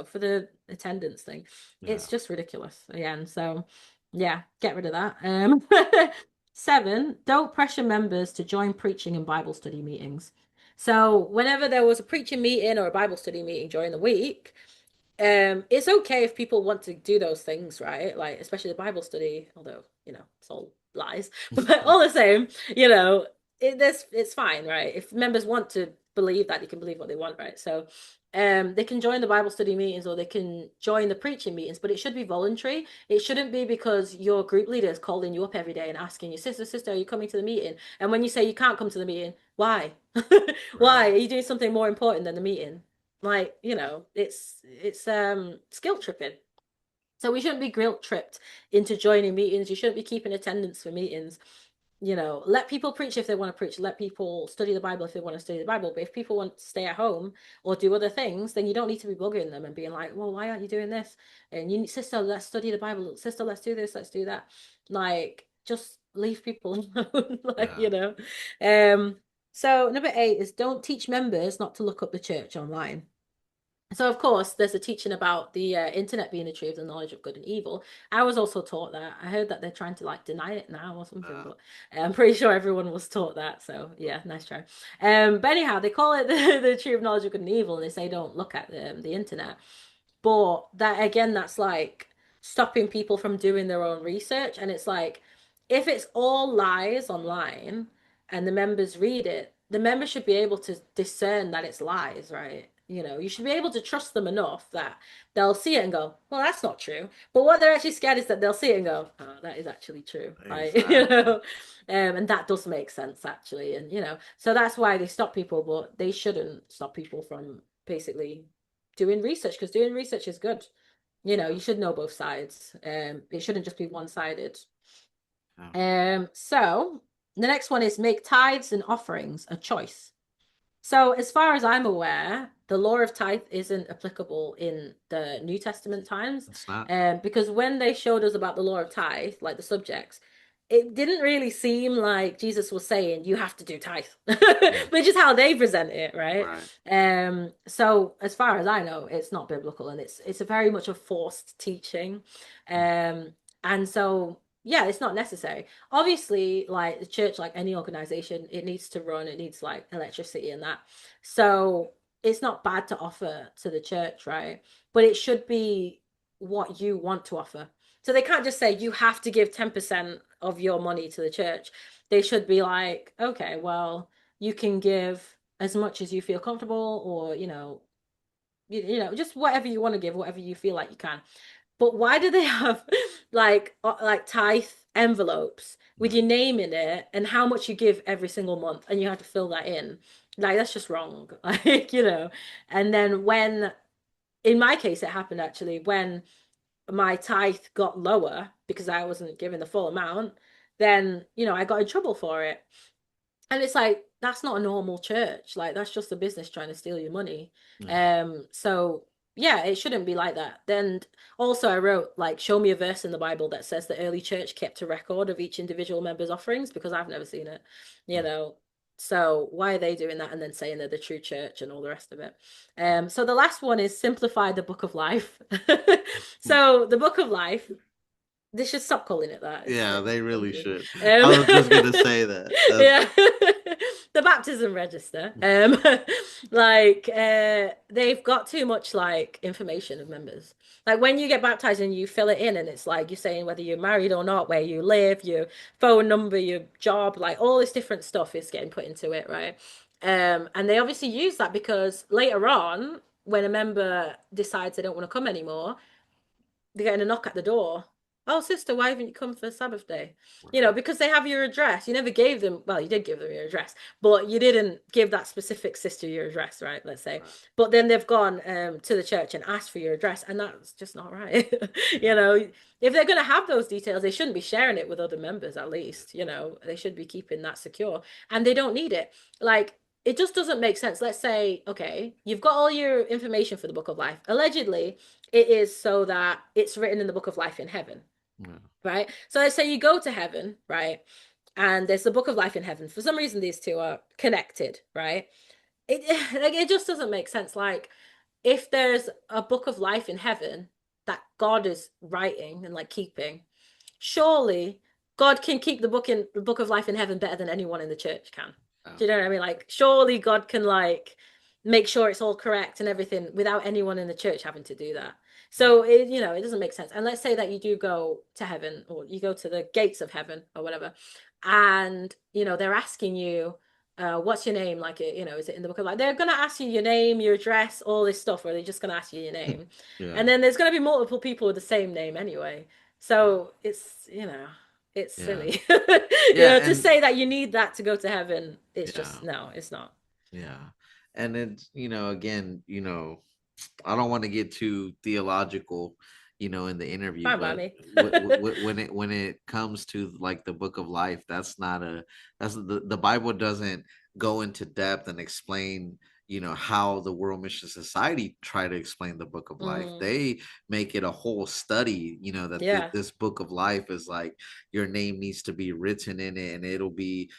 for the attendance thing. yeah, It's just ridiculous again. So yeah, get rid of that. 7, don't pressure members to join preaching and Bible study meetings. So whenever there was a preaching meeting or a Bible study meeting during the week, it's okay if people want to do those things, right? Like especially the Bible study, although it's all lies, but all the same, it's fine, right? If members want to believe that, they can believe what they want, right? So they can join the Bible study meetings or they can join the preaching meetings, but it should be voluntary. It shouldn't be because your group leader is calling you up every day and asking you, sister, are you coming to the meeting? And when you say you can't come to the meeting, why? right. Why? Are you doing something more important than the meeting? Like, it's guilt tripping. So we shouldn't be guilt tripped into joining meetings. You shouldn't be keeping attendance for meetings. Let people preach if they want to preach. Let people study the Bible if they want to study the Bible. But if people want to stay at home or do other things, then you don't need to be bugging them and being like, well, why aren't you doing this? And sister, let's study the Bible. Sister, let's do this, let's do that. Like, just leave people alone. Like, Yeah, Um, so number 8 is don't teach members not to look up the church online. So, of course, there's a teaching about the internet being the tree of the knowledge of good and evil. I was also taught that. I heard that they're trying to like deny it now or something, but I'm pretty sure everyone was taught that. So, yeah, nice try. But anyhow, they call it the tree of knowledge of good and evil, and they say don't look at the internet. But that again, that's like stopping people from doing their own research. And it's like, if it's all lies online and the members read it, the members should be able to discern that it's lies, right? You know, you should be able to trust them enough that they'll see it and go, well, that's not true. But what they're actually scared is that they'll see it and go, oh, that is actually true. Like, Exactly. and that does make sense actually. And, so that's why they stop people, but they shouldn't stop people from basically doing research because doing research is good. You should know both sides. It shouldn't just be one-sided. So the next one is make tithes and offerings a choice. So, as far as I'm aware, the law of tithe isn't applicable in the New Testament times. It's not. Because when they showed us about the law of tithe, like the subjects, it didn't really seem like Jesus was saying you have to do tithe, which is how they present it, right? Right. So as far as I know, it's not biblical, and it's a very much a forced teaching. And so yeah, it's not necessary. Obviously, like the church, like any organization, it needs to run, it needs like electricity and that. So it's not bad to offer to the church, right? But it should be what you want to offer. So they can't just say you have to give 10% of your money to the church. They should be like, okay, well, you can give as much as you feel comfortable, or just whatever you want to give, whatever you feel like you can. But why do they have like tithe envelopes with your name in it and how much you give every single month, and you have to fill that in? Like that's just wrong. And then when in my case it happened actually when my tithe got lower because I wasn't giving the full amount, then I got in trouble for it. And it's like that's not a normal church. Like that's just a business trying to steal your money. So yeah, it shouldn't be like that. Then also I wrote like show me a verse in the Bible that says the early church kept a record of each individual member's offerings, because I've never seen it, you know. So why are they doing that and then saying they're the true church and all the rest of it? So the last one is simplify the book of life. So the book of life, they should stop calling it that. Yeah, they really should. I was just gonna Um, say that. yeah, the baptism register. They've got too much like information of members. Like when you get baptized and you fill it in, and it's like you're saying whether you're married or not, where you live, your phone number, your job, like all this different stuff is getting put into it, right? And they obviously use that because later on, when a member decides they don't want to come anymore, they're getting a knock at the door. Oh, sister, why haven't you come for Sabbath day? Because they have your address. You never gave them, well, you did give them your address, but you didn't give that specific sister your address, right? Let's say. But then they've gone to the church and asked for your address, and that's just not right. If they're going to have those details, they shouldn't be sharing it with other members, at least. They should be keeping that secure, and they don't need it. Like, it just doesn't make sense. Let's say, okay, you've got all your information for the book of life. Allegedly, it is so that it's written in the book of life in heaven, right? So let's say you go to heaven, right? And there's the book of life in heaven. For some reason, these two are connected, right? It just doesn't make sense. Like, if there's a book of life in heaven that God is writing and like keeping, surely God can keep the book of life in heaven better than anyone in the church can. Do you know what I mean? Like, surely God can like make sure it's all correct and everything without anyone in the church having to do that. So it doesn't make sense. And let's say that you do go to heaven, or you go to the gates of heaven or whatever, and they're asking you, what's your name? Like, is it in the book of life? They're gonna ask you your name, your address, all this stuff, or they're just gonna ask you your name. And then there's gonna be multiple people with the same name anyway. So it's silly. To say that you need that to go to heaven, it's just no, it's not. Yeah. And it's, again, I don't want to get too theological, in the interview, Fine by but me. when it comes to like the book of life, that's the Bible doesn't go into depth and explain, how the World Mission Society try to explain the book of life. They make it a whole study, that this book of life is like your name needs to be written in it, and it'll be,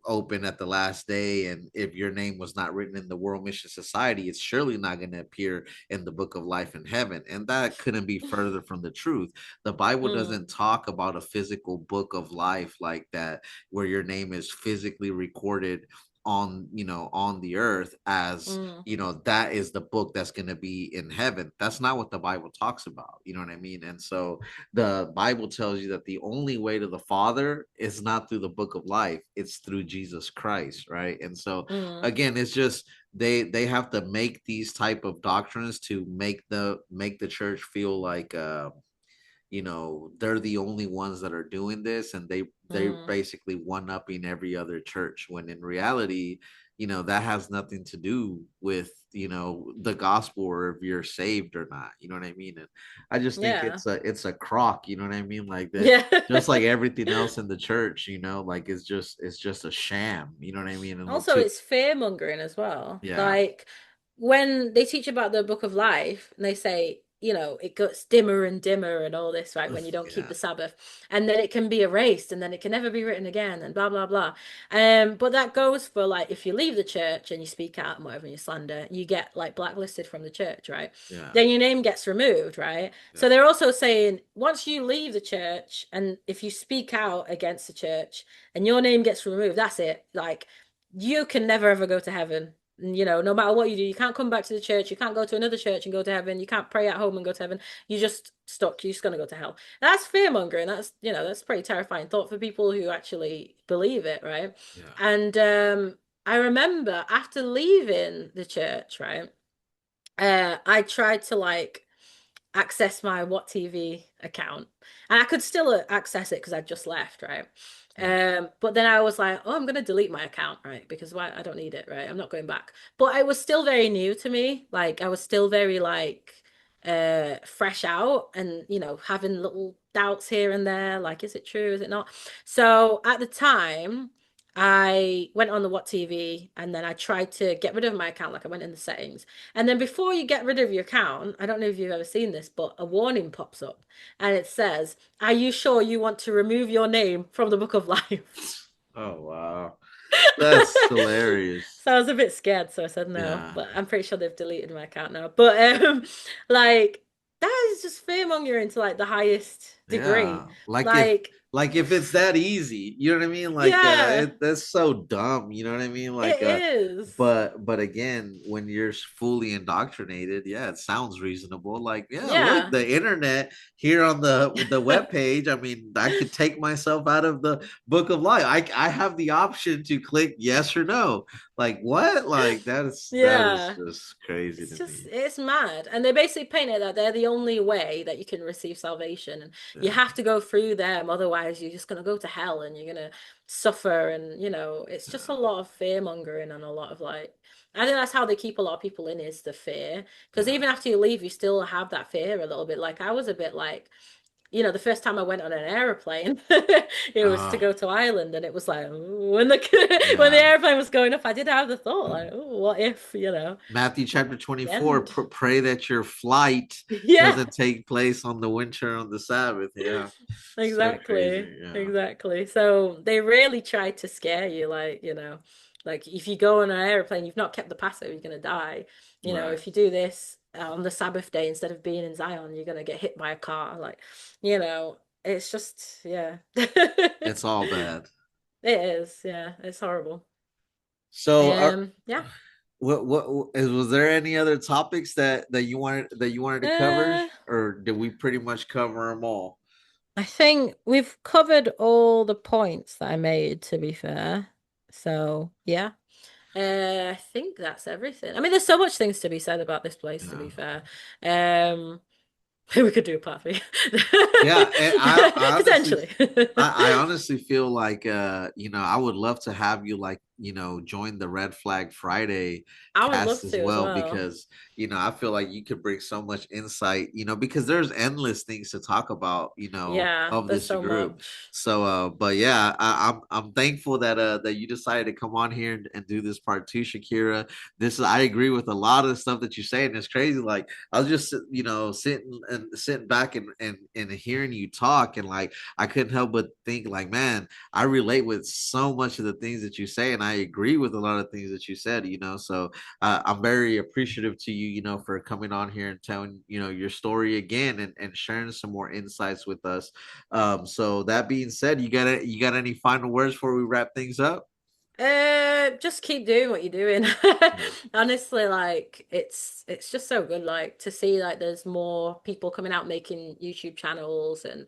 open at the last day, and if your name was not written in the World Mission Society, it's surely not going to appear in the book of life in heaven. And that couldn't be further from the truth. The Bible Mm, doesn't talk about a physical book of life like that, where your name is physically recorded on, on the earth, as mm, that is the book that's going to be in heaven. That's not what the Bible talks about, you know what I mean? And so the Bible tells you that the only way to the Father is not through the book of life, it's through Jesus Christ, right? And so mm, again, it's just they have to make these type of doctrines to make the church feel like they're the only ones that are doing this, and they're mm. basically one upping every other church, when in reality, that has nothing to do with the gospel, or if you're saved or not, you know what I mean? And I just think Yeah. it's a crock, you know what I mean, like that. Yeah. Just like everything else in the church, like it's just a sham, you know what I mean? And Also, to it's fear mongering as well. yeah, Like when they teach about the Book of Life and they say, it gets dimmer and dimmer and all this, right? When you don't keep yeah, the Sabbath, and then it can be erased and then it can never be written again and blah blah blah. But that goes for like if you leave the church and you speak out and whatever and you slander, you get like blacklisted from the church, right? yeah, Then your name gets removed, right? yeah, So they're also saying once you leave the church and if you speak out against the church and your name gets removed, that's it. Like you can never ever go to heaven. No matter what you do, you can't come back to the church. You can't go to another church and go to heaven. You can't pray at home and go to heaven. You just stuck. You're just gonna go to hell. That's fear mongering. That's pretty terrifying thought for people who actually believe it, right? yeah. And I remember after leaving the church, right? I tried to like access my What TV account, and I could still access it because I'd just left, right? Mm. But then I was like, oh, I'm gonna delete my account, right? Because why? I don't need it, right? I'm not going back. But it was still very new to me. Like I was still very like fresh out, and having little doubts here and there. Like, is it true? Is it not? So at the time. I went on the What TV and then I tried to get rid of my account. Like I went in the settings and then before you get rid of your account, I don't know if you've ever seen this, but a warning pops up and it says, are you sure you want to remove your name from the Book of Life? Oh wow, that's hilarious. So I was a bit scared, so I said no, Yeah. but I'm pretty sure they've deleted my account now. But like that is just fear mongering to like the highest degree. Yeah, like if Like, like if it's that easy, you know what I mean? Like yeah, that's so dumb, you know what I mean? it Like is. but again, when you're fully indoctrinated, yeah, it sounds reasonable. Like, yeah, look, Yeah. the internet here on the web page, I mean, I could take myself out of the book of life. I have the option to click yes or no. Like what? Like that is Yeah. just crazy It's to just, me. it's mad. And they basically paint it that they're the only way that you can receive salvation. And you Yeah. have to go through them. Otherwise, you're just going to go to hell and you're going to suffer. And, it's just a Yeah. lot of fear mongering and a lot of like, I think that's how they keep a lot of people in is the fear. Because Yeah. even after you leave, you still have that fear a little bit. Like I was a bit like, the first time I went on an aeroplane, it was to Uh, go to Ireland, and it was like when the when the yeah. airplane was going up, I did have the thought like, "Ooh, what if, Matthew chapter the 24, end?" pray that your flight Yeah, doesn't take place on the winter on the Sabbath. Yeah. So exactly, crazy. Yeah. exactly. So they really tried to scare you, like like if you go on an airplane, you've not kept the Passover, you're gonna die. Right. If you do this on the Sabbath day instead of being in Zion, you're gonna get hit by a car. Like, it's just yeah. It's all bad. It is, yeah, it's horrible. So Yeah. was there any other topics that you wanted to cover, Uh, or did we pretty much cover them all? I think we've covered all the points that I made, to be fair. So, yeah. I think that's everything. I mean, there's so much things to be said about this place, to Yeah. be fair. Um, we could do a part three. Yeah, and I honestly Potentially. I honestly feel like I would love to have you like join the Red Flag Friday I would cast love as to as well, well. because I feel like you could bring so much insight, because there's endless things to talk about, Yeah, of there's this so group. much. So but yeah, I'm thankful that you decided to come on here and do this part two, Shakira. I agree with a lot of the stuff that you say, and it's crazy. Like, I was just sitting back and hearing you talk, and like I couldn't help but think, like, man, I relate with so much of the things that you say, and I agree with a lot of things that you said. So I'm very appreciative to you, for coming on here and telling your story again, and sharing some more insights with us. So that being said, you got any final words before we wrap things up? Just keep doing what you're doing. Honestly, like it's just so good, like to see like there's more people coming out making YouTube channels and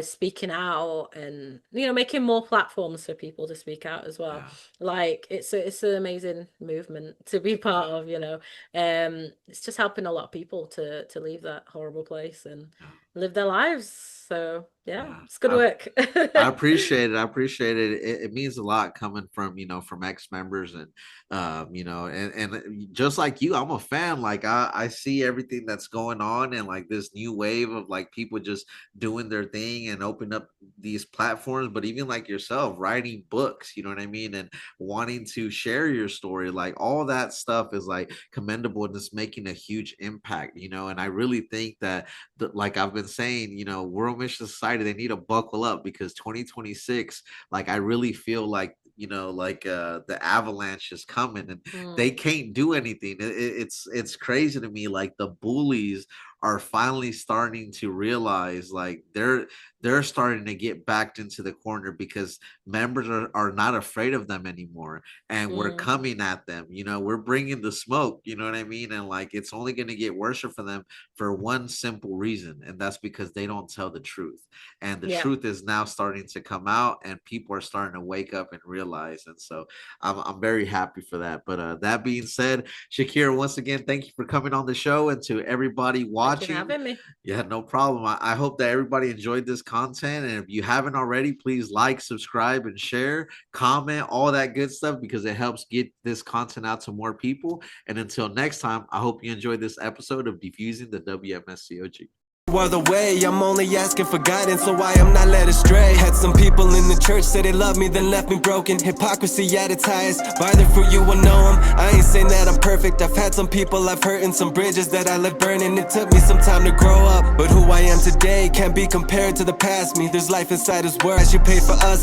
speaking out, and making more platforms for people to speak out as well. Yeah, Like it's an amazing movement to be part of, It's just helping a lot of people to leave that horrible place and yeah, live their lives. So yeah, yeah. it's good work. I appreciate it. I appreciate it. It means a lot coming from from ex members, and and just like you, I'm a fan. Like, I see everything that's going on, and like this new wave of like people just doing their thing and open up these platforms. But even like yourself, writing books, you know what I mean, and wanting to share your story, like all that stuff is like commendable, and it's making a huge impact. And I really think that like I've been saying, World Mission Society, they need to buckle up, because 2026, like I really feel like the avalanche is coming, and they Mm, can't do anything. It's crazy to me. Like, the bullies are finally starting to realize, like, they're starting to get backed into the corner, because members are not afraid of them anymore, and we're mm, coming at them. We're bringing the smoke, you know what I mean, and like it's only going to get worse for them, for one simple reason, and that's because they don't tell the truth. And the yeah. truth is now starting to come out, and people are starting to wake up and realize. And so I'm very happy for that. But that being said, Shakira, once again, thank you for coming on the show, and to everybody Thank you for watching. having me. Yeah, no problem. I hope that everybody enjoyed this content. And if you haven't already, please like, subscribe, and share, comment, all that good stuff, because it helps get this content out to more people. And until next time, I hope you enjoyed this episode of Defusing the WMSCOG. Other way, I'm only asking for guidance, so I am not led astray. Had some people in the church say they love me, then left me broken. Hypocrisy at its highest. By the fruit you will know them. I ain't saying that I'm perfect. I've had some people I've hurt, and some bridges that I left burning. It took me some time to grow up, but who I am today can't be compared to the past me. There's life inside his words, you pay for us.